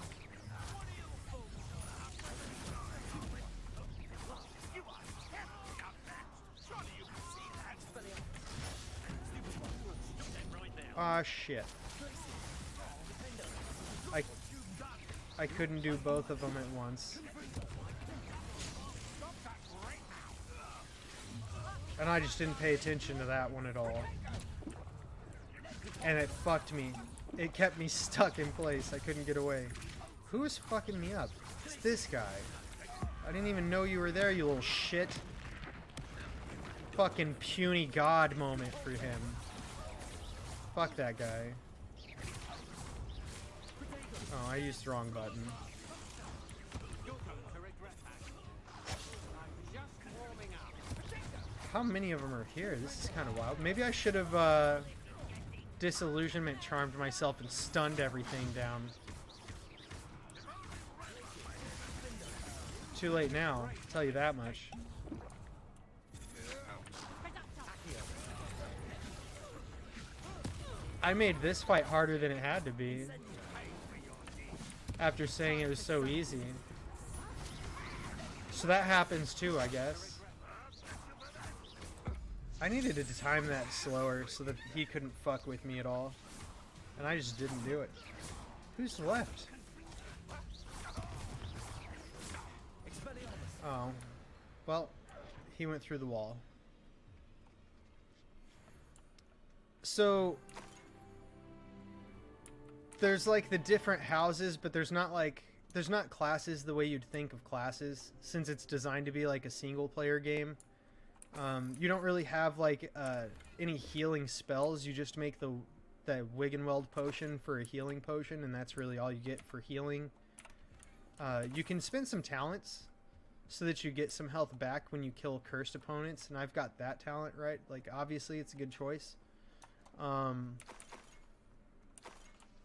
Ah, shit. I couldn't do both of them at once. And I just didn't pay attention to that one at all. And it fucked me. It kept me stuck in place. I couldn't get away. Who is fucking me up? It's this guy. I didn't even know you were there, you little shit. Fucking puny god moment for him. Fuck that guy. Oh, I used the wrong button. How many of them are here? This is kind of wild. Maybe I should have disillusionment charmed myself and stunned everything down. Too late now, I'll tell you that much. I made this fight harder than it had to be after saying it was so easy. So that happens too, I guess. I needed to time that slower so that he couldn't fuck with me at all. And I just didn't do it. Who's left? Oh. Well, he went through the wall. So there's like the different houses, but there's not classes the way you'd think of classes, since it's designed to be like a single player game. You don't really have like any healing spells. You just make the Wiggenweld potion for a healing potion, and that's really all you get for healing. You can spend some talents so that you get some health back when you kill cursed opponents, and I've got that talent, right? Like, obviously it's a good choice.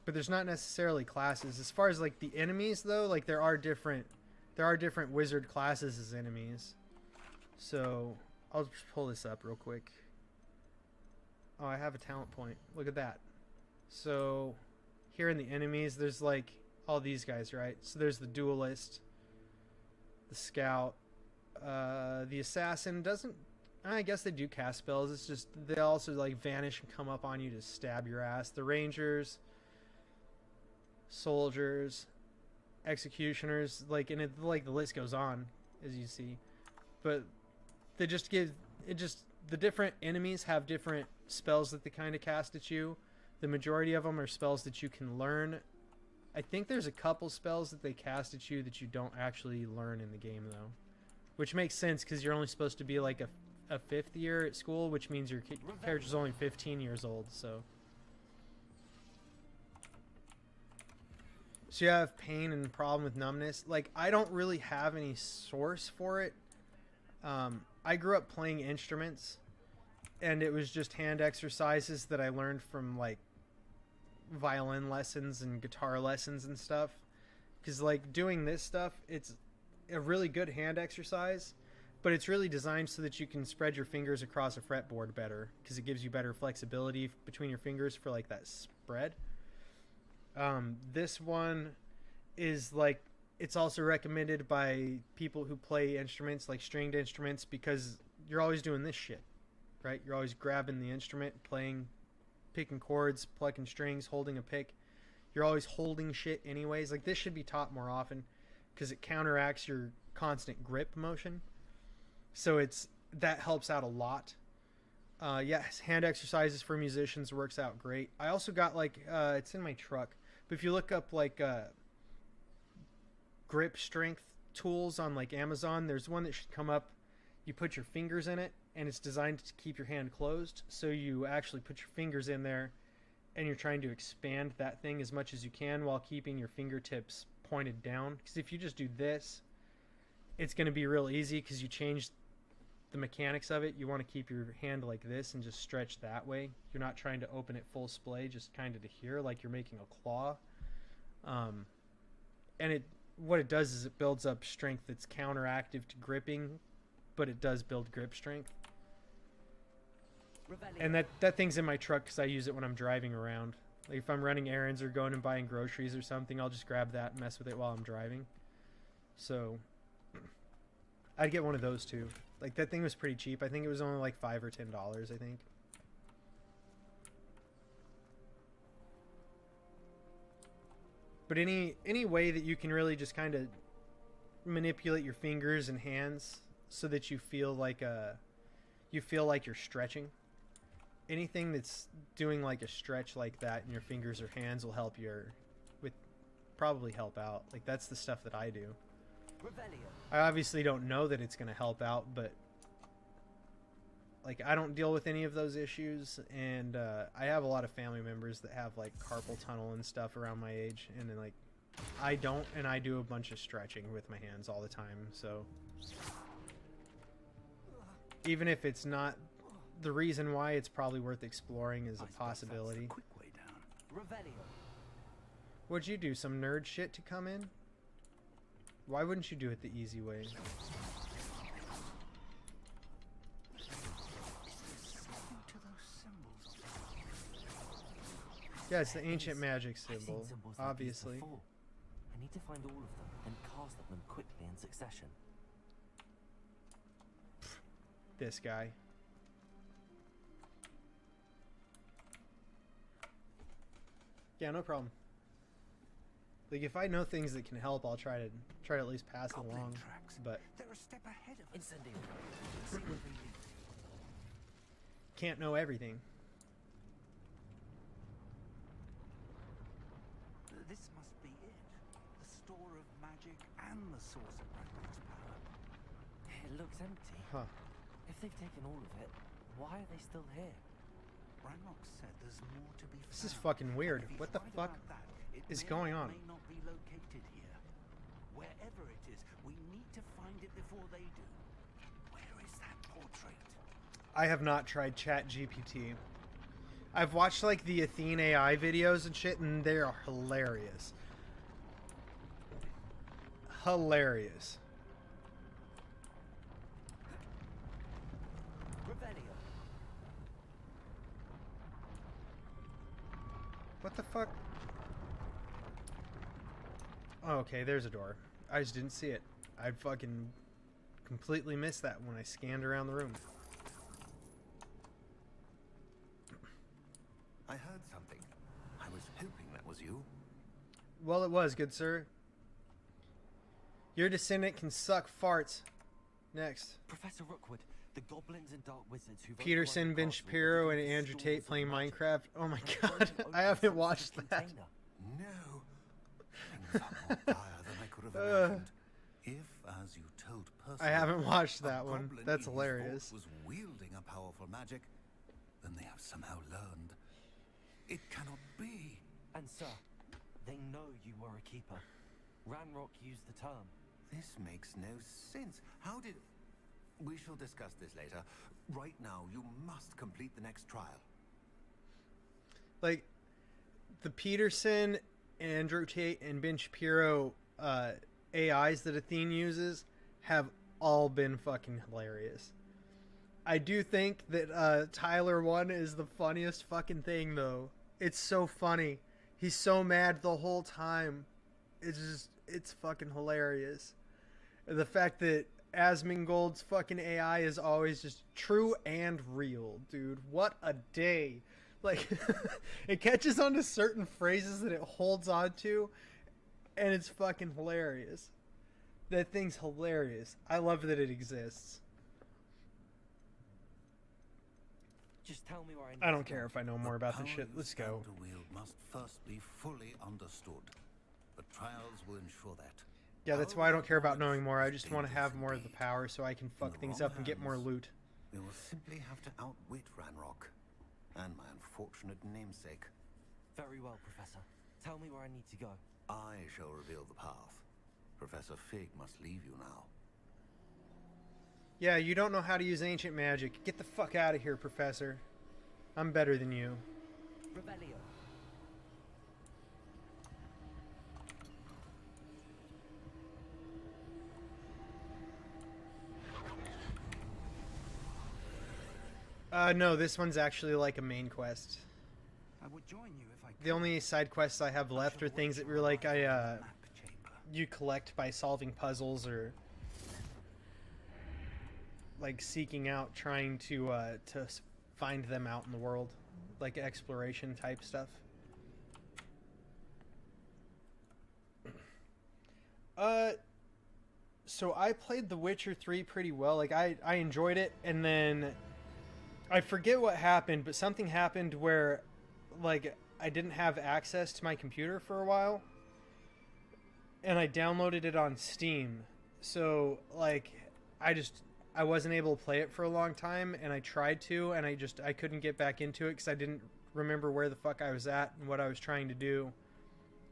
But there's not necessarily classes. As far as like the enemies though, like there are different wizard classes as enemies. So I'll just pull this up real quick. Oh, I have a talent point. Look at that. So here in the enemies, there's like all these guys, right? So there's the duelist, the scout, the assassin doesn't. I guess they do cast spells. It's just they also like vanish and come up on you to stab your ass. The rangers, soldiers, executioners, like, and it, like the list goes on as you see. But they just give it just the different enemies have different spells that they kind of cast at you. The majority of them are spells that you can learn. I think there's a couple spells that they cast at you that you don't actually learn in the game though, which makes sense because you're only supposed to be like a fifth year at school, which means your character's only 15 years old. So you have pain and problem with numbness. Like, I don't really have any source for it. I grew up playing instruments, and it was just hand exercises that I learned from like violin lessons and guitar lessons and stuff. Because like doing this stuff, it's a really good hand exercise, but it's really designed so that you can spread your fingers across a fretboard better, because it gives you better flexibility between your fingers for like that spread. This one is like, it's also recommended by people who play instruments, like stringed instruments, because you're always doing this shit, right? You're always grabbing the instrument, playing, picking chords, plucking strings, holding a pick. You're always holding shit anyways. Like, this should be taught more often because it counteracts your constant grip motion. So that helps out a lot. Yes, hand exercises for musicians works out great. I also got like, it's in my truck, but if you look up like grip strength tools on like Amazon, there's one that should come up. You put your fingers in it, and it's designed to keep your hand closed. So you actually put your fingers in there, and you're trying to expand that thing as much as you can while keeping your fingertips pointed down. Because if you just do this, it's going to be real easy because you change the mechanics of it. You want to keep your hand like this and just stretch that way. You're not trying to open it full splay, just kind of to here, like you're making a claw. And what it does is it builds up strength that's counteractive to gripping, but it does build grip strength. And that thing's in my truck because I use it when I'm driving around. Like if I'm running errands or going and buying groceries or something, I'll just grab that and mess with it while I'm driving. So I'd get one of those too. Like, that thing was pretty cheap. I think it was only like $5 or $10, I think. But any way that you can really just kind of manipulate your fingers and hands so that you feel like you're stretching. Anything that's doing like a stretch like that in your fingers or hands will help probably help out. Like, that's the stuff that I do. I obviously don't know that it's going to help out, but like, I don't deal with any of those issues, and I have a lot of family members that have like carpal tunnel and stuff around my age, and then like I don't, and I do a bunch of stretching with my hands all the time. So even if it's not the reason why, it's probably worth exploring as a possibility. Quick way down. What'd you do? Some nerd shit to come in? Why wouldn't you do it the easy way? Yeah, it's the ancient magic symbol, obviously. I need to find all of them and cast them quickly in succession. This guy. Yeah, no problem. Like, if I know things that can help, I'll try to at least pass it along. Tracks. But they're a step ahead of us. Incendiary. See what they do. Can't know everything. This must be it. The store of magic and the source of Ragnar's power. It looks empty. Huh. If they've taken all of it, why are they still here? Ragnarok said there's more to be found. This is fucking weird. If he's What the right fuck about that, it is may going or on? may not be located here. Wherever it is, we need to find it before they do. Where is that portrait? I have not tried ChatGPT. I've watched like the Athene AI videos and shit, and they are hilarious. Hilarious. What the fuck? Oh, okay, there's a door. I just didn't see it. I fucking completely missed that when I scanned around the room. I heard something. I was hoping that was you. Well, it was, good sir. Your descendant can suck farts. Next. Professor Rookwood, the goblins and dark wizards who Peterson, Ben Shapiro, and Andrew Tate playing Minecraft. Oh my god, I haven't watched that. No. Things are more dire than I could have imagined. If, as you told Percy, I haven't watched a that one. goblin That's in his hilarious. vault was wielding a powerful magic, then they have somehow learned. It cannot be. And sir, they know you were a keeper. Ranrock used the term. This makes no sense. How did... We shall discuss this later. Right now, you must complete the next trial. Like, the Peterson, Andrew Tate, and Ben Shapiro AIs that Athene uses have all been fucking hilarious. I do think that Tyler 1 is the funniest fucking thing, though. It's so funny. He's so mad the whole time. It's fucking hilarious. The fact that Asmongold's fucking AI is always just true and real, dude. What a day. Like, it catches on to certain phrases that it holds on to, and it's fucking hilarious. That thing's hilarious. I love that it exists. Just tell me where I don't care if I know more about this shit. Let's go. The wield must first be fully understood. The trials will ensure that. Yeah, that's why I don't care about knowing more. I just want to have more of the power so I can fuck things up and get more loot. We will simply have to outwit Ranrock and my unfortunate namesake. Very well, Professor. Tell me where I need to go. I shall reveal the path. Professor Fig must leave you now. Yeah, you don't know how to use ancient magic. Get the fuck out of here, Professor. I'm better than you. Revelio. No, this one's actually like a main quest. I would join you if I could. The only side quests I have left are things that were like you collect by solving puzzles or like seeking out, trying to find them out in the world, like exploration type stuff. So I played The Witcher 3 pretty well. Like I enjoyed it, and then I forget what happened, but something happened where like I didn't have access to my computer for a while, and I downloaded it on Steam. So like I wasn't able to play it for a long time, and I tried to, and I couldn't get back into it because I didn't remember where the fuck I was at and what I was trying to do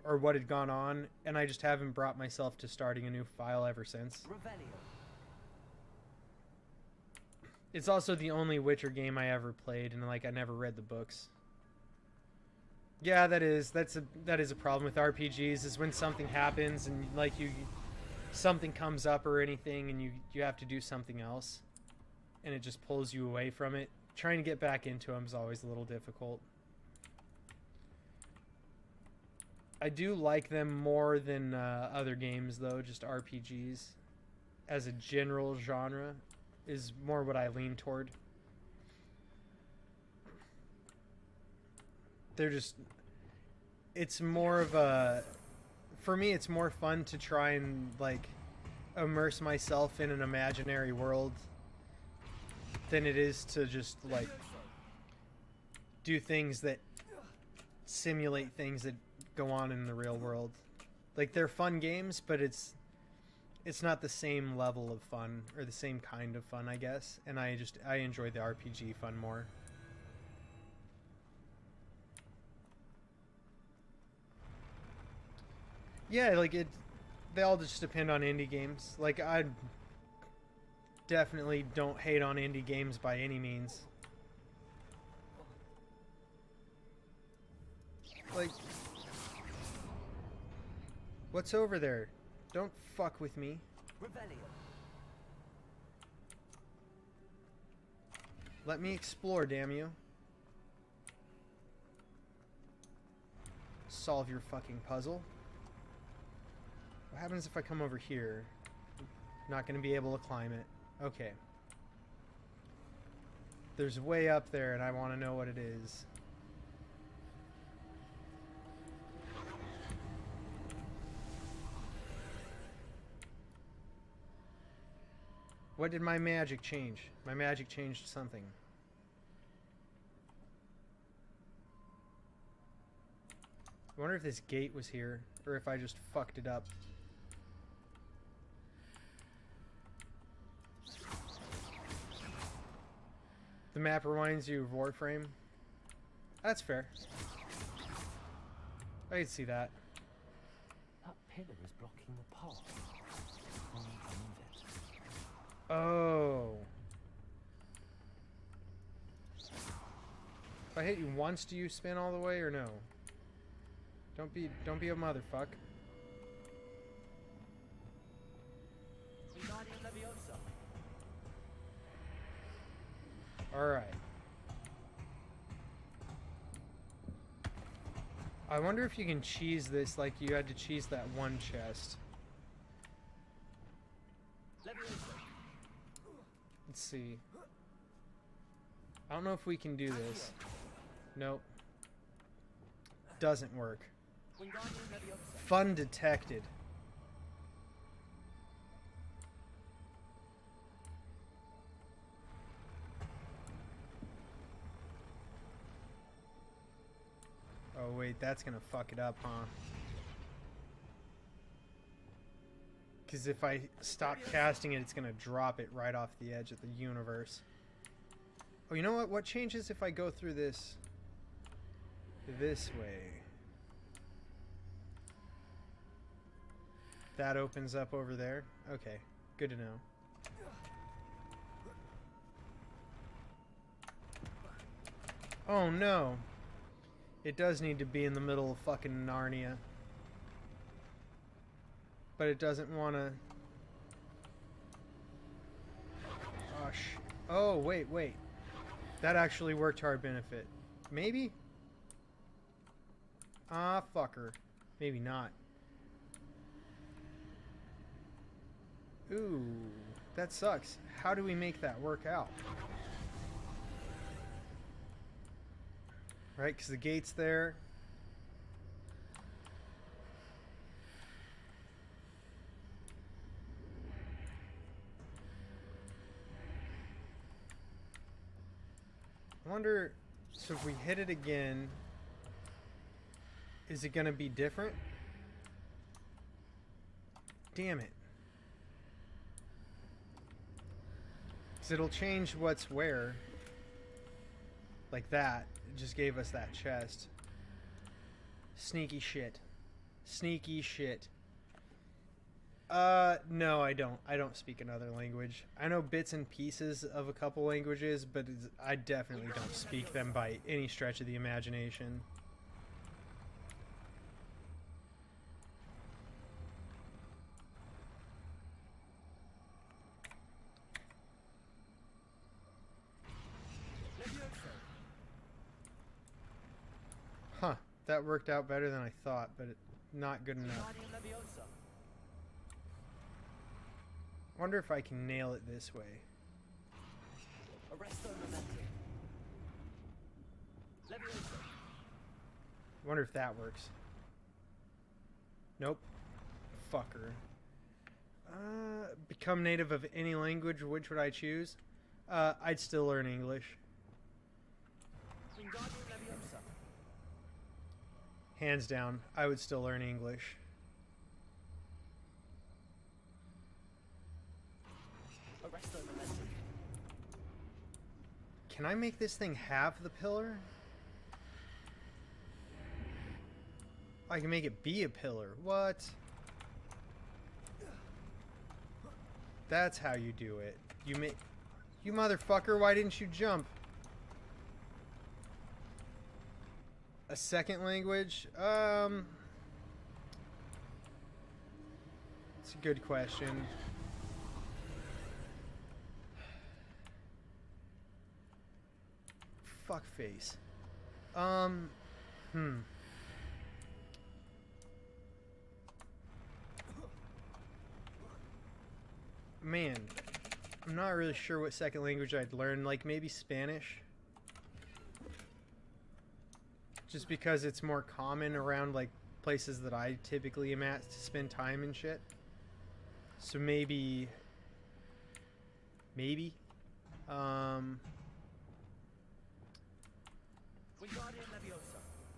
or what had gone on, and I just haven't brought myself to starting a new file ever since. Revelio. It's also the only Witcher game I ever played, and like I never read the books. Yeah, that is a problem with RPGs, is when something happens and like something comes up or anything and you have to do something else and it just pulls you away from it. Trying to get back into them is always a little difficult. I do like them more than other games though, just RPGs as a general genre is more what I lean toward. It's more of a, for me it's more fun to try and like immerse myself in an imaginary world than it is to just like do things that simulate things that go on in the real world. Like they're fun games, but it's not the same level of fun or the same kind of fun, I guess. And I enjoy the RPG fun more. Yeah, like they all just depend on indie games. Like I definitely don't hate on indie games by any means. Like, what's over there? Don't fuck with me. Revelio. Let me explore, damn you. solve your fucking puzzle. What happens if I come over here? Not gonna be able to climb it. Okay. There's way up there and I want to know what it is. What did my magic change? My magic changed something. I wonder if this gate was here, or if I just fucked it up. The map reminds you of Warframe. That's fair. I can see that. That pillar is blocking the path. I'll need to move it. Oh. If I hit you once, do you spin all the way or no? Don't be a motherfuck. Alright. I wonder if you can cheese this like you had to cheese that one chest. Let's see. I don't know if we can do this. Nope. Doesn't work. Fun detected. Oh wait, that's gonna fuck it up, huh? Because if I stop casting it, it's gonna drop it right off the edge of the universe. Oh, you know what? What changes if I go through this way? That opens up over there? Okay, good to know. Oh no! It does need to be in the middle of fucking Narnia. But it doesn't want to... Oh, oh, wait. That actually worked to our benefit. Maybe? Ah, fucker. Maybe not. Ooh, that sucks. How do we make that work out? Right, because the gate's there. I wonder, so if we hit it again, is it going to be different? Damn it. Because it'll change what's where. Like that. It just gave us that chest. Sneaky shit. Sneaky shit. No, I don't. I don't speak another language. I know bits and pieces of a couple languages, but I definitely don't speak them by any stretch of the imagination. Huh, that worked out better than I thought, but not good enough. Wonder if I can nail it this way. Wonder if that works. Nope. Fucker. Become native of any language, which would I choose? I'd still learn English. Hands down, I would still learn English. Can I make this thing have the pillar? I can make it be a pillar. What? That's how you do it. You motherfucker, why didn't you jump? A second language? It's a good question. Fuckface. man, I'm not really sure what second language I'd learn. Like, maybe Spanish. Just because it's more common around, like, places that I typically am at to spend time and shit. So maybe... I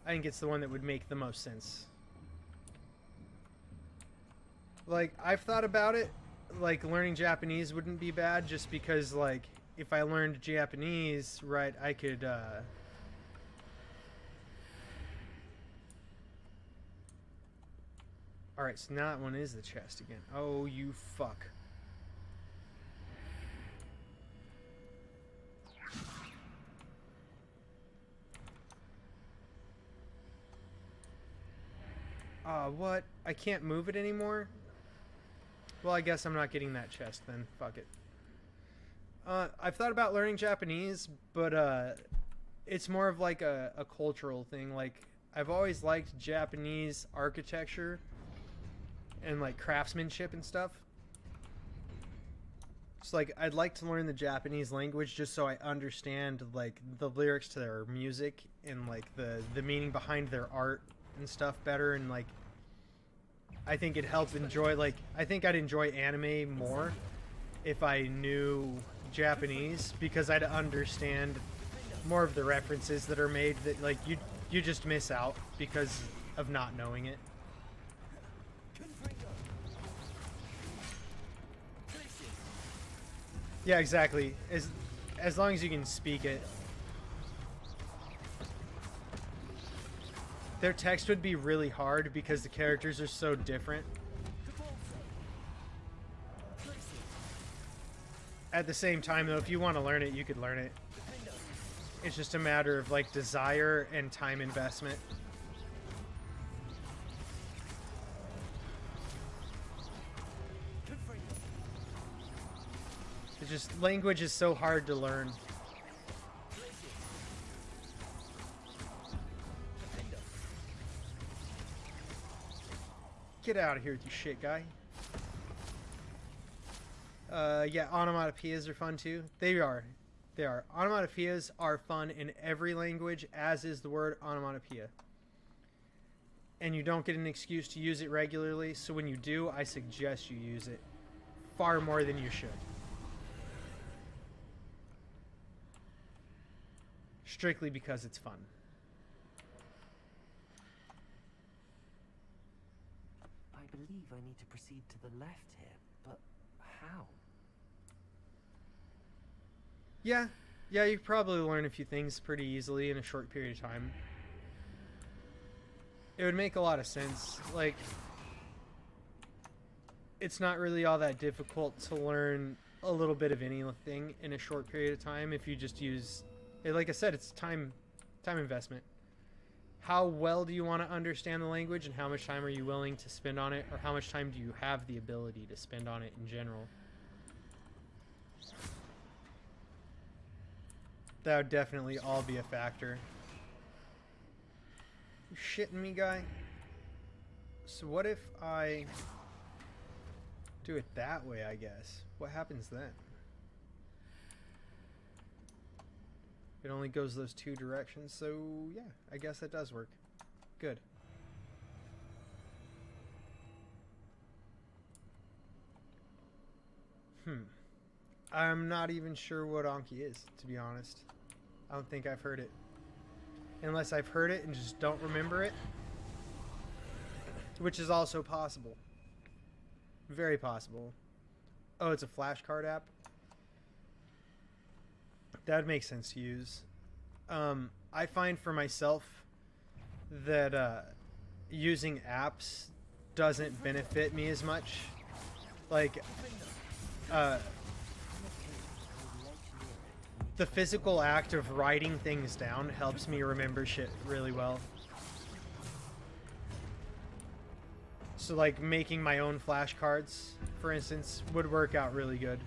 think it's the one that would make the most sense. Like, I've thought about it. Like, learning Japanese wouldn't be bad just because, like, if I learned Japanese, right, I could, Alright, so now that one is the chest again. Oh, you fuck. What? I can't move it anymore? Well, I guess I'm not getting that chest then. Fuck it. I've thought about learning Japanese, but, it's more of like a cultural thing. Like, I've always liked Japanese architecture and, like, craftsmanship and stuff. So, like, I'd like to learn the Japanese language just so I understand, like, the lyrics to their music and, like, the meaning behind their art and stuff better, and, like, I think it'd help enjoy, like, I think I'd enjoy anime more if I knew Japanese, because I'd understand more of the references that are made that, like, you just miss out because of not knowing it. Yeah, exactly. As long as you can speak it. Their text would be really hard because the characters are so different. At the same time, though, if you want to learn it, you could learn it. It's just a matter of, like, desire and time investment. It's just, language is so hard to learn. Get out of here with your shit, guy. Yeah, onomatopoeias are fun too. They are. They are. Onomatopoeias are fun in every language, as is the word onomatopoeia. And you don't get an excuse to use it regularly, so when you do, I suggest you use it far more than you should. Strictly because it's fun. I believe I need to proceed to the left here, but how? Yeah, you could probably learn a few things pretty easily in a short period of time. It would make a lot of sense. Like, it's not really all that difficult to learn a little bit of anything in a short period of time if you just use, like I said, it's time investment. How well do you want to understand the language, and how much time are you willing to spend on it, or how much time do you have the ability to spend on it in general? That would definitely all be a factor. You shitting me, guy? So what if I do it that way, I guess? What happens then? It only goes those two directions, so yeah, I guess that does work. Good. I'm not even sure what Anki is, to be honest. I don't think I've heard it. Unless I've heard it and just don't remember it. Which is also possible. Very possible. Oh, it's a flashcard app? That would make sense to use. I find for myself that using apps doesn't benefit me as much. Like, the physical act of writing things down helps me remember shit really well. So, like, making my own flashcards, for instance, would work out really good.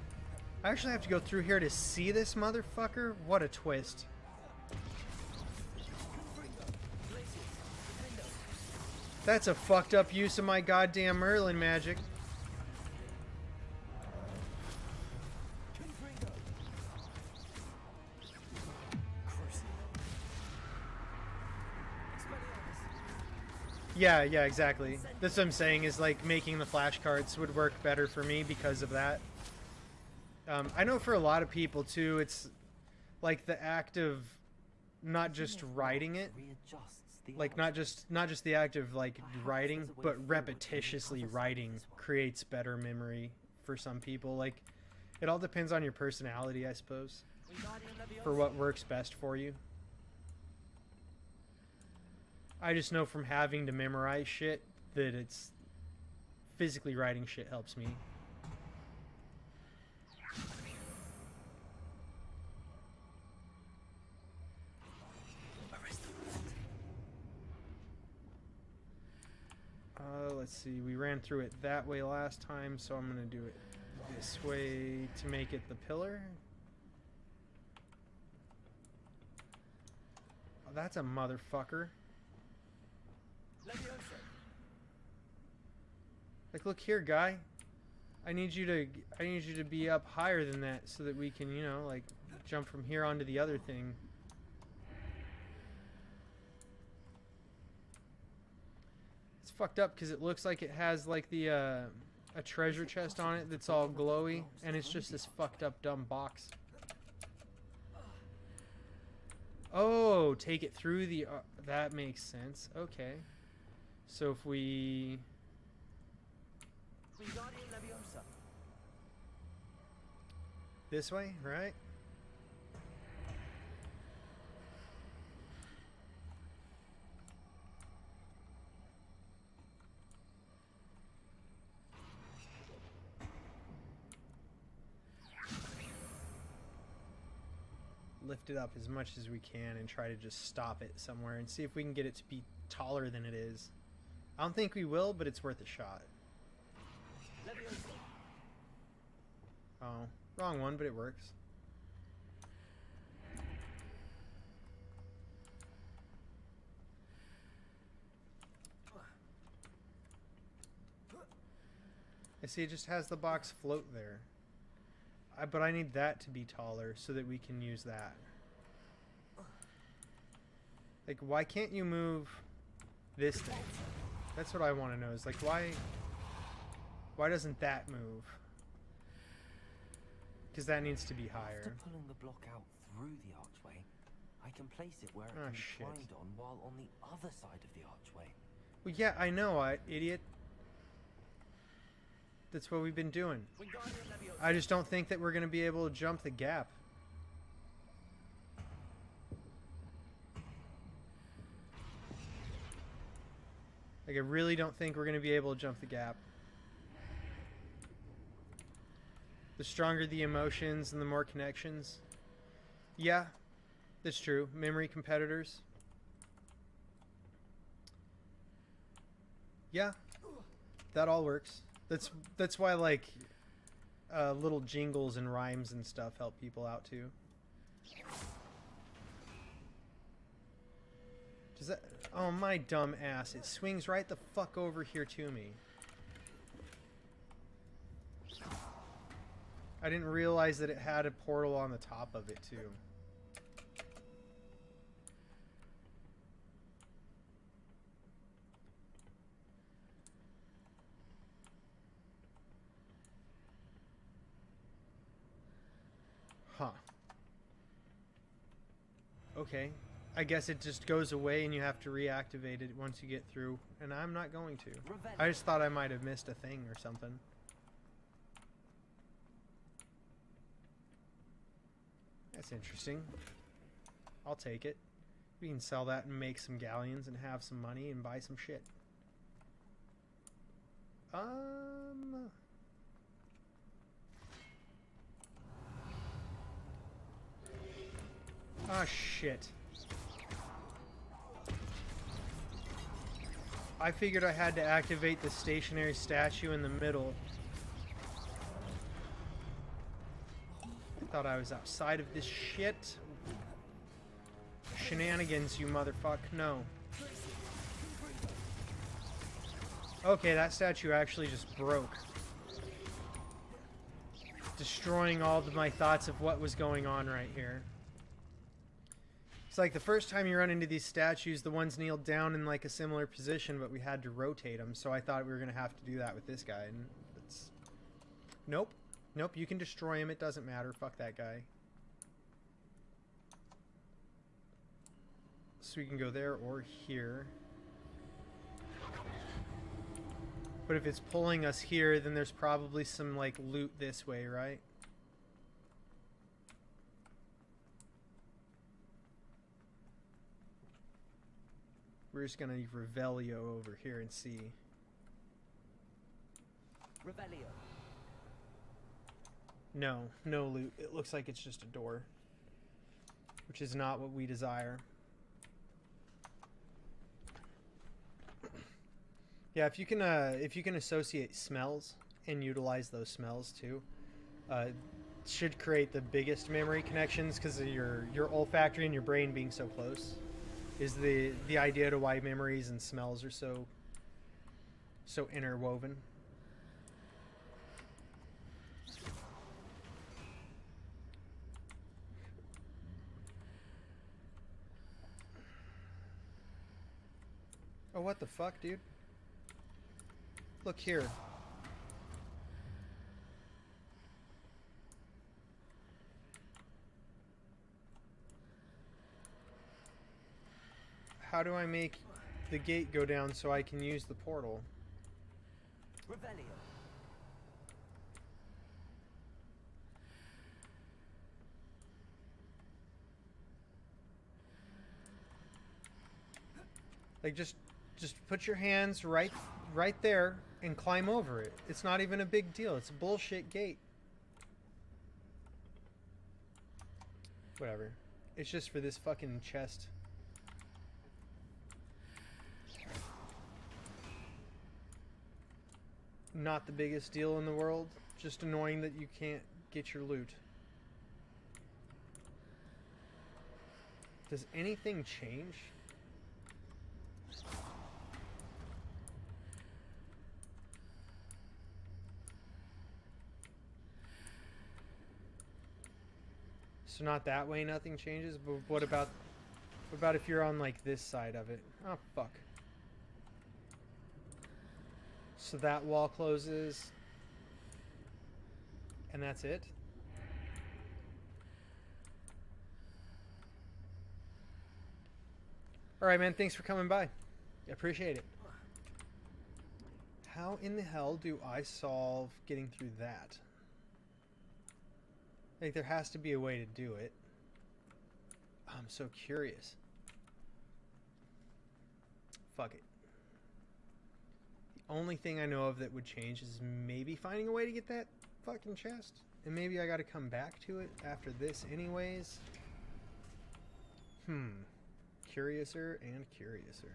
I actually have to go through here to see this motherfucker? What a twist. That's a fucked up use of my goddamn Merlin magic. Yeah, exactly. That's what I'm saying, is like making the flashcards would work better for me because of that. I know for a lot of people too, it's like the act of not just writing it, like not just the act of like writing, but repetitiously writing creates better memory for some people. Like, it all depends on your personality, I suppose, for what works best for you. I just know from having to memorize shit that it's physically writing shit helps me. Let's see, we ran through it that way last time, so I'm gonna do it this way to make it the pillar. Oh, that's a motherfucker. Like, look here, guy. I need you to be up higher than that so that we can, you know, like, jump from here onto the other thing. It's fucked up because it looks like it has like the a treasure chest on it that's all glowy, and it's just this fucked up dumb box. Oh, take it through the that makes sense. Okay. So if we this way, right? Lift it up as much as we can and try to just stop it somewhere and see if we can get it to be taller than it is. I don't think we will, but it's worth a shot. Oh, wrong one, but it works. I see it just has the box float there. But I need that to be taller so that we can use that. Like, why can't you move this thing? That's what I want to know, is like, why doesn't that move? Because that needs to be higher. After pulling the block out through the archway, I can place it where it can be climbed on while on the other side of the archway. Well, yeah, I know, idiot. That's what we've been doing. I just don't think that we're going to be able to jump the gap. Like, I really don't think we're going to be able to jump the gap. The stronger the emotions and the more connections. Yeah, that's true. Memory competitors. Yeah, that all works. That's why, like, little jingles and rhymes and stuff help people out too. Does that? Oh, my dumb ass! It swings right the fuck over here to me. I didn't realize that it had a portal on the top of it too. Huh. Okay. I guess it just goes away and you have to reactivate it once you get through. And I'm not going to. I just thought I might have missed a thing or something. That's interesting. I'll take it. We can sell that and make some galleons and have some money and buy some shit. Ah, shit. I figured I had to activate the stationary statue in the middle. I thought I was outside of this shit. Shenanigans, you motherfuck. No. Okay, that statue actually just broke. Destroying all of my thoughts of what was going on right here. It's like the first time you run into these statues, the ones kneeled down in like a similar position, but we had to rotate them. So I thought we were going to have to do that with this guy. And it's... Nope. Nope, you can destroy him. It doesn't matter. Fuck that guy. So we can go there or here. But if it's pulling us here, then there's probably some like loot this way, right? We're just gonna Revelio over here and see. Revelio. No, no loot. It looks like it's just a door, which is not what we desire. Yeah, if you can associate smells and utilize those smells too, should create the biggest memory connections because of your olfactory and your brain being so close. Is the idea to why memories and smells are so interwoven. Oh, what the fuck, dude? Look here. How do I make the gate go down so I can use the portal? Revelio. Like just put your hands right there and climb over it. It's not even a big deal. It's a bullshit gate. Whatever. It's just for this fucking chest. Not the biggest deal in the world. Just annoying that you can't get your loot. Does anything change? So not that way, nothing changes, but what about if you're on like this side of it? Oh fuck. So that wall closes and that's it? Alright man, thanks for coming by. I appreciate it. How in the hell do I solve getting through that? Like, there has to be a way to do it. I'm so curious. Fuck it. The only thing I know of that would change is maybe finding a way to get that fucking chest. And maybe I gotta come back to it after this anyways. Curiouser and curiouser.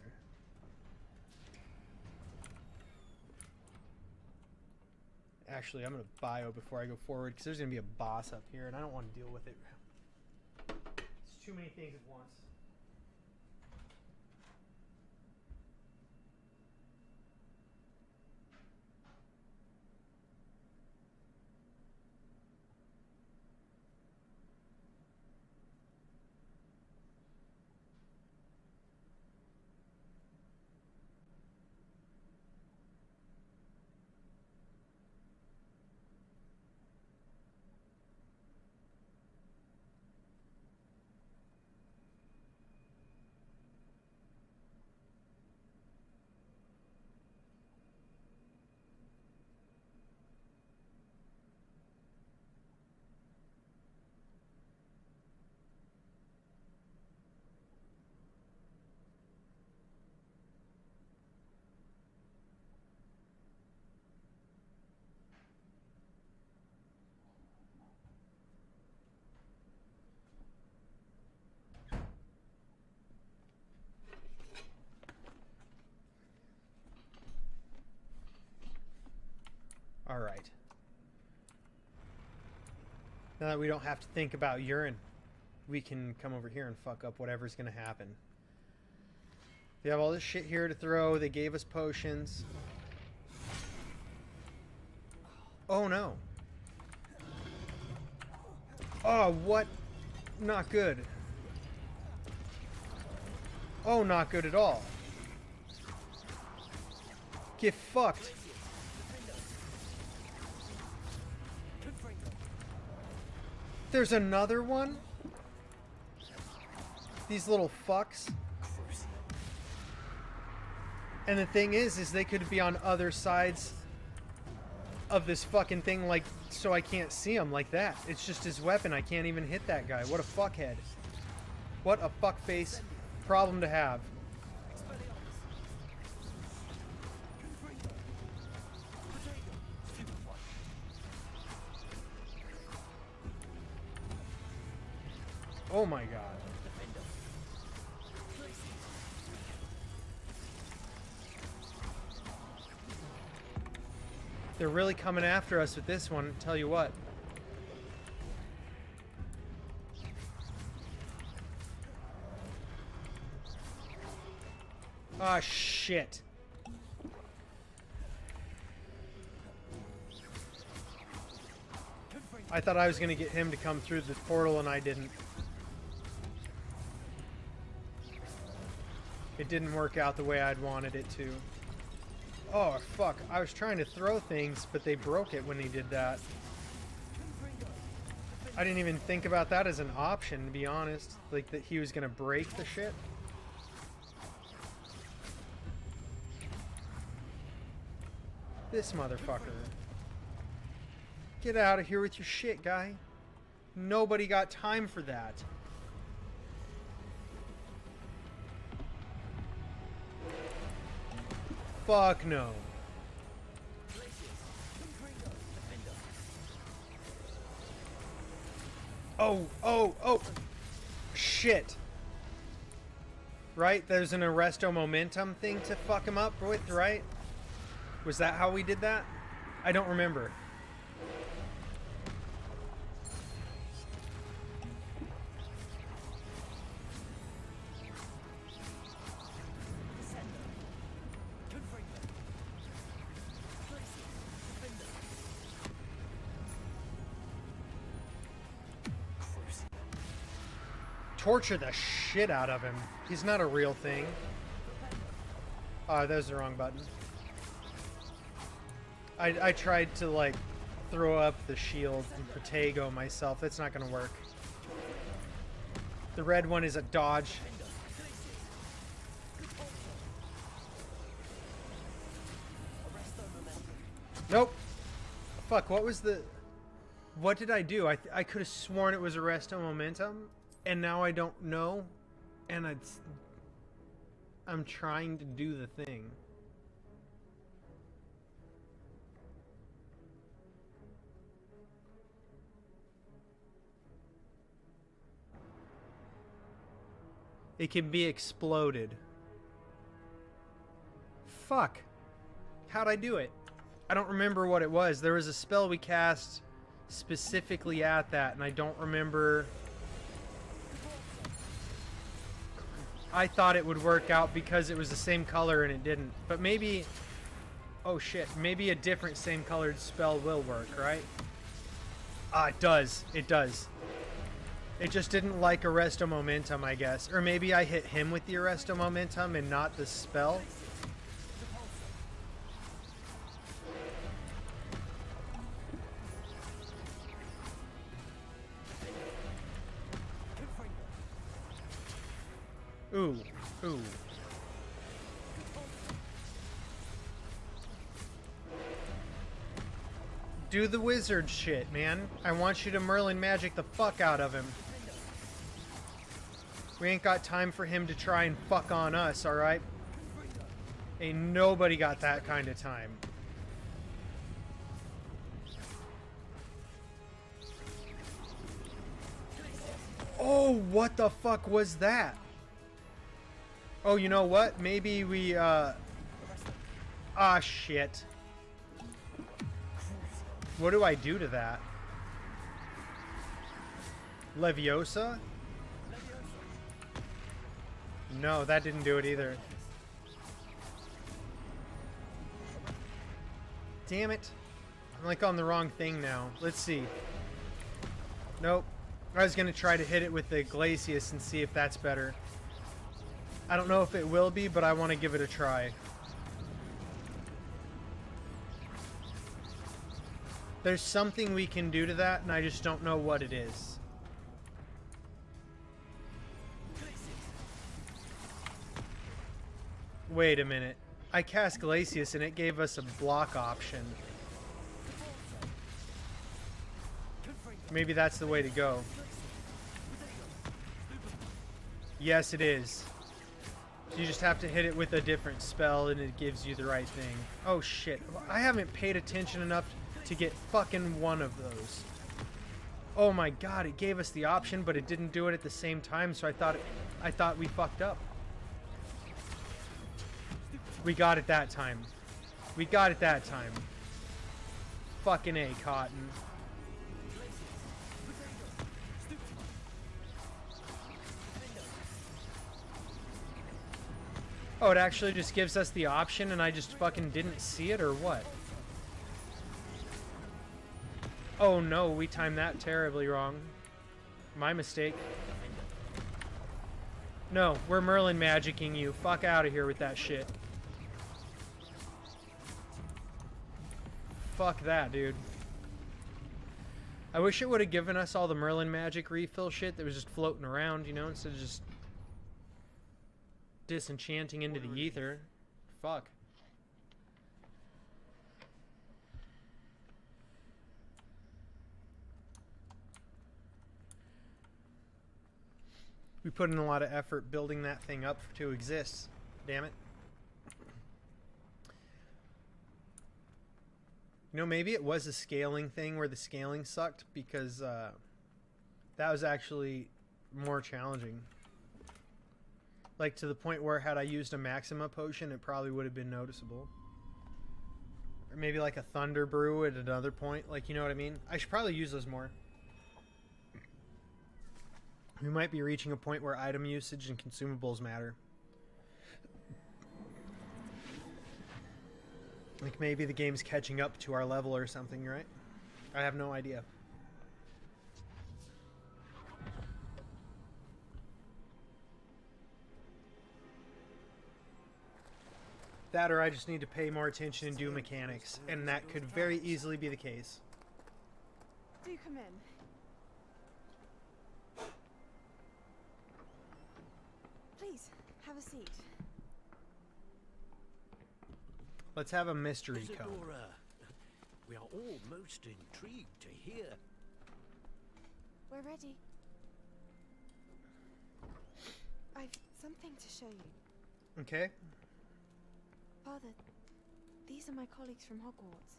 Actually, I'm going to bio before I go forward because there's going to be a boss up here and I don't want to deal with it. It's too many things at once. Alright. Now that we don't have to think about urine, we can come over here and fuck up whatever's gonna happen. They have all this shit here to throw. They gave us potions. Oh no. Oh, what? Not good. Oh, not good at all. Get fucked. There's another one? These little fucks. And the thing is they could be on other sides of this fucking thing, like, so I can't see him like that. It's just his weapon. I can't even hit that guy. What a fuckhead. What a fuckface problem to have. Oh my god. They're really coming after us with this one, tell you what. Ah, shit. I thought I was gonna get him to come through the portal and I didn't. It didn't work out the way I'd wanted it to. Oh, fuck. I was trying to throw things, but they broke it when he did that. I didn't even think about that as an option, to be honest. Like, that he was gonna break the shit. This motherfucker. Get out of here with your shit, guy. Nobody got time for that. Fuck no. Oh. Shit. Right? There's an arresto momentum thing to fuck him up with, right? Was that how we did that? I don't remember. Torture the shit out of him. He's not a real thing. Oh, that was the wrong button. I tried to, like, throw up the shield and Protego myself. That's not gonna work. The red one is a dodge. Nope. Fuck, what was the... What did I do? I could have sworn it was Arresto Momentum, and now I don't know, and I'm trying to do the thing. It can be exploded. Fuck. How'd I do it? I don't remember what it was. There was a spell we cast specifically at that, and I don't remember. I thought it would work out because it was the same color and it didn't. But maybe... Oh shit. Maybe a different same colored spell will work, right? Ah, it does. It does. It just didn't like Arresto Momentum, I guess. Or maybe I hit him with the Arresto Momentum and not the spell. Ooh, ooh. Do the wizard shit, man. I want you to Merlin magic the fuck out of him. We ain't got time for him to try and fuck on us, alright? Ain't nobody got that kind of time. Oh, what the fuck was that? Oh, you know what? Maybe we, Ah, shit. What do I do to that? Leviosa? No, that didn't do it either. Damn it. I'm like on the wrong thing now. Let's see. Nope. I was gonna try to hit it with the Glacius and see if that's better. I don't know if it will be, but I want to give it a try. There's something we can do to that, and I just don't know what it is. Wait a minute. I cast Glacius and it gave us a block option. Maybe that's the way to go. Yes, it is. You just have to hit it with a different spell and it gives you the right thing. Oh shit. I haven't paid attention enough to get fucking one of those. Oh my god, it gave us the option, but it didn't do it at the same time, so I thought we fucked up. We got it that time. We got it that time. Fucking A, Cotton. Oh, it actually just gives us the option and I just fucking didn't see it, or what? Oh no, we timed that terribly wrong. My mistake. No, we're Merlin magicking you. Fuck out of here with that shit. Fuck that, dude. I wish it would have given us all the Merlin magic refill shit that was just floating around, you know, instead of just disenchanting into the ether. Fuck. We put in a lot of effort building that thing up to exist. Damn it. You know, maybe it was a scaling thing where the scaling sucked because that was actually more challenging. Like to the point where had I used a Maxima potion, it probably would have been noticeable. Or maybe like a Thunder Brew at another point. Like, you know what I mean? I should probably use those more. We might be reaching a point where item usage and consumables matter. Like maybe the game's catching up to our level or something, right? I have no idea. That or I just need to pay more attention and do mechanics, and that could very easily be the case. Do come in. Please, have a seat. Let's have a mystery code. Isadora, we are all most intrigued to hear. We're ready. I've something to show you. Okay. Father, these are my colleagues from Hogwarts.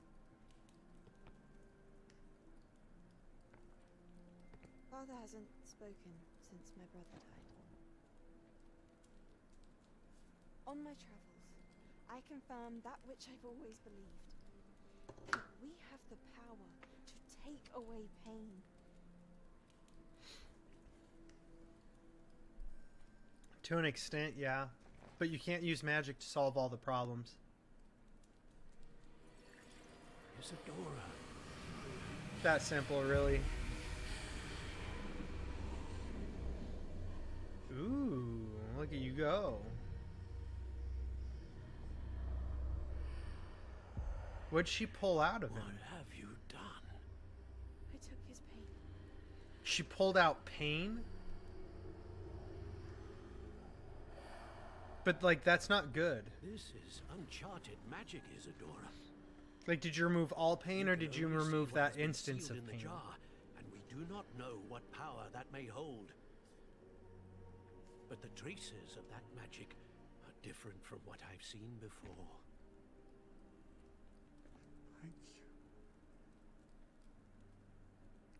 Father hasn't spoken since my brother died. On my travels, I confirm that which I've always believed. That we have the power to take away pain. To an extent, yeah. But you can't use magic to solve all the problems. Isadora. That simple, really. Ooh, look at you go. What'd she pull out of him? What have you done? I took his pain. She pulled out pain? But, like, that's not good. This is uncharted magic, Isadora. Like, did you remove all pain, or did you can only see remove what that has been instance sealed of in the pain? jar, and we do not know what power that may hold. But the traces of that magic are different from what I've seen before. Thank you.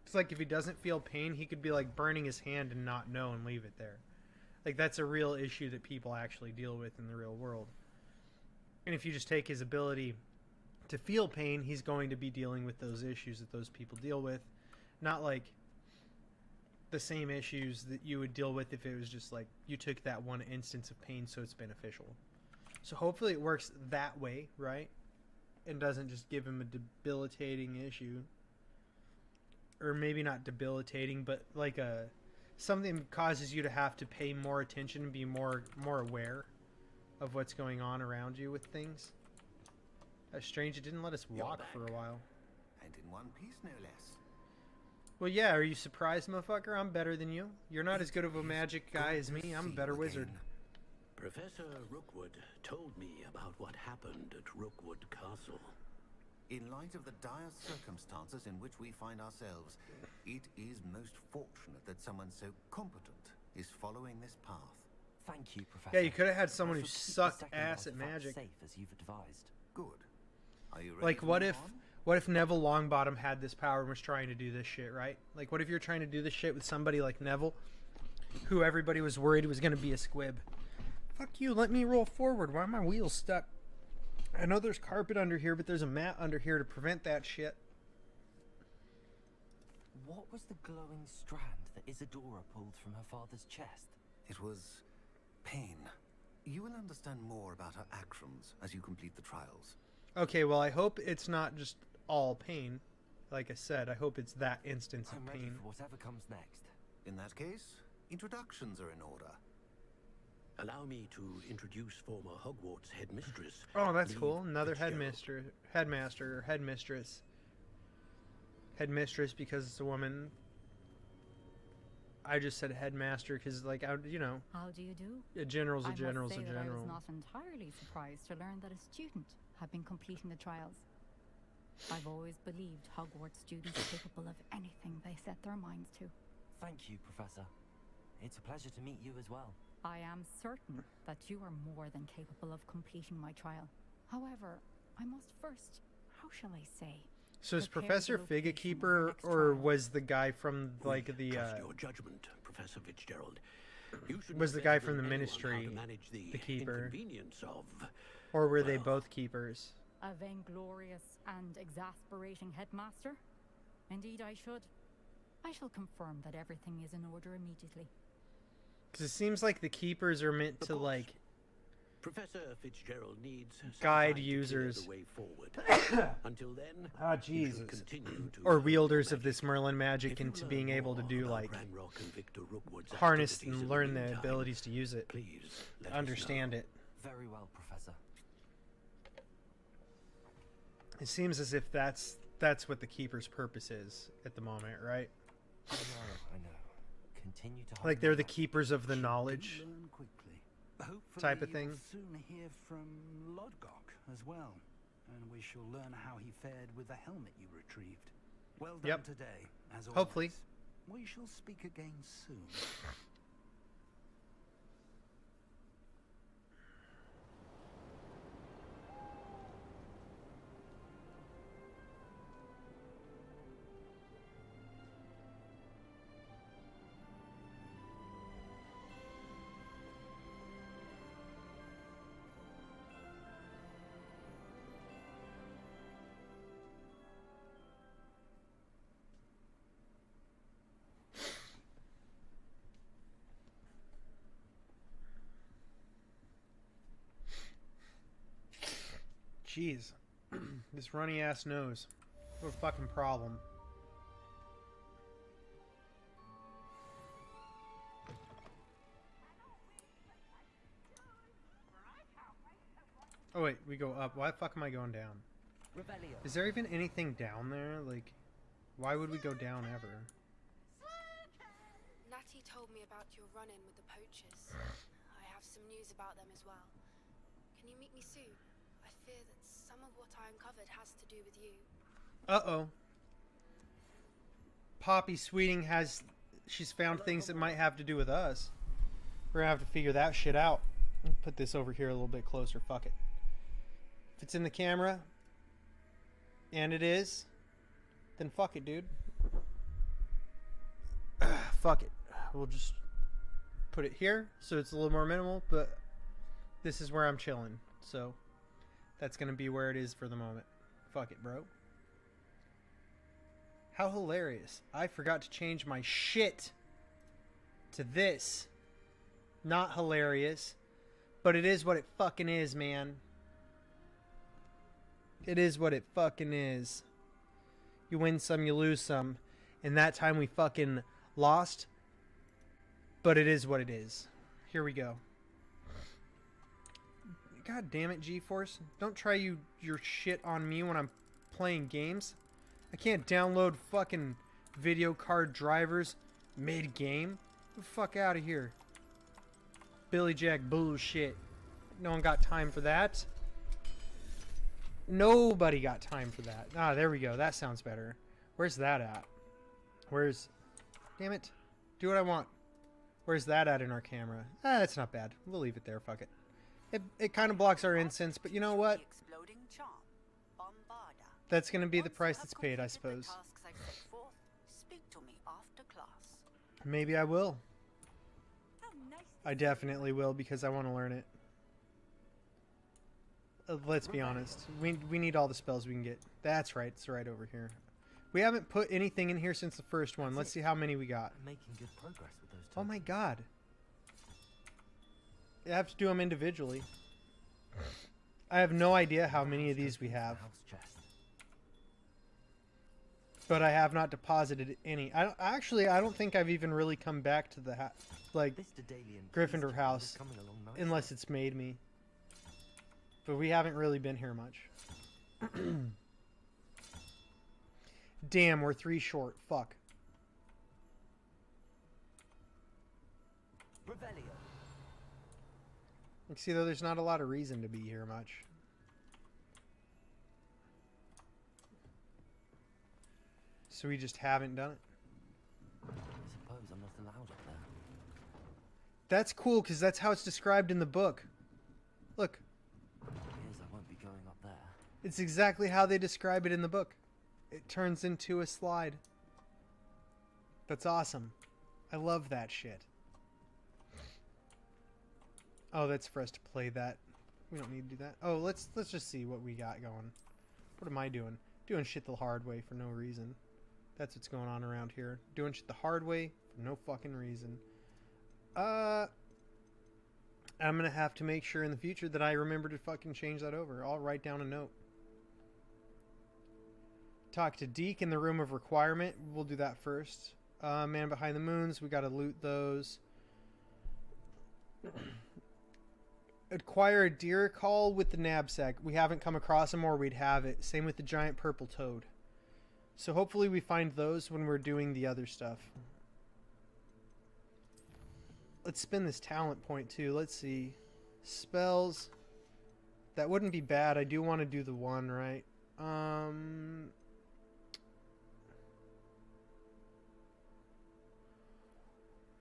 It's like if he doesn't feel pain, he could be like burning his hand and not know and leave it there. Like, that's a real issue that people actually deal with in the real world. And if you just take his ability to feel pain, he's going to be dealing with those issues that those people deal with. Not like the same issues that you would deal with if it was just like you took that one instance of pain, so it's beneficial. So hopefully it works that way, right? And doesn't just give him a debilitating issue. Or maybe not debilitating, but like a something causes you to have to pay more attention and be more aware of what's going on around you with things. That's strange. It didn't let us walk for a while. And in one piece, no less. Well, yeah. Are you surprised, motherfucker? I'm better than you. You're not as good of a magic guy as me. I'm a better wizard. Professor Rookwood told me about what happened at Rookwood Castle. In light of the dire circumstances in which we find ourselves, it is most fortunate that someone so competent is following this path. Thank you, Professor. Yeah, you could have had someone who I shall keep the sucked second ass at artifact magic. safe as you've advised. Good. Are you ready Like, to what move if... on? What if Neville Longbottom had this power and was trying to do this shit, right? Like, what if you're trying to do this shit with somebody like Neville, who everybody was worried was going to be a squib? Fuck you, let me roll forward. Why are my wheels stuck? I know there's carpet under here, but there's a mat under here to prevent that shit. What was the glowing strand that Isadora pulled from her father's chest? It was pain. You will understand more about her actions as you complete the trials. Okay, well, I hope it's not just all pain. Like I said, I hope it's that instance of I'm ready pain. for whatever comes next. In that case, introductions are in order. Allow me to introduce former Hogwarts headmistress. Oh, that's Lee cool. Another Fitzgerald. headmaster, or headmistress. Headmistress because it's a woman. I just said headmaster because, like, you know, How do you do? a general's a I general's must a say that I general. was not entirely surprised to learn that a student had been completing the trials. I've always believed Hogwarts students are capable of anything they set their minds to. Thank you, Professor. It's a pleasure to meet you as well. I am certain that you are more than capable of completing my trial. However, I must first, how shall I say? So is prepare Professor the location of Figgakeeper, the next or trial. was the guy from, like, the, Trust your judgment, Professor Fitzgerald. You should was know the guy better from the than anyone ministry how to manage the keeper? inconvenience of, Or were they well, both keepers? A vainglorious and exasperating headmaster? Indeed, I should. I shall confirm that everything is in order immediately. Because it seems like the keepers are meant Of to, course. like, Professor Fitzgerald needs some guide time to users. clear the way forward. Until then, Ah, you should Jesus. continue to Or learn wielders your of this Merlin magic If you into learn being able to more do, about like, Ranrock and Victor Rookwood's harness activities and in learn the meantime, abilities to use it. Please let us Understand know. it. Very well, Professor. It seems as if that's what the keeper's purpose is at the moment, right? I know. Continue to Like hold they're on. the keepers of the knowledge Learn quickly. Hopefully type of you'll thing. soon hear from Lodgok as well, and we shall learn how he fared with the helmet you retrieved. Well done Yep. today, as always. Hopefully. We shall speak again soon. Jeez. This runny ass nose. What a fucking problem. Oh wait, we go up. Why the fuck am I going down? Revelio. Is there even anything down there? Like, why would we go down ever? Natty told me about your run-in with the poachers. I have some news about them as well. Can you meet me soon? I fear that some of what I uncovered has to do with you. Uh-oh. Poppy Sweeting she's found things that might have to do with us. We're gonna have to figure that shit out. Put this over here a little bit closer. Fuck it. If it's in the camera, and it is, then fuck it, dude. Fuck it. We'll just put it here so it's a little more minimal, but this is where I'm chilling. So that's gonna be where it is for the moment. Fuck it, bro. How hilarious. I forgot to change my shit to this. Not hilarious. But it is what it fucking is, man. It is what it fucking is. You win some, you lose some. And that time we fucking lost. But it is what it is. Here we go. God damn it, GeForce. Don't try your shit on me when I'm playing games. I can't download fucking video card drivers mid-game. Get the fuck out of here. Billy Jack bullshit. No one got time for that. Nobody got time for that. Ah, there we go. That sounds better. Where's that at? Where's... Damn it. Do what I want. Where's that at in our camera? Ah, that's not bad. We'll leave it there. Fuck it. It kind of blocks our incense, but you know what? That's going to be the price that's paid, I suppose. Maybe I will. I definitely will, because I want to learn it. Let's be honest. We need all the spells we can get. That's right. It's right over here. We haven't put anything in here since the first one. Let's see how many we got. Making good progress with those. Oh my god. You have to do them individually. I have no idea how many of these we have. But I have not deposited any. I don't think I've even really come back to the Gryffindor house unless it's made me. But we haven't really been here much. Damn, we're 3 short. Fuck. You see, though, there's not a lot of reason to be here much. So we just haven't done it. I suppose I'm not allowed up there. That's cool, because that's how it's described in the book. Look. Appears I won't be going up there. It's exactly how they describe it in the book. It turns into a slide. That's awesome. I love that shit. Oh, that's for us to play that. We don't need to do that. Oh, let's just see what we got going. What am I doing? Doing shit the hard way for no reason. That's what's going on around here. Doing shit the hard way for no fucking reason. I'm gonna have to make sure in the future that I remember to fucking change that over. I'll write down a note. Talk to Deke in the room of requirement. We'll do that first. Man behind the moons. We gotta loot those. Acquire a deer call with the knapsack. We haven't come across them, or we'd have it. Same with the giant purple toad. So hopefully we find those when we're doing the other stuff. Let's spin this talent point too. Let's see. Spells. That wouldn't be bad. I do want to do the one, right?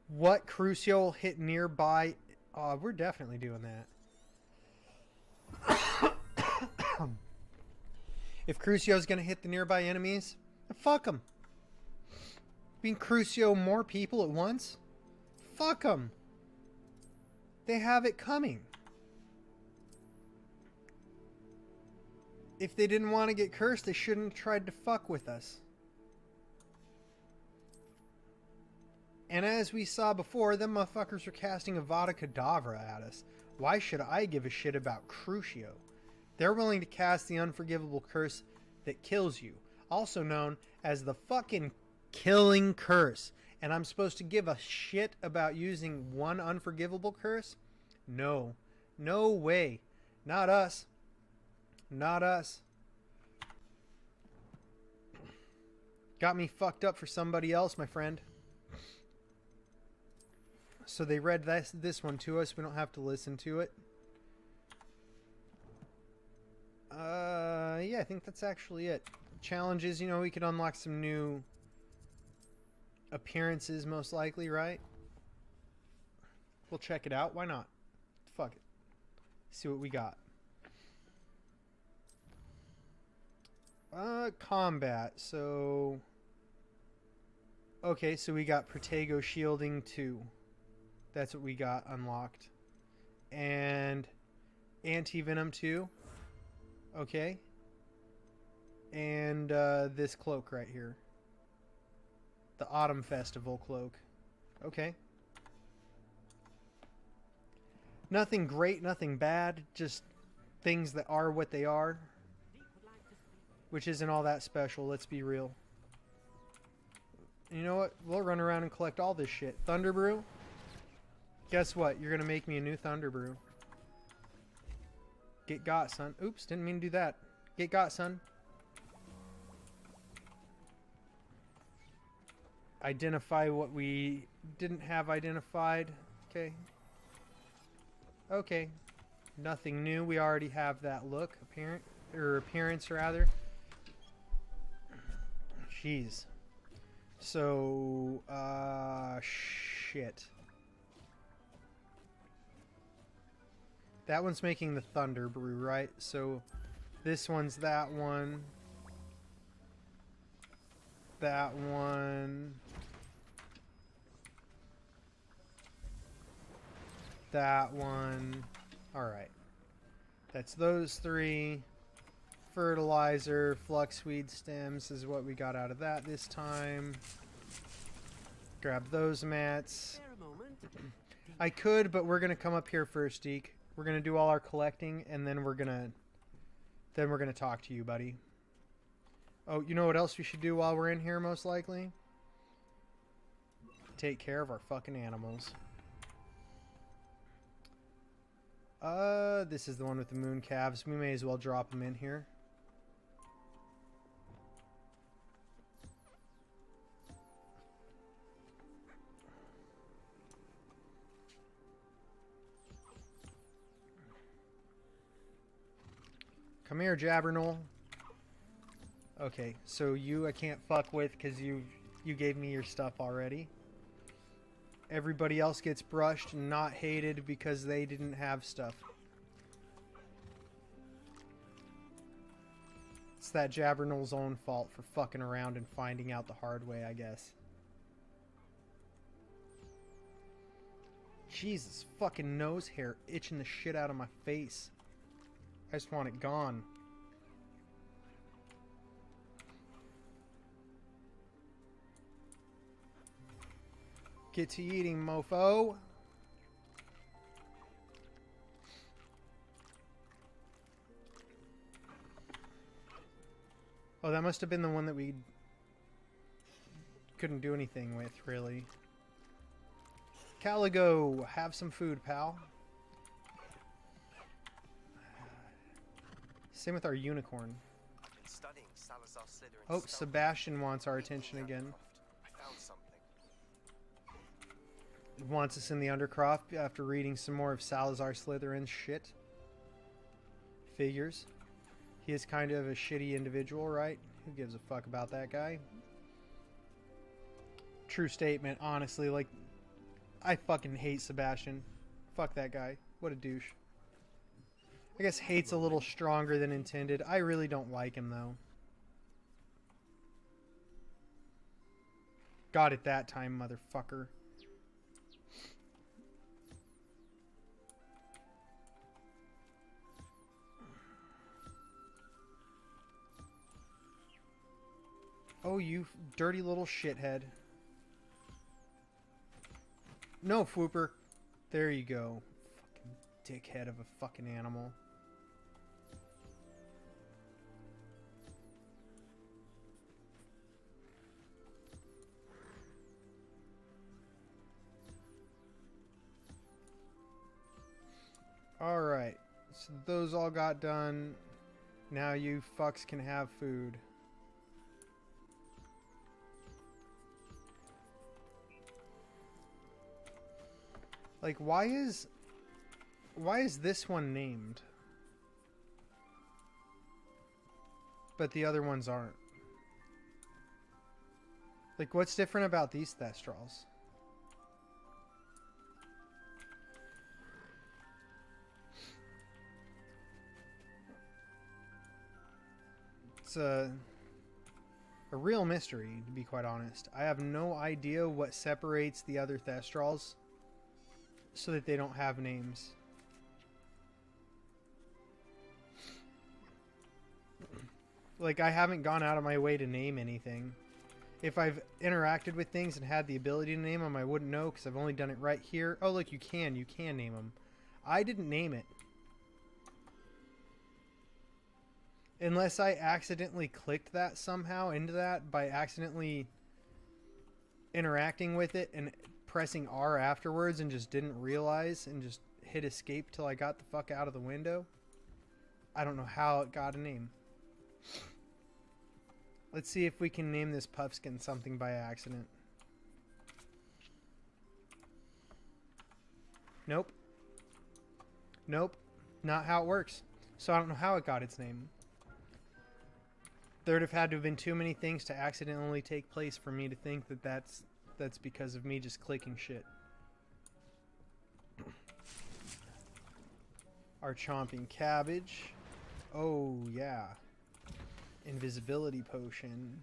What Crucio will hit nearby? We're definitely doing that. If Crucio's gonna hit the nearby enemies, fuck them. Being Crucio more people at once? Fuck them. They have it coming. If they didn't want to get cursed, they shouldn't have tried to fuck with us. And as we saw before, them motherfuckers are casting Avada Kedavra at us. Why should I give a shit about Crucio? They're willing to cast the unforgivable curse that kills you, also known as the fucking killing curse. And I'm supposed to give a shit about using one unforgivable curse? No. No way. Not us. Not us. Got me fucked up for somebody else, my friend. So they read this one to us. We don't have to listen to it. Yeah, I think that's actually it. Challenges, you know, we could unlock some new appearances, most likely, right? We'll check it out. Why not? Fuck it. See what we got. Combat. So... Okay, so we got Protego Shielding 2. That's what we got unlocked. And Anti-Venom 2. Okay. And this cloak right here. The Autumn Festival cloak. Okay. Nothing great, nothing bad. Just things that are what they are. Which isn't all that special, let's be real. You know what? We'll run around and collect all this shit. Thunder Brew? Guess what? You're gonna make me a new Thunder Brew. Get got, son. Oops, didn't mean to do that. Get got, son. Identify what we didn't have identified. Okay. Okay. Nothing new. We already have that look, appearance rather. Jeez. So, shit. That one's making the Thunder Brew, right? So, this one's that one. That one. That one. Alright. That's those three. Fertilizer, fluxweed stems is what we got out of that this time. Grab those mats. I could, but we're gonna come up here first, Deke. We're gonna do all our collecting, and then we're gonna talk to you, buddy. Oh, you know what else we should do while we're in here, most likely? Take care of our fucking animals. This is the one with the moon calves. We may as well drop them in here. Come here, Jabbernol. Okay, so you I can't fuck with because you gave me your stuff already. Everybody else gets brushed and not hated because they didn't have stuff. It's that Jabbernol's own fault for fucking around and finding out the hard way, I guess. Jesus, fucking nose hair itching the shit out of my face. I just want it gone. Get to eating, mofo. Oh, that must have been the one that we couldn't do anything with, really. Caligo, have some food, pal. Same with our unicorn. Oh, Sebastian wants our attention again. Wants us in the Undercroft after reading some more of Salazar Slytherin's shit. Figures. He is kind of a shitty individual, right? Who gives a fuck about that guy? True statement, honestly. Like, I fucking hate Sebastian. Fuck that guy. What a douche. I guess hate's a little stronger than intended. I really don't like him, though. Got it that time, motherfucker. Oh, you dirty little shithead. No, Fwooper. There you go. Fucking dickhead of a fucking animal. Alright. So those all got done. Now you fucks can have food. Like, why is this one named? But the other ones aren't. Like, what's different about these Thestrals? It's a real mystery, to be quite honest. I have no idea what separates the other Thestrals so that they don't have names. Like, I haven't gone out of my way to name anything. If I've interacted with things and had the ability to name them, I wouldn't know because I've only done it right here. Oh, look, you can name them. I didn't name it. Unless I accidentally clicked that somehow into that by accidentally interacting with it and pressing R afterwards and just didn't realize and just hit escape till I got the fuck out of the window. I don't know how it got a name. Let's see if we can name this Puffskin something by accident. Nope. Nope. Not how it works. So I don't know how it got its name. There'd have had to have been too many things to accidentally take place for me to think that that's because of me just clicking shit. Our chomping cabbage. Oh, yeah. Invisibility potion.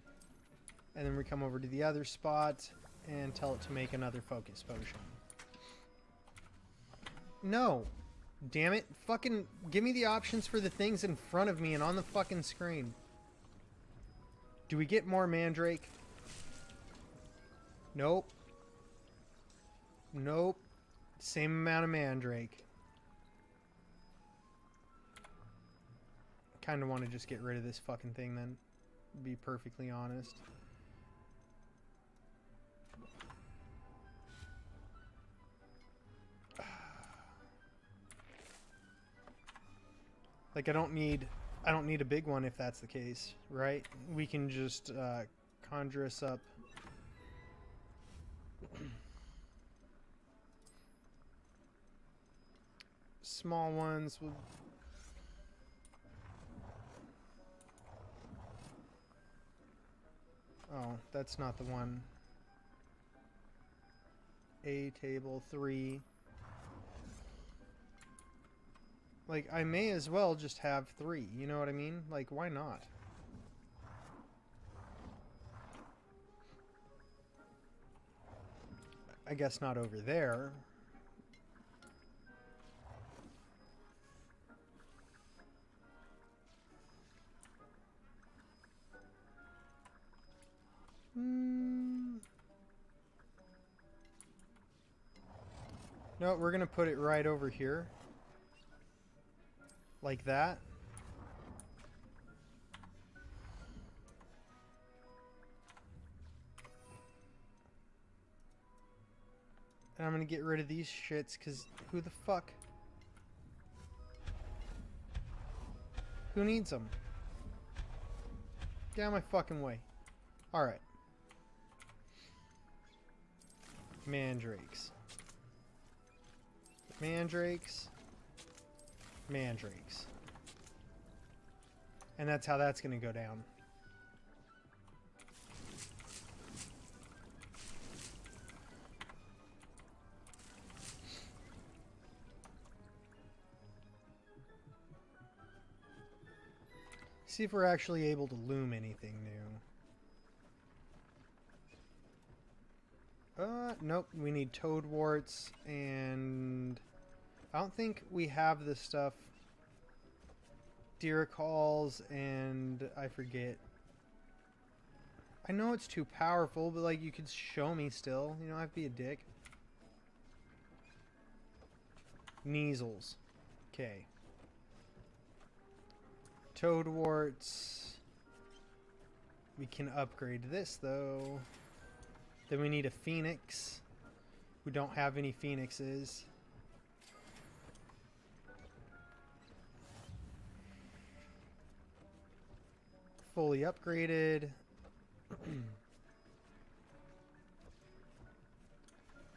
And then we come over to the other spot and tell it to make another focus potion. No. Damn it. Fucking give me the options for the things in front of me and on the fucking screen. Do we get more mandrake? Nope. Nope. Same amount of mandrake. Kind of want to just get rid of this fucking thing then. To be perfectly honest. Like I don't need a big one if that's the case, right? We can just conjure us up small ones. Oh, that's not the one. A table 3. Like, I may as well just have 3, you know what I mean? Like, why not? I guess not over there. No, we're gonna put it right over here. Like that. And I'm gonna get rid of these shits, because who the fuck? Who needs them? Get out of my fucking way. Alright. Mandrakes. Mandrakes. Mandrakes. And that's how that's going to go down. See if we're actually able to loom anything new. Nope. We need toadwarts, and I don't think we have this stuff. Diracalls, and I forget. I know it's too powerful, but like you could show me still. You don't have to be a dick. Measles. Okay. Toadwarts. We can upgrade this though. Then we need a phoenix. We don't have any phoenixes. Fully upgraded.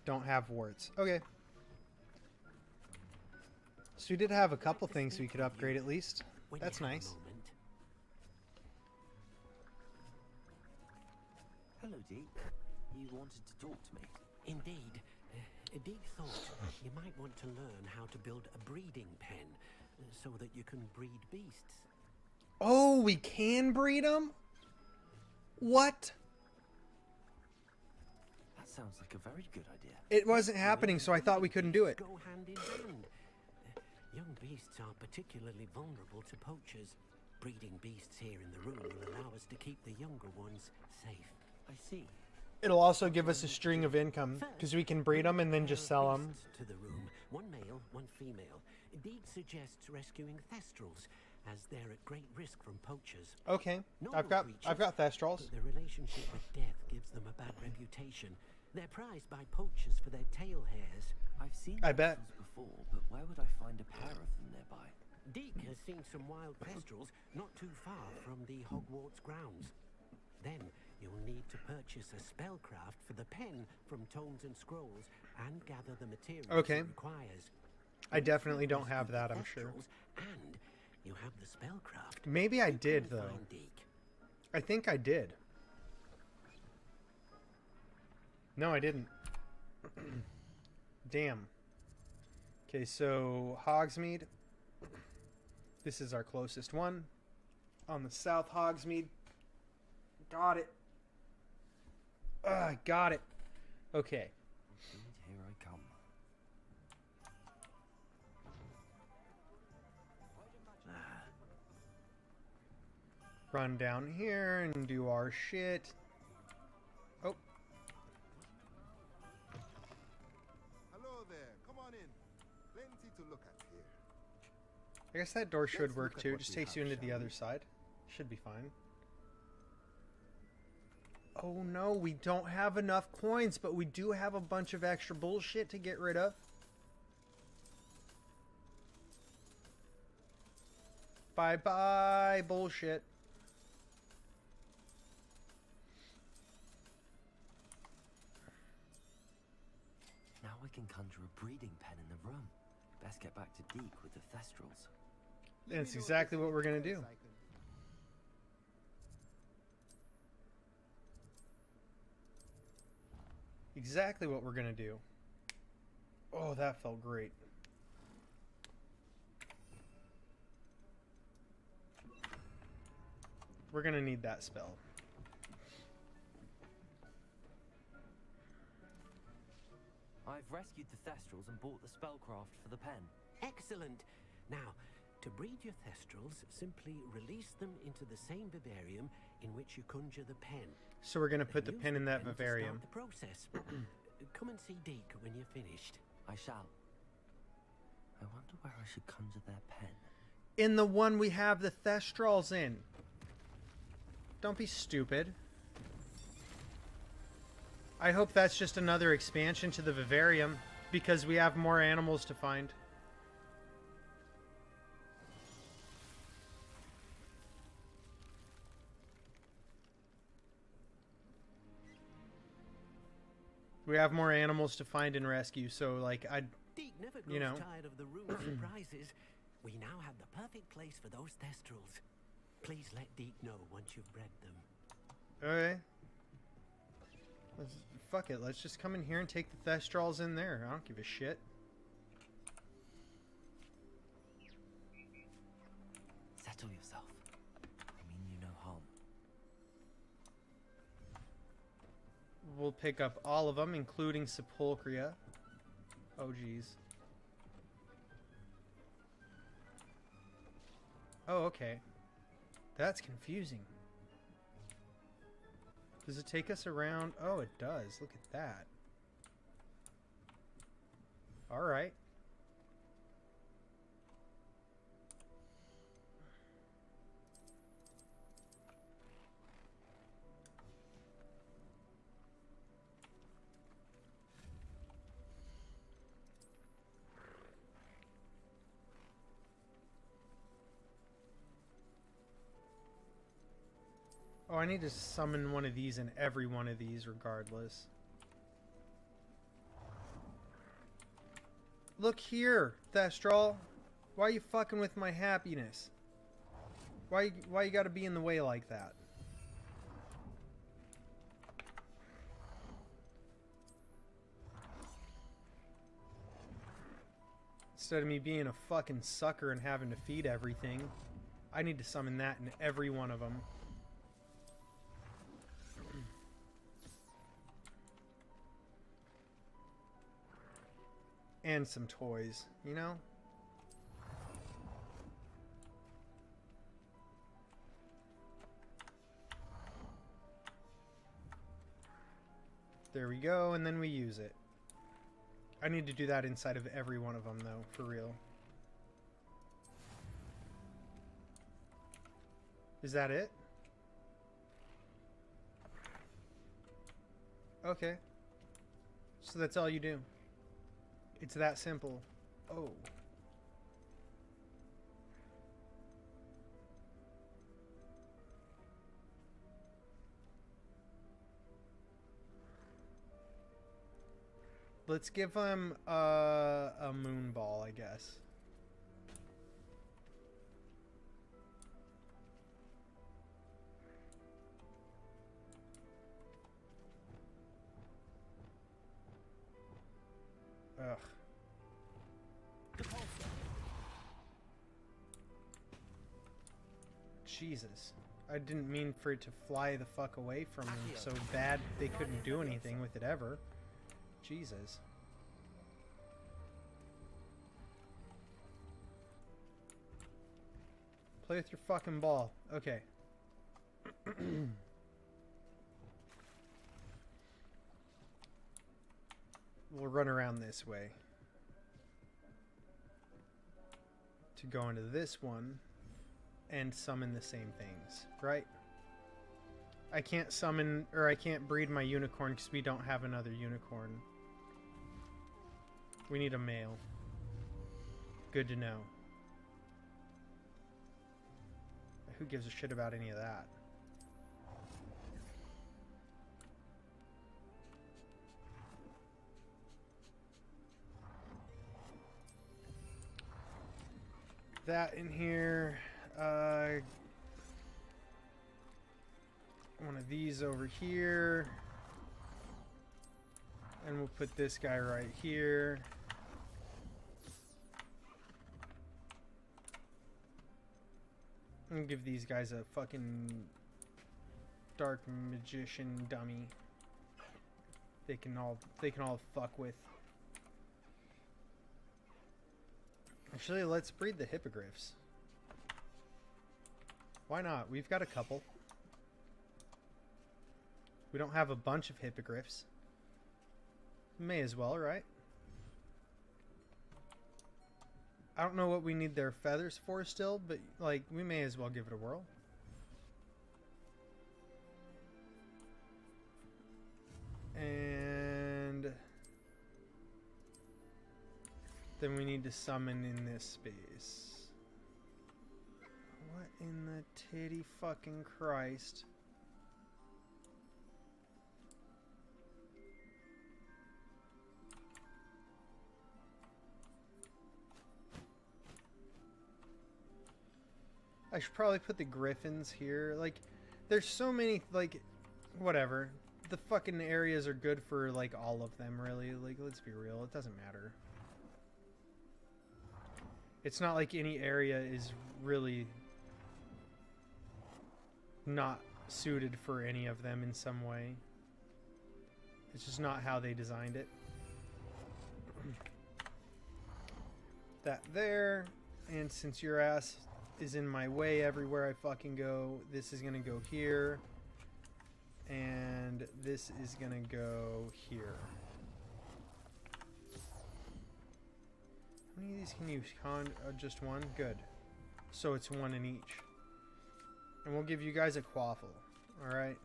Don't have warts. Okay. So we did have a couple things we could upgrade at least. That's nice. Hello, Deke. You wanted to talk to me? Indeed. Deke thought you might want to learn how to build a breeding pen so that you can breed beasts. Oh, we can breed them? What? That sounds like a very good idea. It wasn't happening, so I thought we couldn't do it. Go hand in hand. Young beasts are particularly vulnerable to poachers. Breeding beasts here in the room will allow us to keep the younger ones safe. I see. It'll also give us a string of income, because we can breed them and then just sell them. To the room, one male, one female. Deke suggests rescuing thestrals, as they're at great risk from poachers. Okay, I've got thestrals. But their relationship with death gives them a bad reputation. They're prized by poachers for their tail hairs. I've seen I bet. thestrals before, but where would I find a pair of them nearby? Deke has seen some wild thestrals not too far from the Hogwarts grounds. Then you'll need to purchase a spellcraft for the pen from Tomes and Scrolls and gather the materials it requires. I definitely don't have that, I'm sure. And you have the spellcraft. Maybe I did, though. I think I did. No, I didn't. Damn. Okay, so Hogsmeade. This is our closest one. On the South Hogsmeade. Got it. Got it. Okay. Here I come. Run down here and do our shit. Oh. Hello there. Come on in. Plenty to look at here. I guess that door should work too. Just takes you into the other side. Should be fine. Oh no, we don't have enough coins, but we do have a bunch of extra bullshit to get rid of. Bye-bye, bullshit. Now we can conjure a breeding pen in the room. Best get back to Deke with the thestrals. That's exactly what we're gonna do. Exactly what we're gonna do. Oh, that felt great. We're gonna need that spell. I've rescued the thestrals and bought the spellcraft for the pen. Excellent. Now, to breed your thestrals, simply release them into the same vivarium in which you conjure the pen. So we're gonna put the pen in that vivarium. The process. Come and see Deke when you're finished. I shall. I wonder where I should conjure their pen. In the one we have the thestrals in. Don't be stupid. I hope that's just another expansion to the vivarium, because we have more animals to find. We have more animals to find and rescue, so like Deke never grows tired of the room of surprises. We now have the perfect place for those thestrals. Please let Deke know once you've bred them. Okay. Fuck it. Let's just come in here and take the thestrals in there. I don't give a shit. Settle yourself. I mean you no harm. We'll pick up all of them, including Sepulchria. Oh, jeez. Oh, okay. That's confusing. Does it take us around? Oh, it does. Look at that. Alright. Oh, I need to summon one of these in every one of these regardless. Look here, Thestral. Why are you fucking with my happiness? Why you gotta be in the way like that? Instead of me being a fucking sucker and having to feed everything, I need to summon that in every one of them. And some toys, you know? There we go, and then we use it. I need to do that inside of every one of them, though, for real. Is that it? Okay. So that's all you do. It's that simple. Oh. Let's give him a moon ball, I guess. Ugh. Jesus. I didn't mean for it to fly the fuck away from them so bad they couldn't do anything with it ever. Jesus. Play with your fucking ball. Okay. We'll run around this way to go into this one and summon the same things, right? I can't summon, or I can't breed my unicorn because we don't have another unicorn. We need a male. Good to know. Who gives a shit about any of that? That in here. One of these over here. And we'll put this guy right here. And give these guys a fucking dark magician dummy. They can all fuck with. Actually, let's breed the hippogriffs. Why not? We've got a couple. We don't have a bunch of hippogriffs. May as well, right? I don't know what we need their feathers for still, but like we may as well give it a whirl. And then we need to summon in this space. What in the titty fucking Christ? I should probably put the griffins here. Like, there's so many, like, whatever. The fucking areas are good for, like, all of them, really. Like, let's be real. It doesn't matter. It's not like any area is really not suited for any of them in some way. It's just not how they designed it. That there. And since your ass is in my way everywhere I fucking go, this is gonna go here, and this is gonna go here. How many of these can you just one? Good. So it's one in each. And we'll give you guys a quaffle. Alright?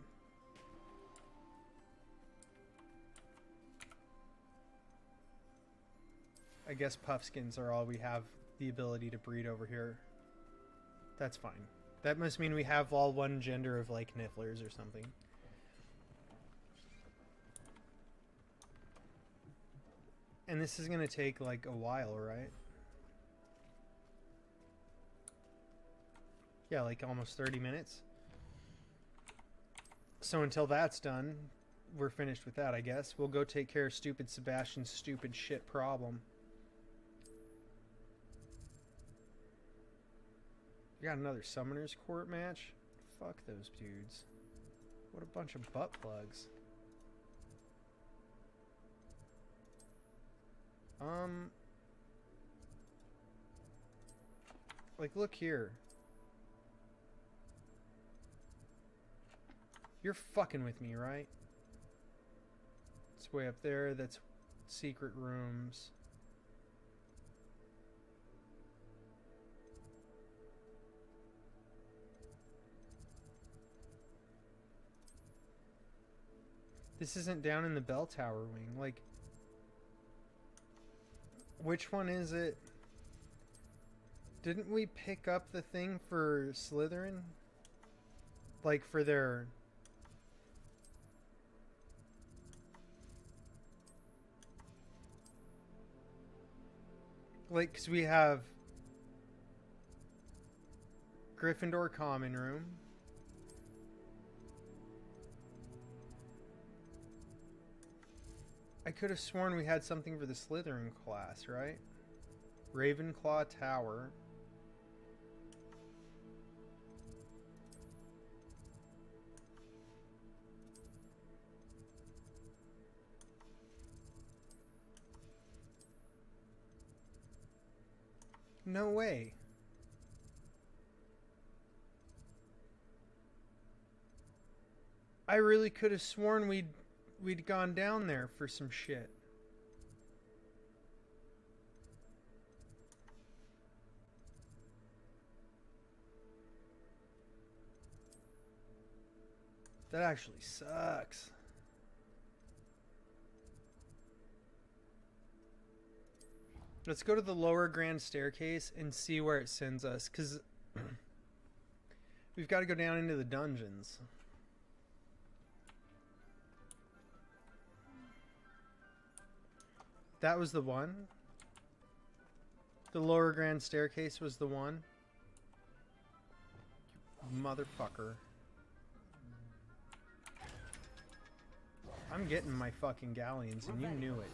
I guess puffskins are all we have the ability to breed over here. That's fine. That must mean we have all one gender of, like, nifflers or something. And this is gonna take, like, a while, right? Yeah, like almost 30 minutes. So until that's done, we're finished with that, I guess. We'll go take care of stupid Sebastian's stupid shit problem. We got another Summoner's Court match? Fuck those dudes. What a bunch of butt plugs. Like, look here. You're fucking with me, right? It's way up there. That's secret rooms. This isn't down in the bell tower wing. Like, Which one is it? Didn't we pick up the thing for Slytherin? Like for their... Like, 'cause we have Gryffindor common room. I could have sworn we had something for the Slytherin class, right? Ravenclaw Tower. No way. I really could have sworn we'd gone down there for some shit. That actually sucks. Let's go to the lower grand staircase and see where it sends us, because we've got to go down into the dungeons. That was the one? The lower grand staircase was the one? Motherfucker. I'm getting my fucking galleons, and you knew it.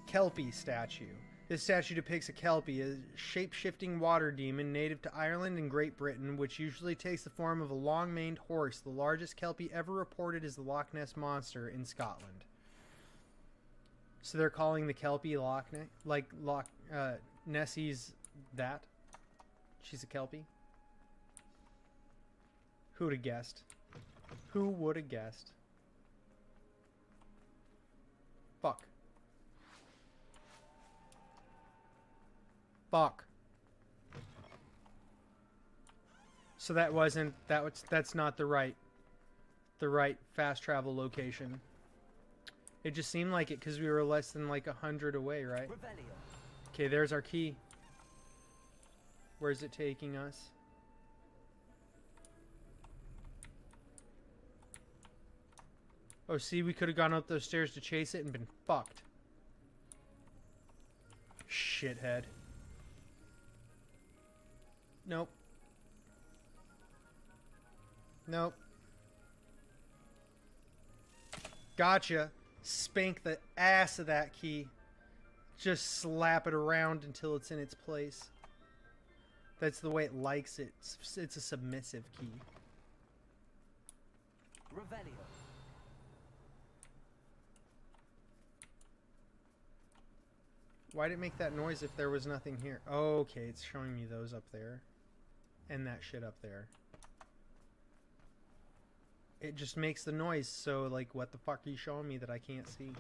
Kelpie statue. This statue depicts a Kelpie, a shape-shifting water demon native to Ireland and Great Britain, which usually takes the form of a long-maned horse. The largest Kelpie ever reported is the Loch Ness Monster in Scotland. So they're calling the Kelpie Loch Ness, like Nessie's that? She's a Kelpie? Who would have guessed? Who would have guessed? Fuck. Fuck. So that wasn't that's not the right fast travel location. It just seemed like it because we were less than like 100 away, right? Okay, there's our key. Where's it taking us? Oh, see, we could have gone up those stairs to chase it and been fucked. Shithead. Nope. Nope. Gotcha. Spank the ass of that key. Just slap it around until it's in its place. That's the way it likes it. It's a submissive key. Revelio. Why'd it make that noise if there was nothing here? Oh, okay, it's showing me those up there. And that shit up there. It just makes the noise, so like, what the fuck are you showing me that I can't see?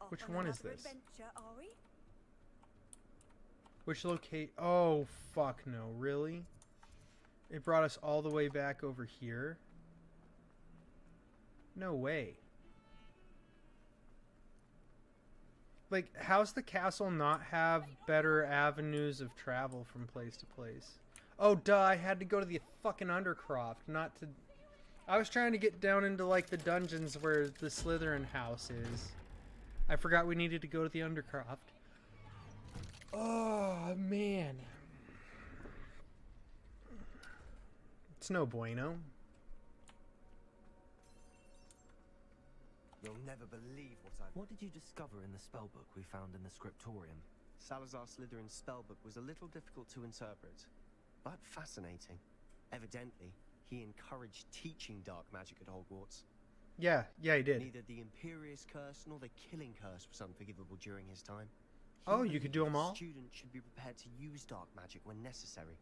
Which one is this? Which locate? Oh, fuck no, really? It brought us all the way back over here? No way. Like, how's the castle not have better avenues of travel from place to place? Oh, duh, I had to go to the fucking Undercroft, not to... I was trying to get down into, like, the dungeons where the Slytherin house is. I forgot we needed to go to the Undercroft. Oh, man. It's no bueno. You'll never believe What did you discover in the spellbook we found in the scriptorium? Salazar Slytherin's spellbook was a little difficult to interpret, but fascinating. Evidently, he encouraged teaching dark magic at Hogwarts. Yeah, he did. Neither the Imperious Curse nor the Killing Curse was unforgivable during his time. Oh, you could do them all? Students should be prepared to use dark magic when necessary,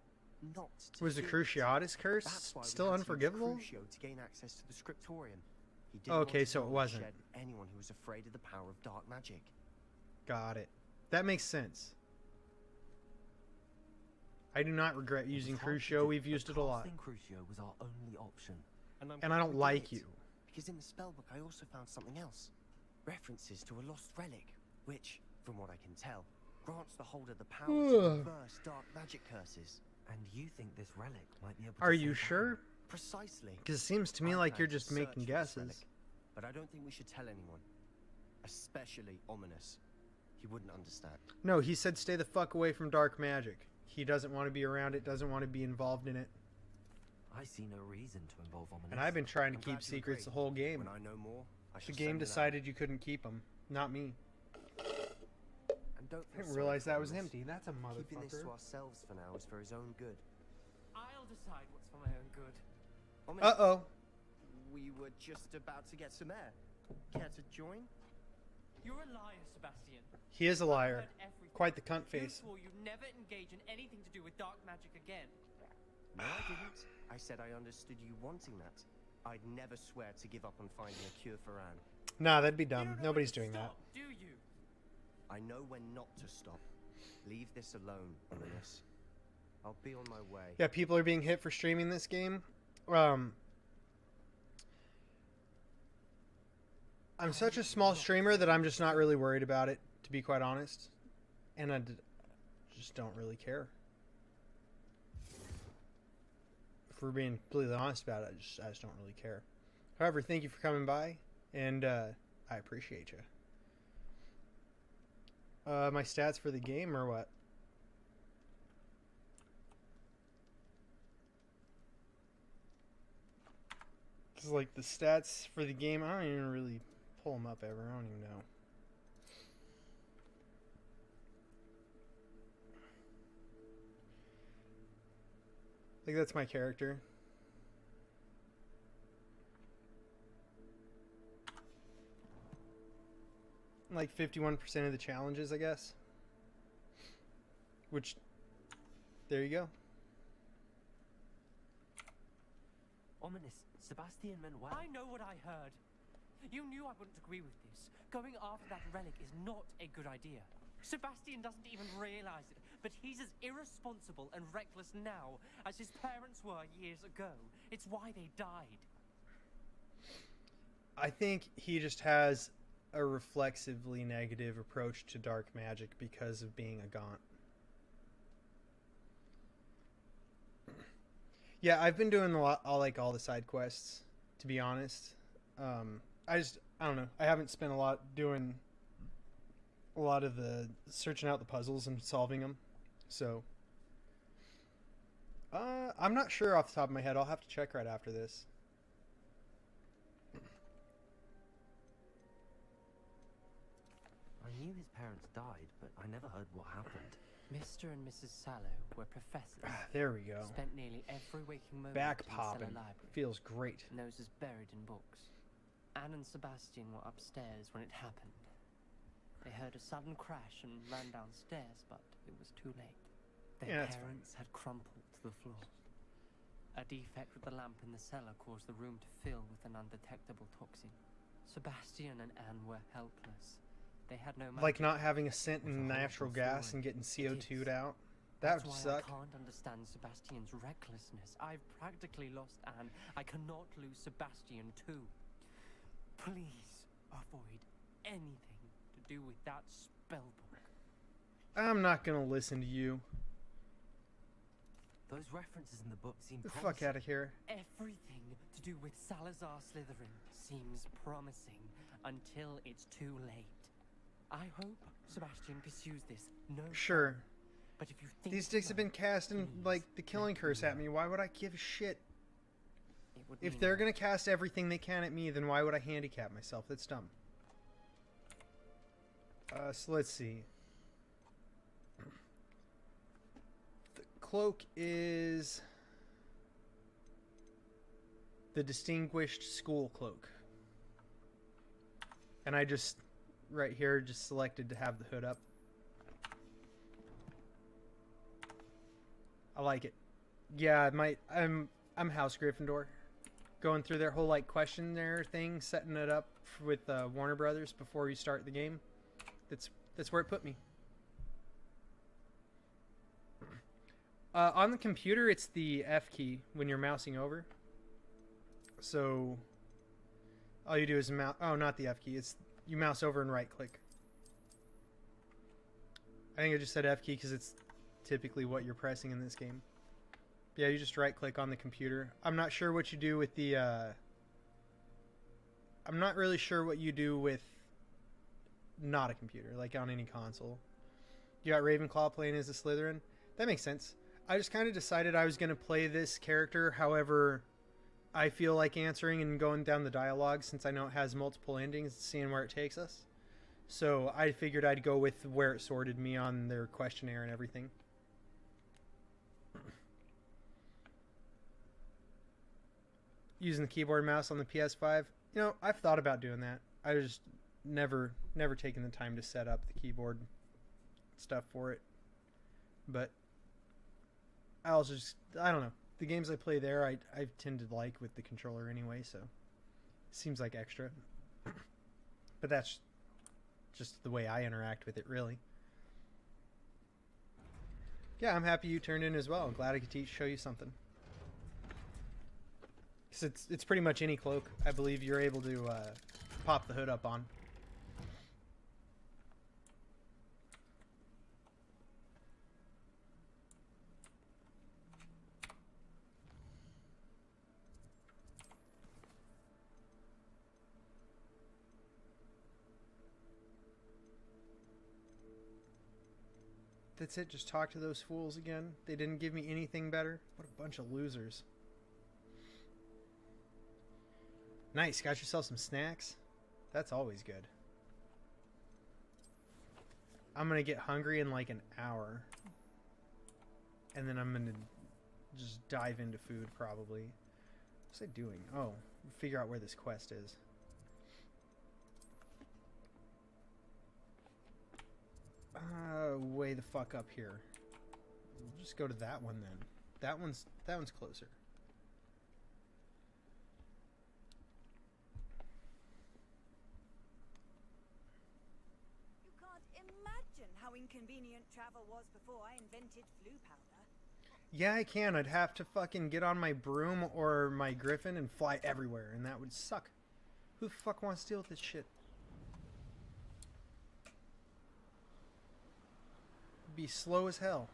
not to Was the fear it. Cruciatus Curse That's why we still had to use unforgivable? Crucio to gain access to the scriptorium. He didn't Okay, want his so it knowledge wasn't. shared with anyone who was afraid of the power of dark magic. Got it. That makes sense. I do not regret using Crucio. We've used it a lot. Casting Crucio was our only option. I'm And I glad don't we like did, you. because in the spellbook I also found something else. references to a lost relic, which, from what I can tell, grants the holder the power to reverse dark magic curses. And you think this relic might be able to Are you save sure? Precisely. Because it seems to me I like plan you're to just search making for this relic, guesses. but I don't think we should tell anyone. Especially Ominous. He wouldn't understand. No, he said stay the fuck away from dark magic. He doesn't want to be around it, doesn't want to be involved in it. I see no reason to involve Ominous. And I've been trying to I'm keep glad you secrets agree. the whole game. When I know more, I The shall game send it out. decided you couldn't keep them, not me. And don't I feel didn't sorry realize for that was Ominous. empty. That's a Keeping this to motherfucker. ourselves for now is for his own good. I'll decide what's for my own good. Ominous, Uh-oh. we were just about to get some air. Care to join? You're a liar, Sebastian. He is a liar. I've heard everything. Quite the cunt You face. swore you'd never engage in anything to do with dark magic again. No, I didn't. I said I understood you wanting that. I'd never swear to give up on finding a cure for Anne. Nah, that'd be You dumb. don't know Nobody's when doing to that. stop, do you? I know when not to stop. Leave this alone, Ominous. I'll be on my way. Yeah, people are being hit for streaming this game. I'm such a small streamer that I'm just not really worried about it, to be quite honest. And just don't really care. If we're being completely honest about it, I just don't really care. However, thank you for coming by, and I appreciate you. My stats for the game, or what? Because, like, the stats for the game, I don't even really pull them up ever. I don't even know. Like, that's my character. Like 51% of the challenges, I guess. Which, there you go. Ominous, Sebastian meant well. I know what I heard. You knew I wouldn't agree with this. Going after that relic is not a good idea. Sebastian doesn't even realize it, but he's as irresponsible and reckless now as his parents were years ago. It's why they died. I think he just has a reflexively negative approach to dark magic because of being a Gaunt. Yeah, I've been doing all the side quests, to be honest. I don't know. I haven't spent a lot doing a lot of the searching out the puzzles and solving them. So, I'm not sure off the top of my head. I'll have to check right after this. I knew his parents died, but I never heard what happened. Mr. and Mrs. Sallow were professors. There we go. Spent nearly every waking moment Back in the cellar popping. library. Feels great. Noses buried in books. Anne and Sebastian were upstairs when it happened. They heard a sudden crash and ran downstairs, but it was too late. Their parents had crumpled to the floor. A defect with the lamp in the cellar caused the room to fill with an undetectable toxin. Sebastian and Anne were helpless. They had no Like magic. not having a scent in natural gas and getting CO2'd out. That would That's suck. why I can't understand Sebastian's recklessness. I've practically lost Anne. I cannot lose Sebastian too. Please avoid anything to do with that spellbook. I'm not gonna listen to you. Those references in the book seem The promising. fuck out of here. Everything to do with Salazar Slytherin seems promising until it's too late. I hope Sebastian pursues this. No. Sure. further. But if you think These dicks have been casting like the killing curse at me. Why would I give a shit? If mean they're gonna cast everything they can at me, then why would I handicap myself? That's dumb. So let's see. The cloak is the Distinguished School Cloak. And I just, right here, just selected to have the hood up. I like it. Yeah, I'm House Gryffindor. Going through their whole like questionnaire thing, setting it up with Warner Brothers before you start the game. That's where it put me. On the computer, it's the F key when you're mousing over. So all you do is mouse. Oh, not the F key. It's You mouse over and right click. I think I just said F key because it's typically what you're pressing in this game. Yeah, you just right click on the computer. I'm not sure what you do with the I'm not really sure what you do with not a computer, like on any console. You got Ravenclaw playing as a Slytherin. That makes sense. I just kind of decided I was going to play this character however I feel like answering and going down the dialogue, since I know it has multiple endings, seeing where it takes us. So I figured I'd go with where it sorted me on their questionnaire and everything. Using the keyboard and mouse on the PS5. You know, I've thought about doing that. I just never taken the time to set up the keyboard stuff for it. But I also just, I don't know. The games I play there, I tend to like with the controller anyway, so seems like extra. But that's just the way I interact with it, really. Yeah, I'm happy you turned in as well. I'm glad I could show you something. Because it's pretty much any cloak I believe you're able to pop the hood up on. That's it, just talk to those fools again. They didn't give me anything better. What a bunch of losers. Nice, got yourself some snacks? That's always good. I'm gonna get hungry in like an hour. And then I'm gonna just dive into food probably. What's I doing? Oh, figure out where this quest is. Way the fuck up here. We'll just go to that one then. That one's closer. You can't imagine how inconvenient travel was before I invented flu powder. Yeah, I can. I'd have to fucking get on my broom or my griffin and fly everywhere, and that would suck. Who the fuck wants to deal with this shit? Be slow as hell.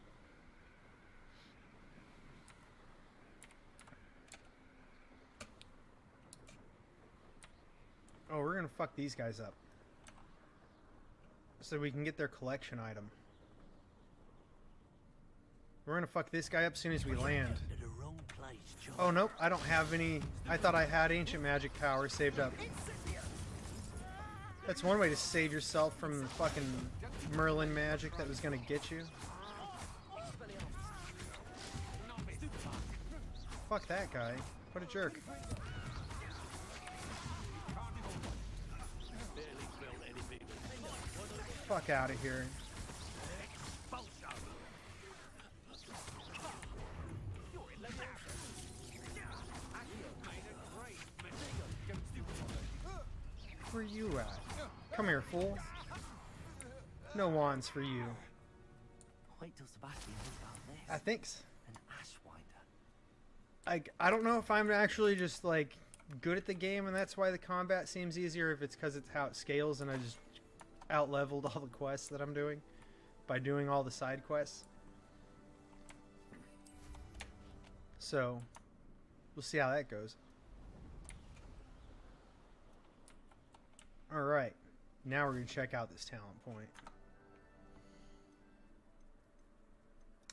Oh, we're gonna fuck these guys up so we can get their collection item. We're gonna fuck this guy up as soon as we land. Oh nope, I don't have any. I thought I had ancient magic power saved up. That's one way to save yourself from the fucking Merlin magic that was gonna get you. Fuck that guy. What a jerk. Fuck out of here. Where you at? Come here, fool. No wands for you. Wait till Sebastian knows about this. I think's. An ashwinder. I don't know if I'm actually just like good at the game and that's why the combat seems easier, if it's because it's how it scales and I just out-leveled all the quests that I'm doing by doing all the side quests. So we'll see how that goes. Alright, now we're going to check out this talent point.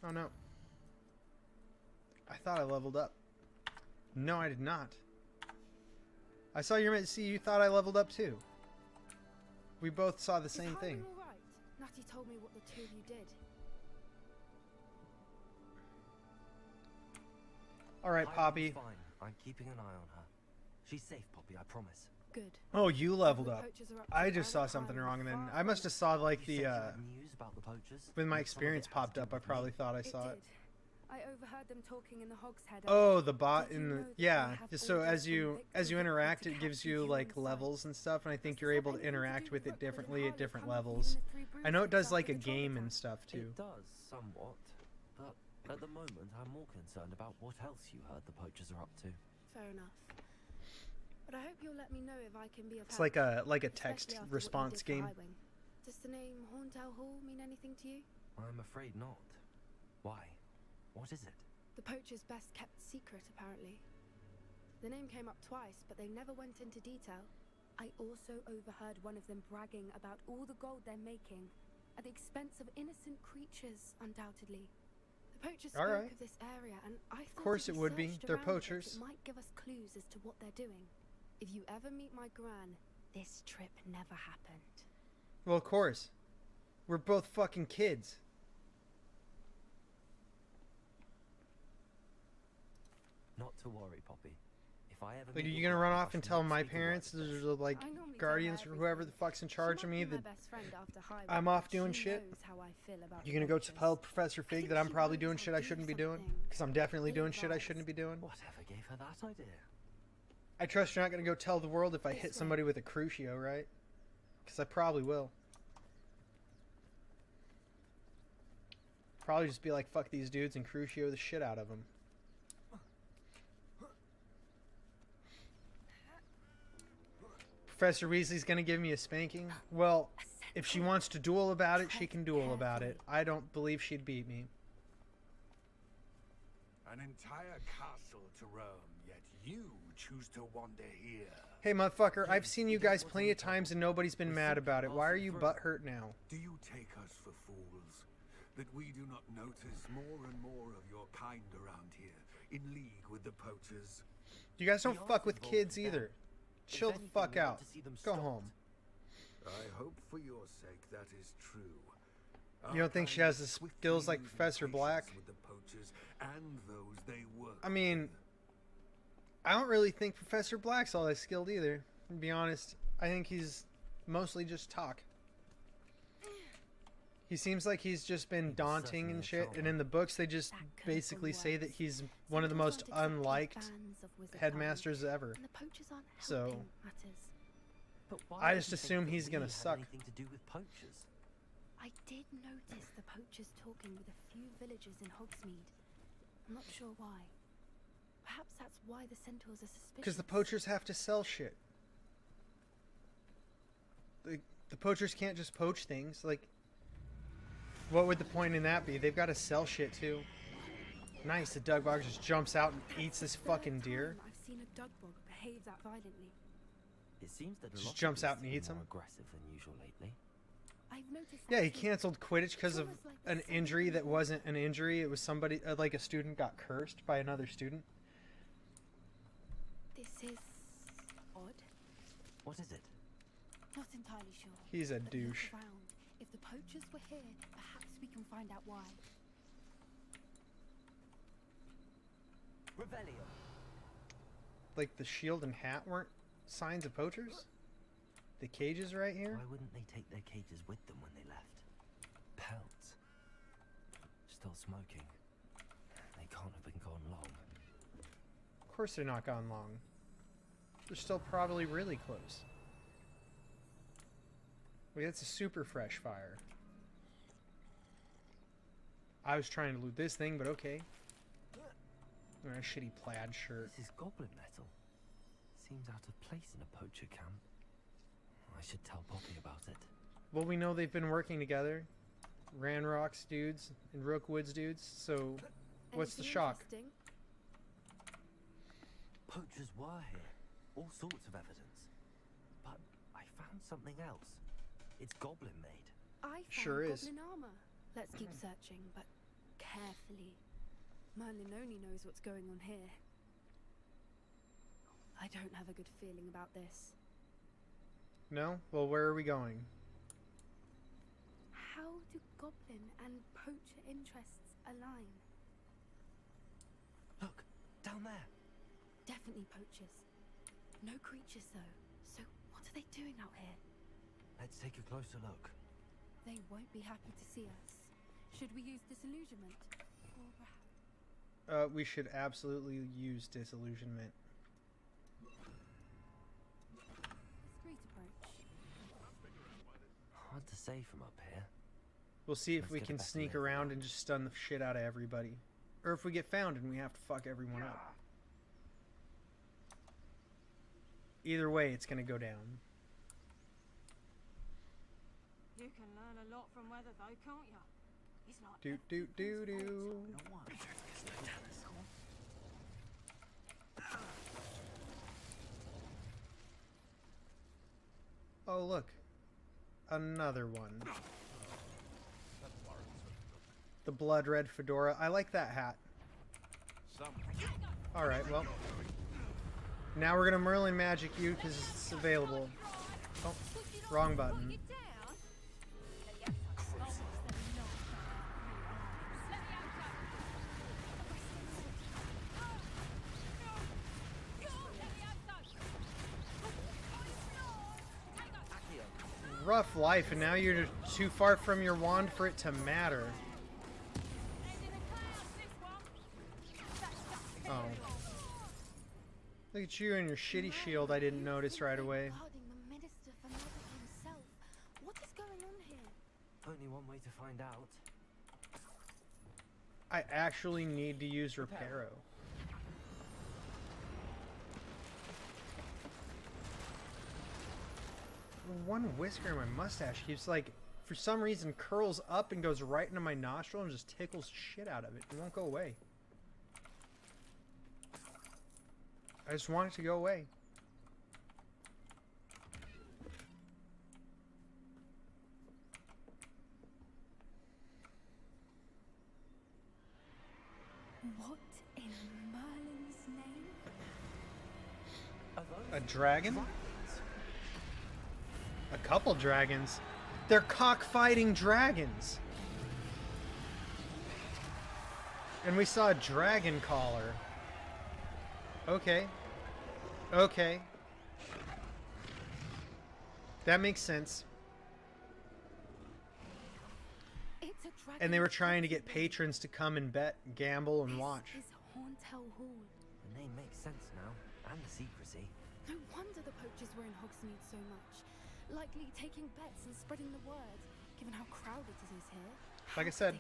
Oh no. I thought I leveled up. No, I did not. I saw your see you thought I leveled up too. We both saw the same thing. All right. Natty told me what the two of you did. Alright, Poppy. Fine. I'm keeping an eye on her. She's safe, Poppy, I promise. Good. Oh, you leveled up. I just saw something wrong, and then I must have saw like the news about the poachers? when my experience popped up. I probably thought I saw it. I overheard them talking in the Hogshead. Oh, the bot in the Just so as you interact, it gives you like levels and stuff, and I think you're able to interact with it differently at different levels. I know it does like a game and stuff too. It does somewhat, but at the moment I'm more concerned about what else you heard the poachers are up to. Fair enough. but I hope you'll let me know if I can be of It's help, like a especially text after what you response did for game. Highwing. Does the name Horntail Hall mean anything to you? I'm afraid not. Why? What is it? The poacher's best kept secret, apparently. The name came up twice, but they never went into detail. I also overheard one of them bragging about all the gold they're making, at the expense of innocent creatures, undoubtedly. The poacher spoke of this area, and I thought of course if it we would be. searched They're around a bit, poachers. It might give us clues as to what they're doing. If you ever meet my gran, this trip never happened. Well, of course. We're both fucking kids. Not to worry, Poppy. If I ever Like, are meet you your gonna run gran, off I and shall tell not my speak a word parents, of this. there's like I normally tell guardians her or whoever the everything. fuck's in charge of me, She might be that my best friend after Highway, I'm but off doing she shit? knows how I feel about You the gonna go poachers. tell Professor I Fig think that I'm she probably knows doing I'll shit I do shouldn't be doing? something. Because I'm definitely doing shit I Ill-advised. shouldn't be doing? Whatever gave her that idea? I trust you're not gonna go tell the world if I This hit way. somebody with a Crucio, right? Because I probably will. Probably just be like, fuck these dudes and Crucio the shit out of them. Professor Weasley's gonna give me a spanking? Well, if she wants to duel about it, she can duel about it. I don't believe she'd beat me. An entire castle to roam, yet you choose to wander here. Hey, motherfucker, I've seen you guys plenty of times and nobody's been mad about it. Why are you butthurt now? Do you take us for fools? That we do not notice more and more of your kind around here, in league with the poachers? You guys don't fuck with kids either. Chill the fuck out. Go home. I hope for your sake that is true. You don't think she has the skills like Professor Black? With the poachers and those they work I mean, I don't really think Professor Black's all that skilled either, to be honest. I think he's mostly just talk. He seems like he's just been daunting and shit, and in the books they just basically say that he's one of the most unliked headmasters ever. And the poachers aren't So, helping matters. But why I would just you think assume that he's we gonna had suck. anything to do with poachers? I did notice the poachers talking with a few villagers in Hogsmeade. I'm not sure why. Perhaps that's why the centaurs are suspicious. Because the poachers have to sell shit. The poachers can't just poach things. Like, what would the point in that be? They've got to sell shit too. Nice, the Dugbog just jumps out and eats this fucking deer. I've seen a Dugbog behave that violently. It seems that a Just lot of jumps out beasts and have eats been more him. aggressive than usual lately. I've noticed Yeah, that he too. canceled Quidditch because of almost like the an same injury that thing. wasn't an injury. It was somebody, like a student got cursed by another student. This is odd. What is it? Not entirely sure. He's a But look douche. around. If the poachers were here, perhaps we can find out why. Revelio. Like the shield and hat weren't signs of poachers? The cages right here? Why wouldn't they take their cages with them when they left? Pelts. Still smoking. They can't have been gone long. Of course they're not gone long. They're still probably really close. Wait, that's a super fresh fire. I was trying to loot this thing, but okay. Wearing a shitty plaid shirt. This is goblin metal. Seems out of place in a poacher camp. I should tell Poppy about it. Well, we know they've been working together. Ranrock's dudes and Rookwood's dudes, so what's the Anything shock? interesting? Poachers were here. All sorts of evidence. But I found something else. It's goblin made. I found Sure is. goblin armor. Let's keep searching, but carefully. Merlin only knows what's going on here. I don't have a good feeling about this. No? Well, where are we going? How do goblin and poacher interests align? Look, down there. Definitely poachers. No creatures though. So what are they doing out here? Let's take a closer look. They won't be happy to see us. Should we use disillusionment? Or perhaps... We should absolutely use disillusionment. Discreet approach. Hard to say from up here. We'll see if Let's we get a can better sneak lay of the around land. and just stun the shit out of everybody. Or if we get found and we have to fuck everyone up. Either way, it's gonna go down. You can learn a lot from weather, though, can't you? It's like Do do do do. Oh look, another one. The blood red fedora. I like that hat. All right, well, now we're gonna Merlin magic you because it's available. Oh, wrong button. Rough life, and now you're too far from your wand for it to matter. Oh. Look at you and your shitty shield I didn't notice right away. The Minister for Magic himself. What is going on here? Only one way to find out. I actually need to use Reparo. One whisker in my mustache keeps, like, for some reason curls up and goes right into my nostril and just tickles shit out of it. It won't go away. I just want it to go away. What in Merlin's name? A dragon? A couple dragons. They're cockfighting dragons. And we saw a dragon collar. Okay. Okay. That makes sense. It's a dragon. And they were trying to get patrons to come and bet, gamble, and watch. This is Hauntel Hall. The name makes sense now, and the secrecy. No wonder the poachers were in Hogsmeade so much. Likely taking bets and spreading the word, given how crowded it is here. Like I said,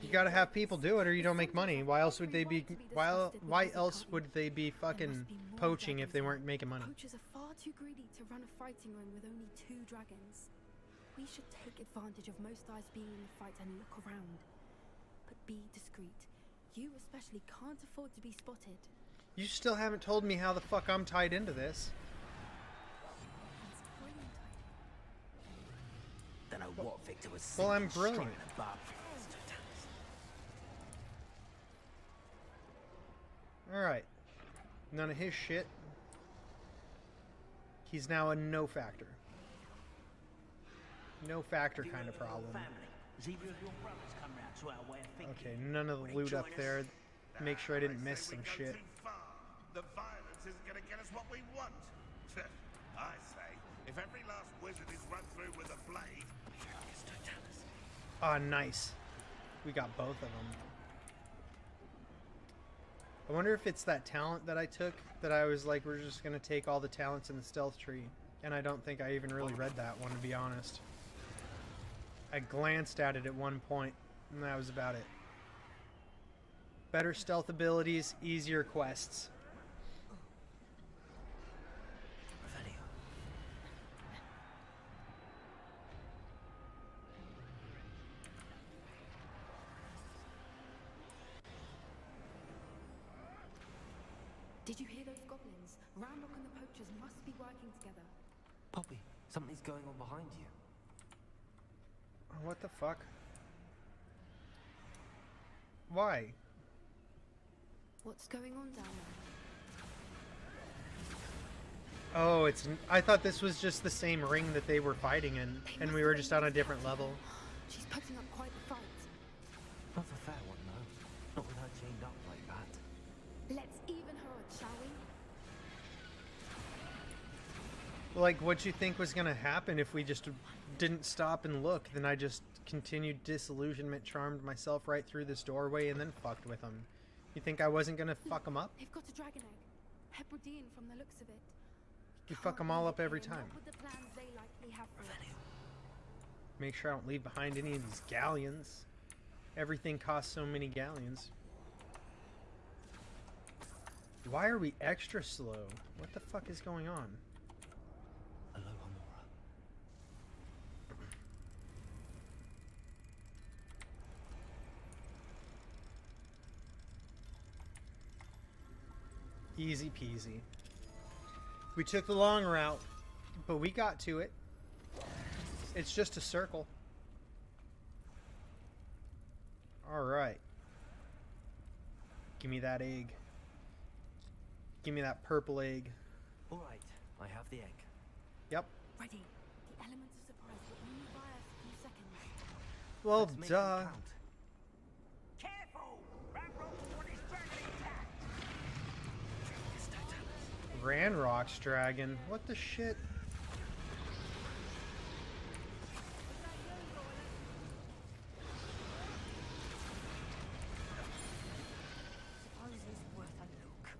you gotta have people do it or you don't make money. Why else would they be why else would they be fucking poaching if they weren't making money? Poachers are far too greedy to run a fighting ring with only 2 dragons. We should take advantage of most eyes being in the fight and look around. But be discreet. You especially can't afford to be spotted. You still haven't told me how the fuck I'm tied into this. Don't know what Victor was Well, I'm brilliant. Alright. None of his shit. He's now a no factor. No factor kind of problem. Okay, none of the loot up there. Make sure I didn't miss some shit. The violence isn't going to get us what we want. I say, if every last wizard is run through with a blade. Ah, nice. We got both of them. I wonder if it's that talent that I took that I was like, we're just going to take all the talents in the stealth tree. And I don't think I even really read that one, to be honest. I glanced at it at one point, and that was about it. Better stealth abilities, easier quests. Did you hear those goblins? Ramrock and the poachers must be working together. Poppy, something's going on behind you. What the fuck? Why? What's going on down there? Oh, it's... I thought this was just the same ring that they were fighting in, and we were just on a different level. She's putting up quite the fight. Not a fair one, though. Not with her chained up like that. Let's even her odds, shall we? Like, what'd you think was gonna happen if we just didn't stop and look? Then I just continued disillusionment, charmed myself right through this doorway, and then fucked with them. You think I wasn't gonna fuck them up? They've got a dragon egg. Hebridean from the looks of it. You fuck them all up every time. Not with the plans they likely have for us. Make sure I don't leave behind any of these galleons. Everything costs so many galleons. Why are we extra slow? What the fuck is going on? Easy peasy. We took the long route, but we got to it. It's just a circle. Alright. Give me that egg. Give me that purple egg. Alright, I have the egg. Yep. Ready. The elements of surprise will only buy us a few seconds. Well, Let's make them duh. count. Careful! Ramrock's one is badly attacked. Ranrock's dragon. What the shit? Suppose it's worth a look.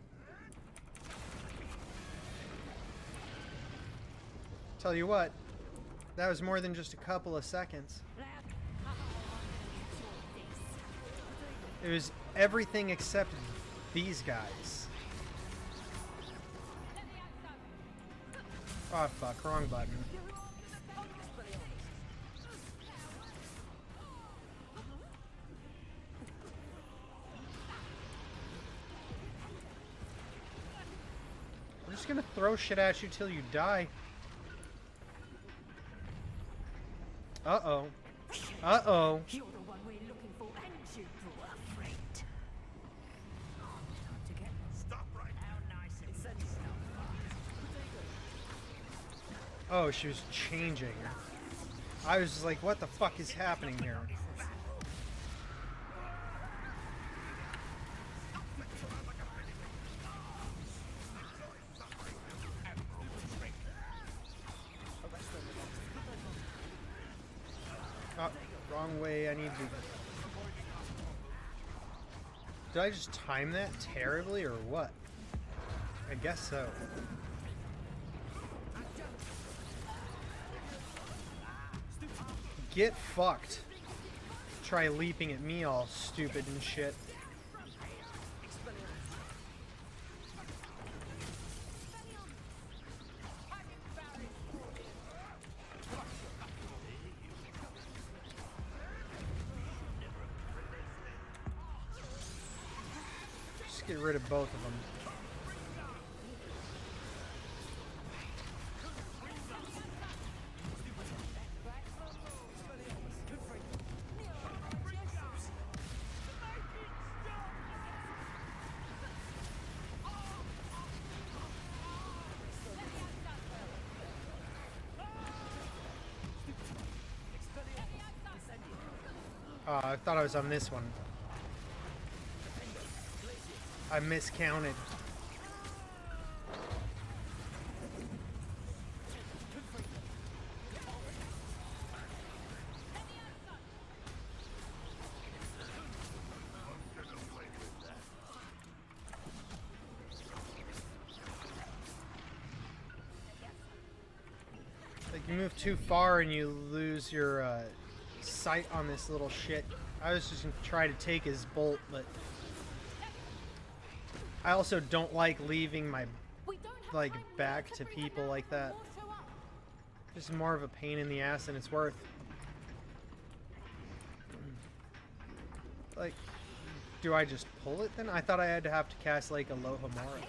Tell you what, that was more than just a couple of seconds. It was everything except these guys. Oh fuck, wrong button. I'm just gonna throw shit at you till you die. Uh-oh. Uh-oh. You're the one we're looking for, and you, poor friend. Time to get... Stop right now, nice and steady. Oh, she was changing. I was just like, what the fuck is happening here? Oh, wrong way, I need to... Did I just time that terribly, or what? I guess so. Get fucked. Try leaping at me all stupid and shit. Just get rid of both of them. I thought I was on this one. I miscounted. Like, you move too far and you lose your sight on this little shit. I was just gonna try to take his bolt, but I also don't like leaving my back to people like that. Just more of a pain in the ass than it's worth. Like, do I just pull it then? I thought I had to have to cast like a Lohamara.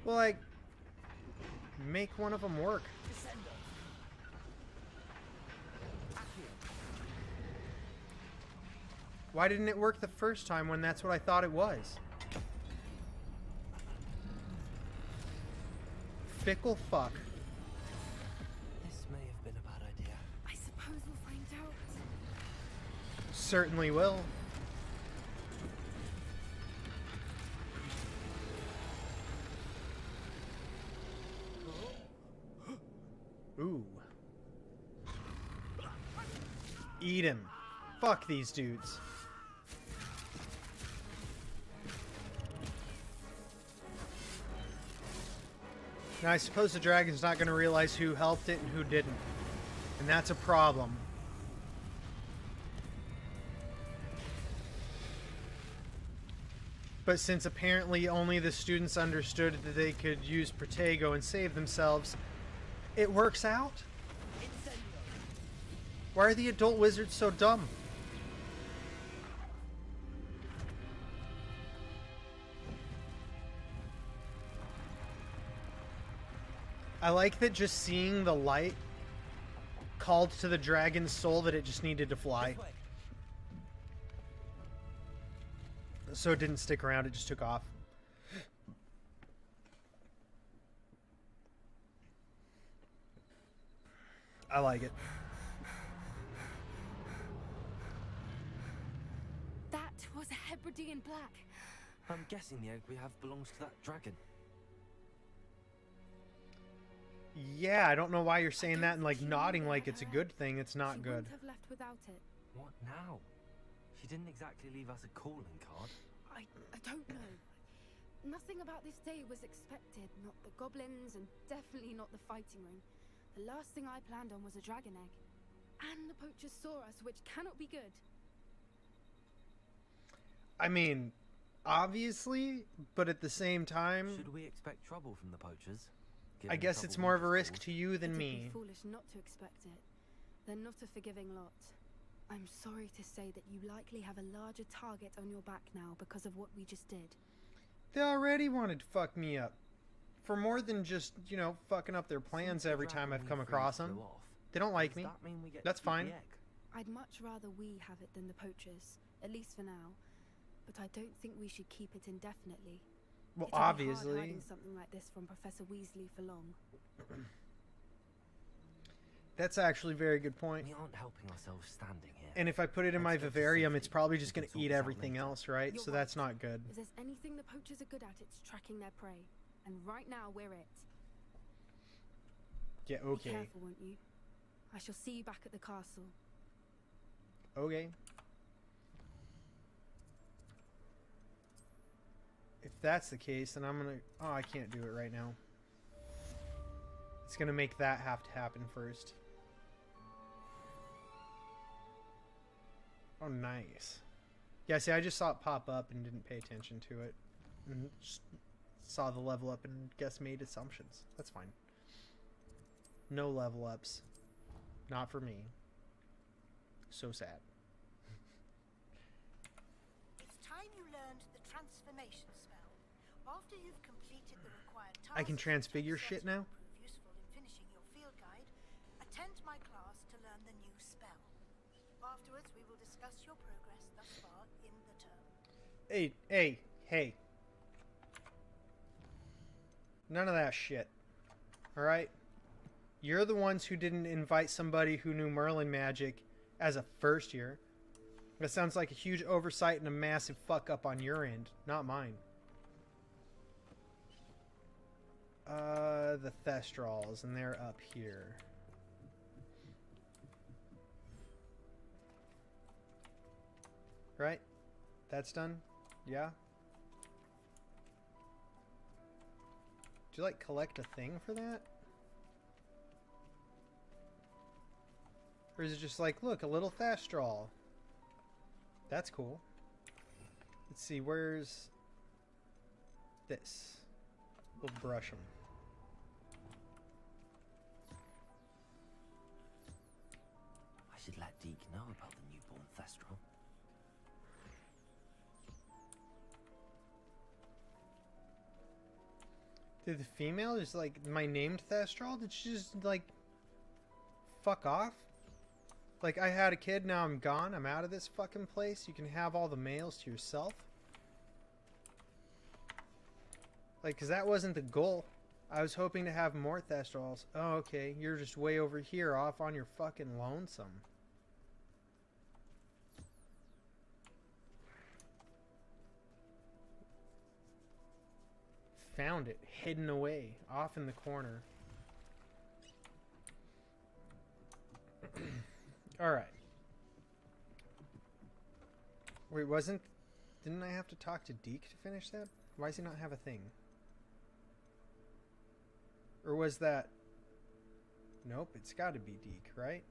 Well, like, make one of them work. Why didn't it work the first time when that's what I thought it was? Fickle fuck. This may have been a bad idea. I suppose we'll find out. Certainly will. Ooh. Eat him. Fuck these dudes. Now I suppose the dragon's not going to realize who helped it and who didn't. And that's a problem. But since apparently only the students understood that they could use Protego and save themselves, It works out? Why are the adult wizards so dumb? I like that just seeing the light called to the dragon's soul that it just needed to fly. So it didn't stick around, it just took off. I like it. That was a Hebridean black. I'm guessing the egg we have belongs to that dragon. Yeah, I don't know why you're saying that and like nodding like it's a good thing. It's not good. Have left without it. What now? She didn't exactly leave us a calling card. I don't know. Nothing about this day was expected. Not the goblins, and definitely not the fighting ring. The last thing I planned on was a dragon egg. And the poachers saw us, which cannot be good. I mean, obviously, but at the same time... Should we expect trouble from the poachers? I guess it's more of a risk to you than me. It'd be foolish not to expect it. They're not a forgiving lot. I'm sorry to say that you likely have a larger target on your back now because of what we just did. They already wanted to fuck me up. For more than just, you know, fucking up their plans every time I've come across them. They don't like me. That's fine. I'd much rather we have it than the poachers, at least for now. But I don't think we should keep it indefinitely. Well, It'll be obviously. hard hiding something like this from Professor Weasley for long. That's actually a very good point. We aren't helping ourselves standing here. And if I put it in my vivarium, it's probably just going to eat everything else, right? So that's not good. If there's anything the poachers are good at, it's tracking their prey. And right now, we're it. Yeah, okay. Be careful, won't you? I shall see you back at the castle. Okay. If that's the case, then I'm gonna... Oh, I can't do it right now. It's gonna make that have to happen first. Oh, nice. Yeah, see, I just saw it pop up and didn't pay attention to it. And just saw the level up and guess made assumptions. That's fine. No level ups. Not for me. So sad. It's time you learned the transformation spell. After you've completed the required tasks, I can transfigure shit now? prove useful in finishing your field guide, attend my class to learn the new spell. Afterwards, we will discuss your progress thus far in the term. Hey. None of that shit. Alright? You're the ones who didn't invite somebody who knew Merlin magic as a first year. That sounds like a huge oversight and a massive fuck up on your end, not mine. The Thestrals, and they're up here. Right? That's done? Yeah? Do you, like, collect a thing for that? Or is it just like, look, a little Thestral? That's cool. Let's see, where's this? We'll brush them. I should let Deke know about the newborn Thestral. Did the female just like my named Thestral? Did she just like fuck off? Like, I had a kid, now I'm gone, I'm out of this fucking place. You can have all the males to yourself. Like, cause that wasn't the goal. I was hoping to have more Thestrals. Oh, okay. You're just way over here off on your fucking lonesome. Found it. Hidden away. Off in the corner. Alright. Wait, didn't I have to talk to Deke to finish that? Why does he not have a thing? Or was that... Nope, it's gotta be Deke, right?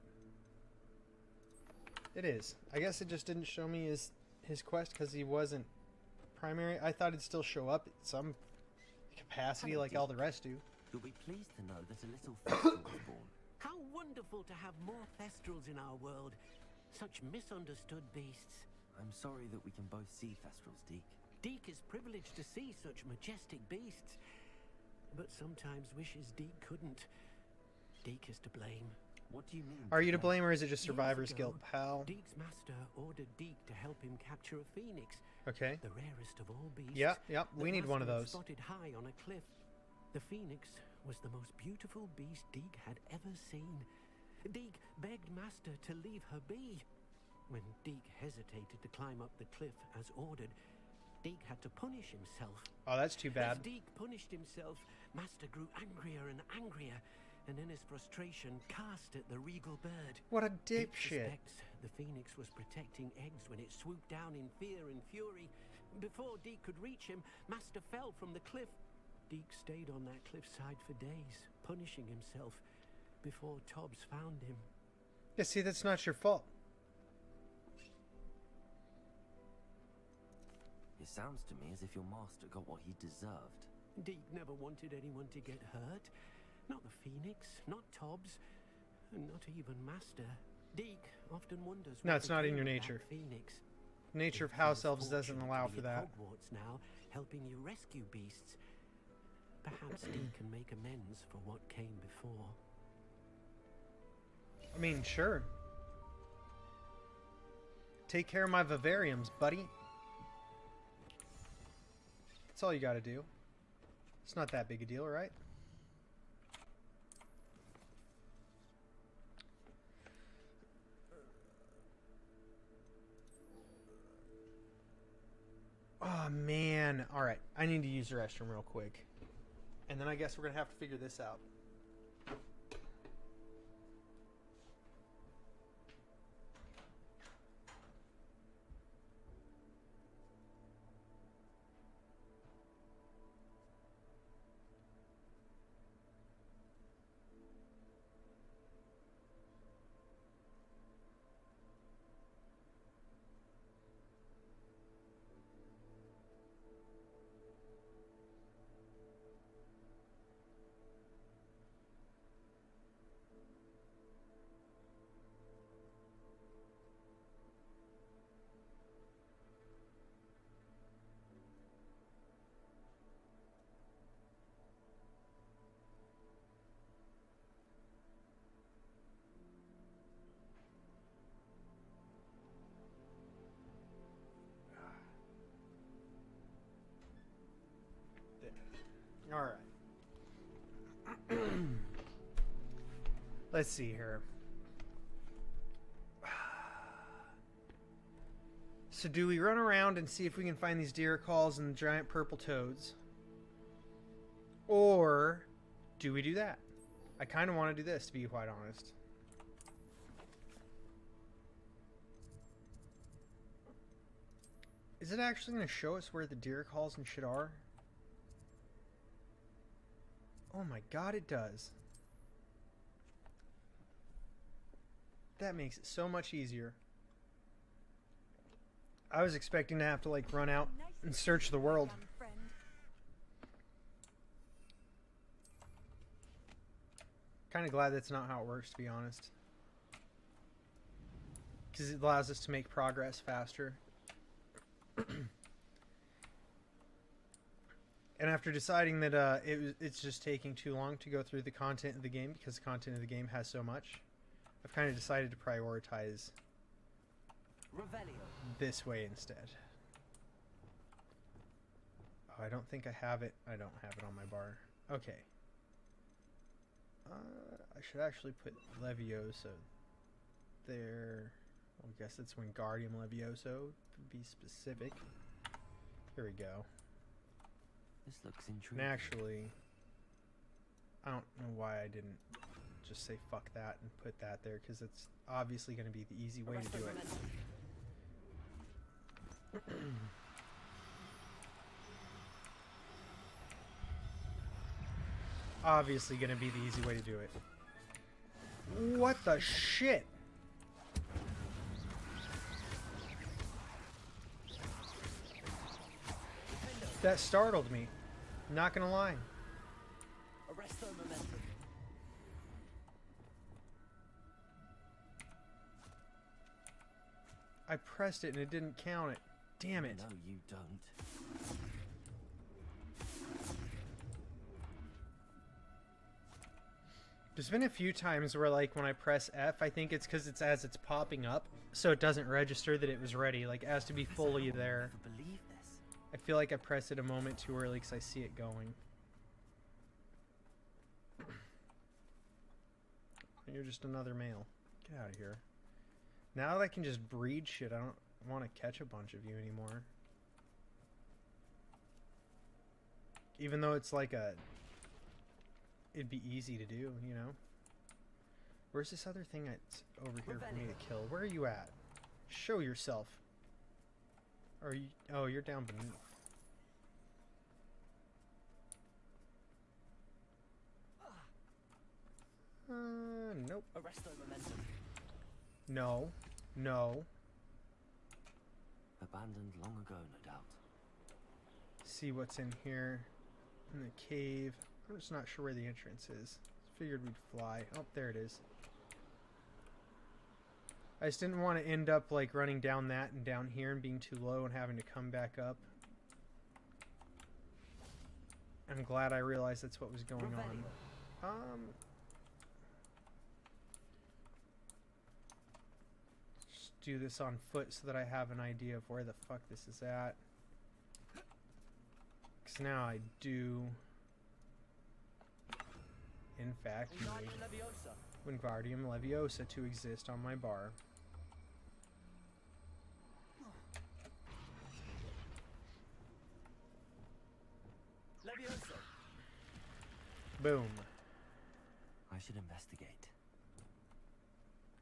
It is. I guess it just didn't show me his quest because he wasn't primary. I thought it'd still show up at some capacity like all the rest do. You'll be pleased to know that a little Thestral was born. How wonderful to have more Thestrals in our world. Such misunderstood beasts. I'm sorry that we can both see Thestrals, Deke. Deke is privileged to see such majestic beasts, but sometimes wishes Deke couldn't. Deke is to blame. What do you mean? Are you to blame, or is it just Years survivor's ago, guilt, pal? Deke's master ordered Deke to help him capture a phoenix. Okay. The rarest of all beasts. Yep, we need one of master had those. Spotted high on a cliff. The phoenix was the most beautiful beast Deke had ever seen. Deke begged Master to leave her be. When Deke hesitated to climb up the cliff as ordered, Deke had to punish himself. Oh, that's too bad. As Deke punished himself, Master grew angrier and angrier, and in his frustration cast at the regal bird. What a Deke dipshit. suspects the phoenix was protecting eggs when it swooped down in fear and fury. Before Deke could reach him, Master fell from the cliff. Deke stayed on that cliffside for days, punishing himself, before Tobbs found him. Yeah, see, that's not your fault. It sounds to me as if your master got what he deserved. Deke never wanted anyone to get hurt. Not the phoenix, not Tobbs, and not even Master. Deke often wonders No, what it's not in became your of nature. that phoenix. Nature of Deke house feels elves doesn't fortunate allow to be for at that. Hogwarts now, helping you rescue beasts. Perhaps Deke can make amends for what came before. I mean, sure. Take care of my vivariums, buddy. That's all you gotta do. It's not that big a deal, right? Oh, man. Alright, I need to use the restroom real quick. And then I guess we're gonna have to figure this out. All right. Let's see here. So do we run around and see if we can find these deer calls and the giant purple toads? Or do we do that? I kind of want to do this, to be quite honest. Is it actually going to show us where the deer calls and shit are? Oh my god, it does. That makes it so much easier. I was expecting to have to like run out and search the world. Kind of glad that's not how it works, to be honest. Because it allows us to make progress faster. And after deciding that it's just taking too long to go through the content of the game because the content of the game has so much, I've kind of decided to prioritize this way instead. Oh, I don't think I have it. I don't have it on my bar. Okay. I should actually put Levioso there. Well, I guess that's Wingardium Levioso, to be specific. Here we go. This looks intriguing. And actually, I don't know why I didn't just say fuck that and put that there, because it's obviously going to be the easy way to do it. Obviously going to be the easy way to do it. What the shit? That startled me. Not gonna lie. Arresto momentum. I pressed it and it didn't count it. Damn it. No, you don't. There's been a few times where, like, when I press F, I think it's because it's as it's popping up, so it doesn't register that it was ready. Like, it has to be fully there. Believe this. I feel like I pressed it a moment too early because I see it going. You're just another male. Get out of here. Now that I can just breed shit, I don't want to catch a bunch of you anymore. Even though it's like a... It'd be easy to do, you know? Where's this other thing that's over here for me to kill? Where are you at? Show yourself. Or are you... Oh, you're down beneath. Nope. Arresto momentum. No. No. Abandoned long ago, no doubt. See what's in here. In the cave. I'm just not sure where the entrance is. Figured we'd fly. Oh, there it is. I just didn't want to end up like running down that and down here and being too low and having to come back up. I'm glad I realized that's what was going on. Just do this on foot so that I have an idea of where the fuck this is at. Because now I do... in fact, need Wingardium Leviosa to exist on my bar. Leviosa. Boom. I should investigate.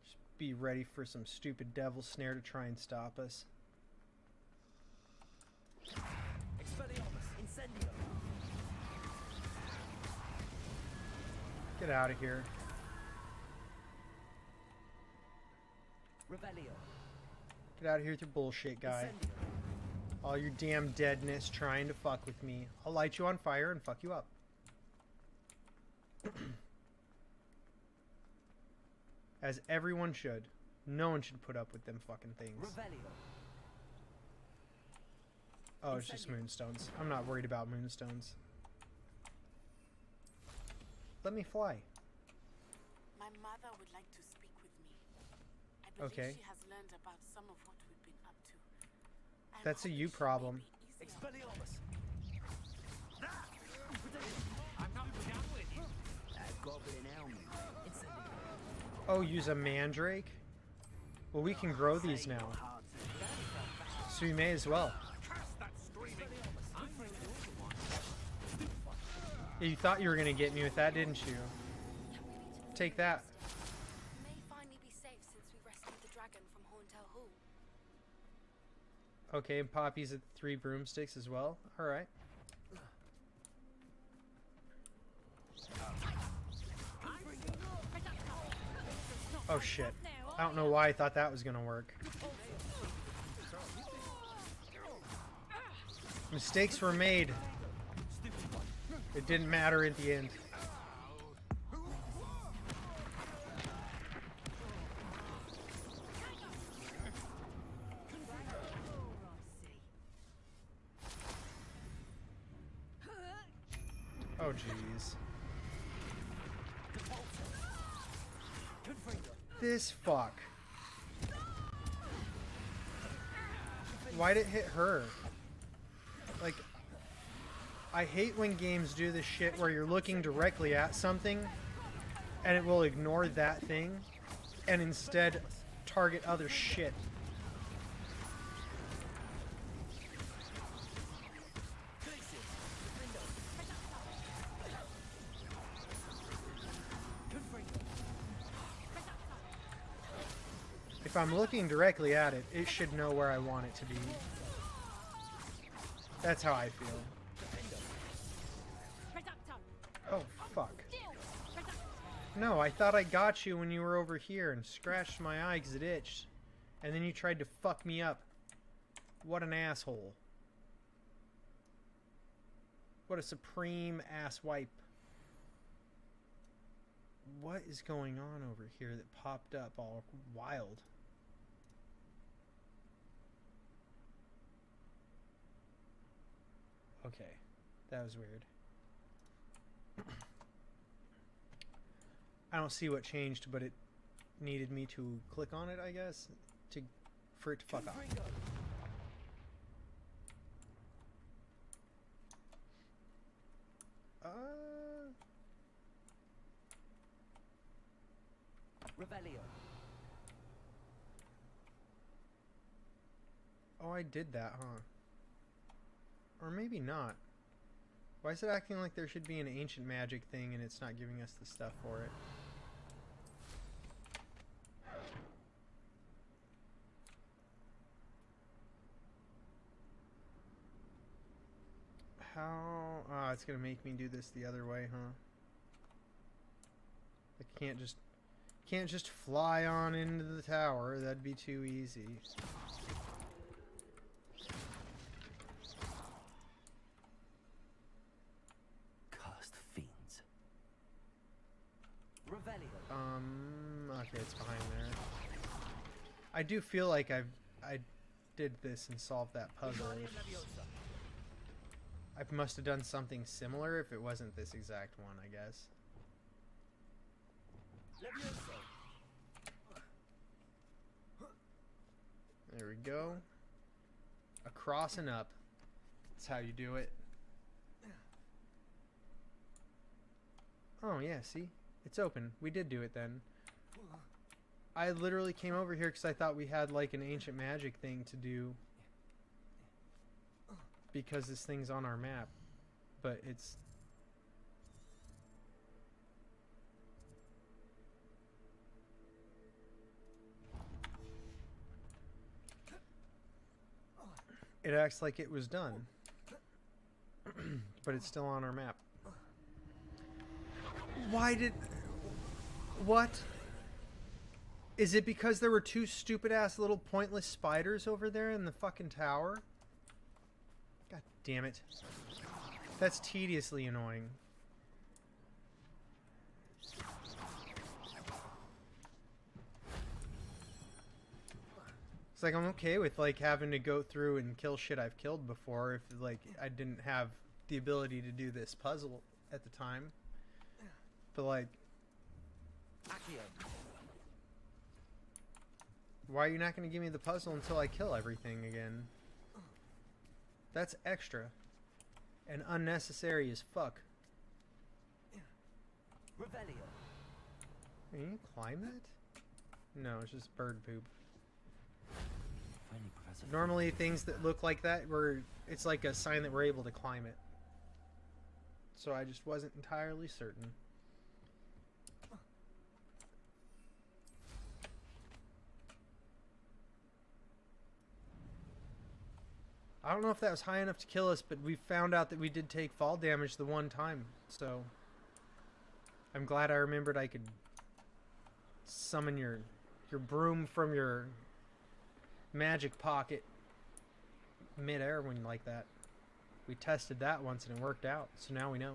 Just be ready for some stupid devil snare to try and stop us. Expelliarmus. Incendio. Get out of here. Revelio. Get out of here with your bullshit, guy. Incendio. All your damn deadness trying to fuck with me. I'll light you on fire and fuck you up. As everyone should. No one should put up with them fucking things. Revelio. Oh, it's just moonstones. I'm not worried about moonstones. Let me fly. My mother would like to speak with me. I believe Okay. she has learned about some of what we've been up to. That's a you problem. Expelliarmus. I'm not down with you. Goblin helmet. Oh, use a mandrake? Well, we can grow these now. So we may as well. You thought you were going to get me with that, didn't you? Take that. We may finally be safe since we rescued the dragon from Horntail Hall. Okay, and Poppy's at 3 broomsticks as well. Alright. Oh shit. I don't know why I thought that was gonna work. Mistakes were made. It didn't matter at the end. Oh jeez. This fuck. Why'd it hit her? Like, I hate when games do this shit where you're looking directly at something and it will ignore that thing and instead target other shit. If I'm looking directly at it, it should know where I want it to be. That's how I feel. Oh, fuck. No, I thought I got you when you were over here and scratched my eye because it itched. And then you tried to fuck me up. What an asshole. What a supreme ass wipe. What is going on over here that popped up all wild? Okay, that was weird. I don't see what changed, but it needed me to click on it, I guess, for it to fuck off. Revelio. Oh, I did that, huh? Or maybe not. Why is it acting like there should be an ancient magic thing and it's not giving us the stuff for it? How? Oh, it's gonna make me do this the other way, huh? I can't just fly on into the tower. That'd be too easy. Cursed fiends. Okay, it's behind there. I do feel like I did this and solved that puzzle. I must have done something similar if it wasn't this exact one, I guess. There we go. Across and up. That's how you do it. Oh yeah, see? It's open. We did do it then. I literally came over here because I thought we had like an ancient magic thing to do. Because this thing's on our map. But it's... It acts like it was done. But it's still on our map. Why did... What? Is it because there were two stupid-ass little pointless spiders over there in the fucking tower? God damn it. That's tediously annoying. It's like I'm okay with like having to go through and kill shit I've killed before if like I didn't have the ability to do this puzzle at the time. But like, why are you not going to give me the puzzle until I kill everything again? That's extra and unnecessary as fuck. Can you climb that? No, it's just bird poop. Normally things that look like that, it's like a sign that we're able to climb it. So I just wasn't entirely certain. I don't know if that was high enough to kill us, but we found out that we did take fall damage the one time, so I'm glad I remembered I could summon your broom from your magic pocket mid-air when like that. We tested that once and it worked out, so now we know.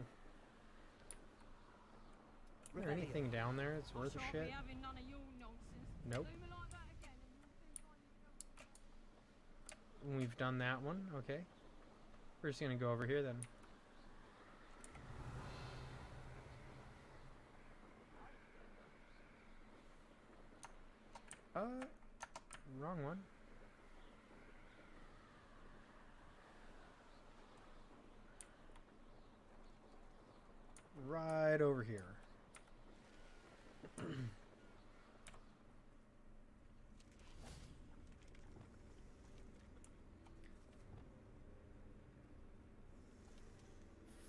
Is there anything down there that's worth a shit? Nope. We've done that one, okay. We're just gonna go over here then. Wrong one. Right over here.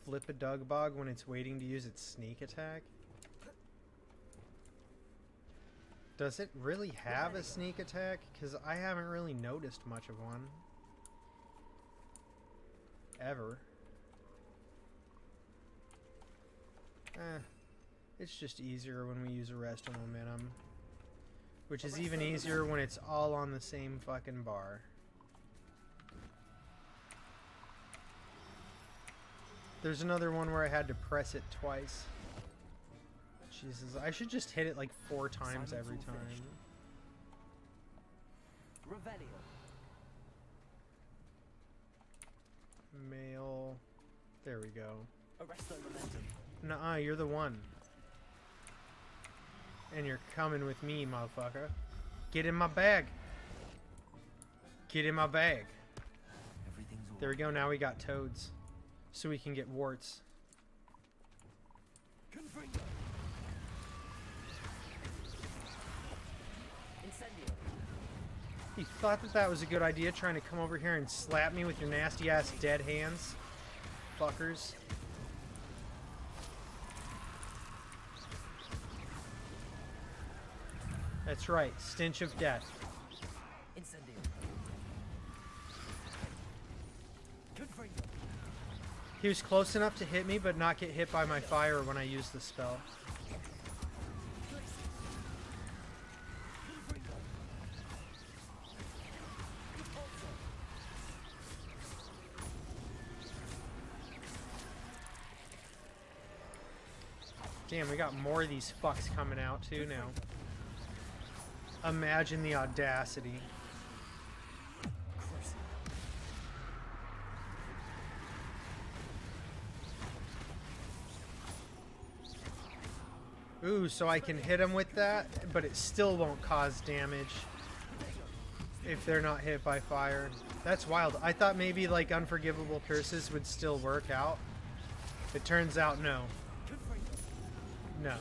Flip a Dugbog when it's waiting to use its sneak attack? Does it really have a sneak attack? Because I haven't really noticed much of one. Ever. It's just easier when we use Arrest of Momentum. Which is even easier when it's all on the same fucking bar. There's another one where I had to press it twice. Jesus, I should just hit it like 4 times every time. Revelio. Mail. There we go. Arresto momentum. Nuh-uh, you're the one. And you're coming with me, motherfucker. Get in my bag. Get in my bag. There we go, now we got toads. So we can get warts. Confringo. Incendio. You thought that that was a good idea, trying to come over here and slap me with your nasty ass dead hands? Fuckers. That's right, stench of death. Incendio. Confringo. He was close enough to hit me, but not get hit by my fire when I used the spell. Damn, we got more of these fucks coming out too now. Imagine the audacity. Ooh, so I can hit him with that, but it still won't cause damage if they're not hit by fire. That's wild. I thought maybe like unforgivable curses would still work out. It turns out no. No.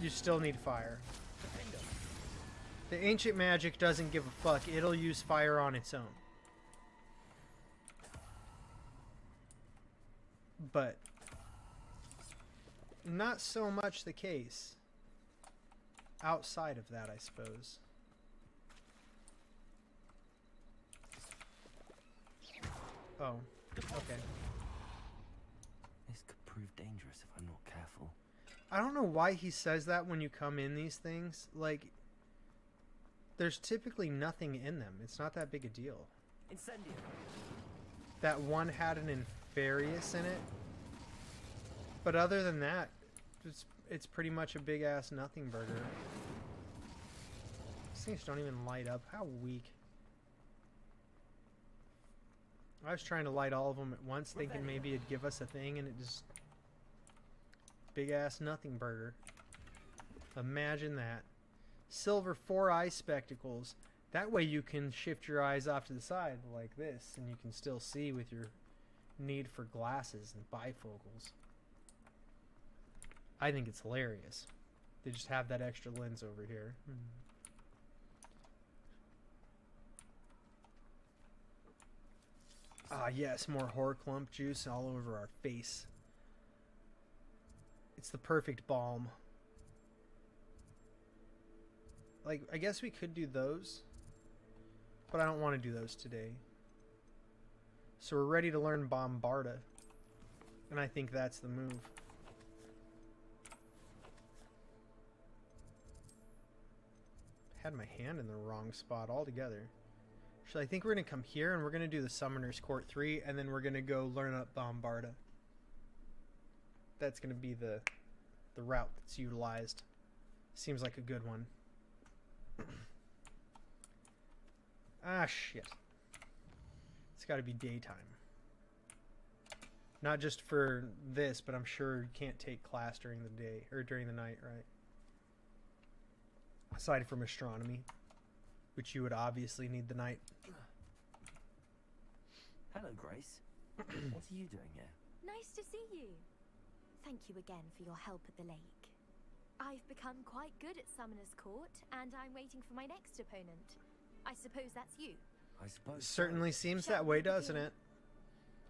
You still need fire. The ancient magic doesn't give a fuck. It'll use fire on its own. But not so much the case outside of that, I suppose. Oh, okay. This could prove dangerous if I'm not careful. I don't know why he says that when you come in these things. Like, there's typically nothing in them. It's not that big a deal. Incendio. That one had an Inferius in it. But other than that, it's pretty much a big-ass nothing burger. These things don't even light up. How weak. I was trying to light all of them at once, thinking maybe it'd give us a thing, and it just... Big-ass nothing burger. Imagine that. Silver 4-eye spectacles. That way you can shift your eyes off to the side like this, and you can still see with your need for glasses and bifocals. I think it's hilarious. They just have that extra lens over here. Ah, yes, more Horclump juice all over our face. It's the perfect balm. Like, I guess we could do those, but I don't want to do those today. So we're ready to learn Bombarda, and I think that's the move. Had my hand in the wrong spot altogether. Actually, I think we're going to come here, and we're going to do the Summoner's Court 3, and then we're going to go learn up Bombarda. That's going to be the route that's utilized. Seems like a good one. Ah, shit. It's got to be daytime. Not just for this, but I'm sure you can't take class during the day, or during the night, right? Aside from astronomy, which you would obviously need the night. Hello, Grace. What are you doing here? Nice to see you. Thank you again for your help at the lake. I've become quite good at Summoner's Court, and I'm waiting for my next opponent. I suppose that's you. I suppose certainly seems that way, doesn't it?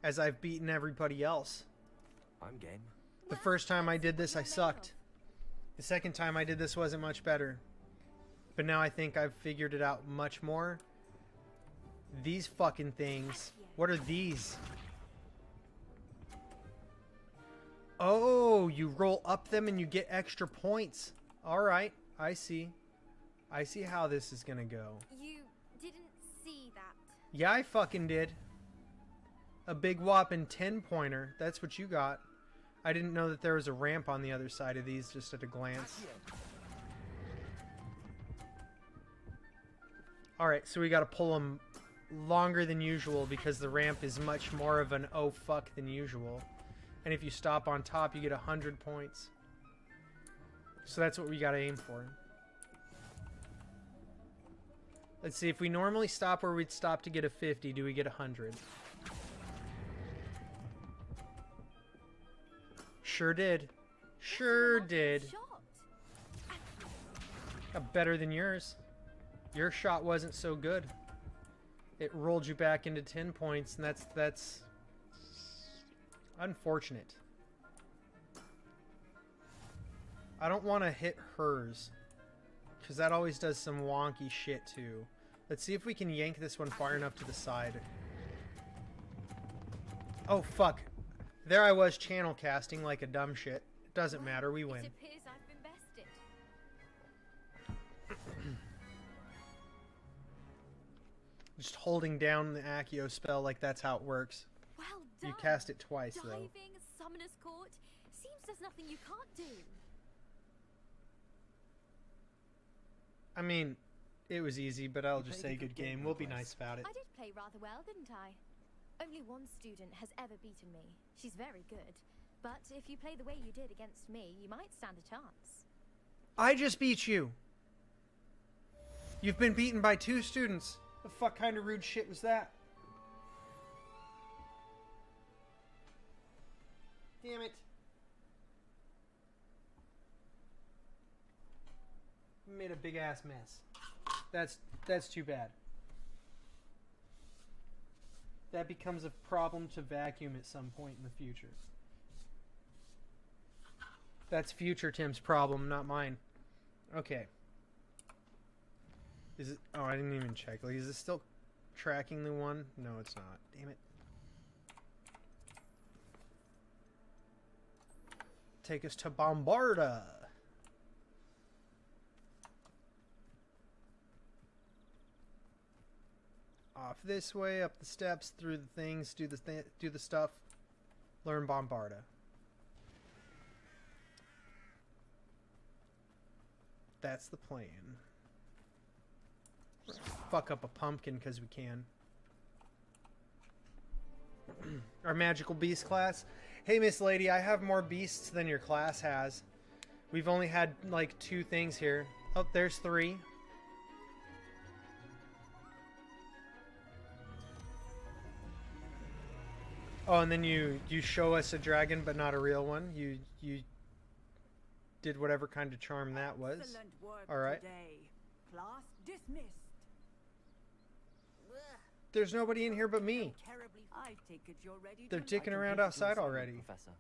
As I've beaten everybody else. I'm game. The first time I did this, I sucked. The second time I did this wasn't much better. But now I think I've figured it out much more. These fucking things. What are these? Oh, you roll up them and you get extra points. Alright, I see. I see how this is gonna go. You didn't see that. Yeah, I fucking did. A big whopping 10-pointer. That's what you got. I didn't know that there was a ramp on the other side of these just at a glance. Alright, so we gotta pull them longer than usual because the ramp is much more of an oh fuck than usual. And if you stop on top, you get 100 points. So that's what we gotta aim for. Let's see, if we normally stop where we'd stop to get a 50, do we get 100? Sure did. Sure did. Better than yours. Your shot wasn't so good. It rolled you back into 10 points, and that's unfortunate. I don't want to hit hers, because that always does some wonky shit too. Let's see if we can yank this one far enough to the side. Oh fuck. There I was channel casting like a dumb shit. It doesn't matter, we win. It appears I've been bested. Just holding down the Accio spell like that's how it works. Well done. You cast it twice though. Diving, Summoner's Court. Seems there's nothing you can't do. I mean, it was easy, but I'll just say good game. We'll be nice about it. I did play rather well, didn't I? Only one student has ever beaten me. She's very good. But if you play the way you did against me, you might stand a chance. I just beat you. You've been beaten by 2 students. The fuck kind of rude shit was that? Damn it. Made a big ass mess. That's too bad. That becomes a problem to vacuum at some point in the future. That's future Tim's problem, not mine. Okay. Is it? Oh, I didn't even check. Like, is it still tracking the one? No, it's not. Damn it. Take us to Bombarda. Off this way, up the steps, through the things, do the stuff. Learn Bombarda. That's the plan. Fuck up a pumpkin because we can. Our magical beast class. Hey, Miss Lady, I have more beasts than your class has. We've only had like 2 things here. Oh, there's 3. Oh, and then you show us a dragon, but not a real one. You did whatever kind of charm that was. Excellent work all right. Today. Class dismissed. There's nobody in here but me. I take it you're ready. They're dicking around outside already. Professor,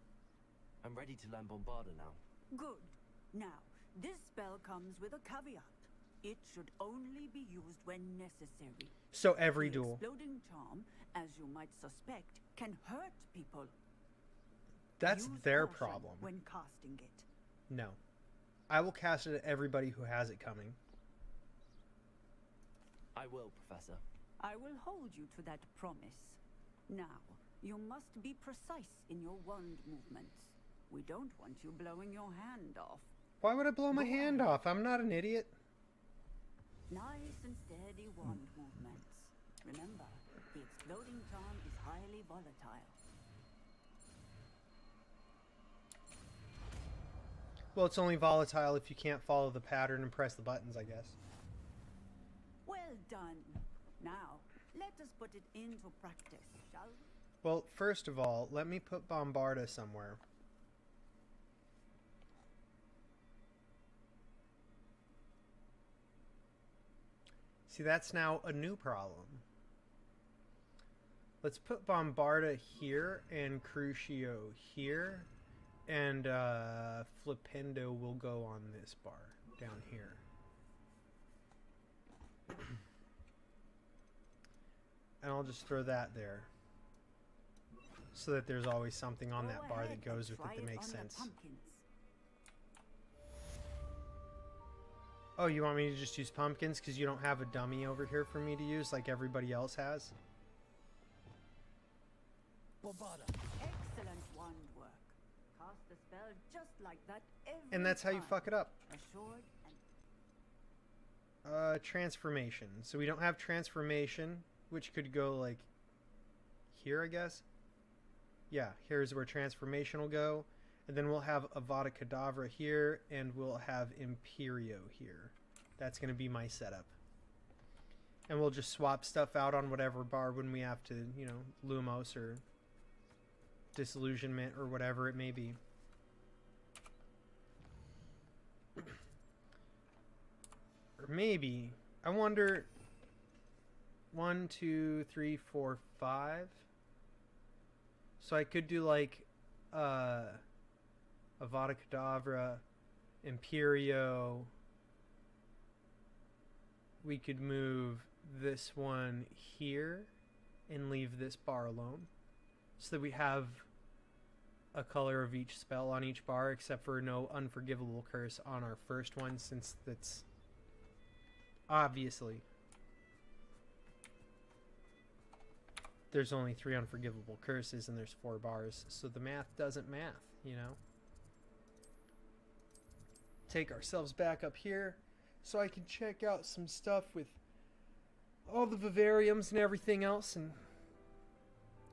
I'm ready to learn Bombarda now. Good. Now, this spell comes with a caveat. It should only be used when necessary. So every duel. Exploding charm, as you might suspect, can hurt people. That's Use their caution problem. when casting it. No. I will cast it at everybody who has it coming. I will, Professor. I will hold you to that promise. Now, you must be precise in your wand movements. We don't want you blowing your hand off. Why would I blow my hand off? I'm not an idiot. Nice and steady wand movements. Remember, the exploding charm is highly volatile. Well, it's only volatile if you can't follow the pattern and press the buttons, I guess. Well done. Now, let us put it into practice, shall we? Well, first of all, let me put Bombarda somewhere. See, that's now a new problem. Let's put Bombarda here and Crucio here. And Flipendo will go on this bar down here. And I'll just throw that there. So that there's always something on that bar that goes with it that makes sense. Oh, you want me to just use pumpkins because you don't have a dummy over here for me to use like everybody else has? Excellent wand work. cast the spell just like that every And that's how you time. fuck it up. Assured and Transformation. So we don't have transformation, which could go like here, I guess. Yeah, here's where transformation will go. And then we'll have Avada Kedavra here, and we'll have Imperio here. That's going to be my setup. And we'll just swap stuff out on whatever bar when we have to, you know, Lumos or Disillusionment or whatever it may be. Or maybe, I wonder, 1, 2, 3, 4, 5. So I could do like Avada Kedavra, Imperio. We could move this one here and leave this bar alone, so that we have a color of each spell on each bar, except for no Unforgivable Curse on our first one, since that's obviously there's only 3 Unforgivable Curses and there's 4 bars, so the math doesn't math, you know. Take ourselves back up here so I can check out some stuff with all the vivariums and everything else, and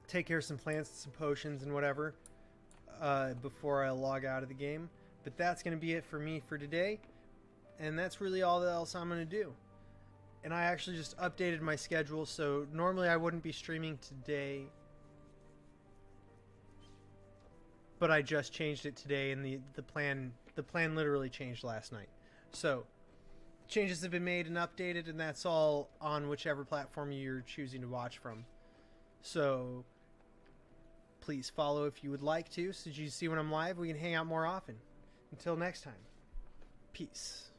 take care of some plants and some potions and whatever before I log out of the game. But that's going to be it for me for today, and that's really all else I'm going to do. And I actually just updated my schedule, so normally I wouldn't be streaming today, but I just changed it today, and the plan literally changed last night. So changes have been made and updated, and that's all on whichever platform you're choosing to watch from. So please follow if you would like to, so that you see when I'm live. We can hang out more often. Until next time, peace.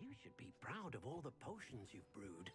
You should be proud of all the potions you've brewed.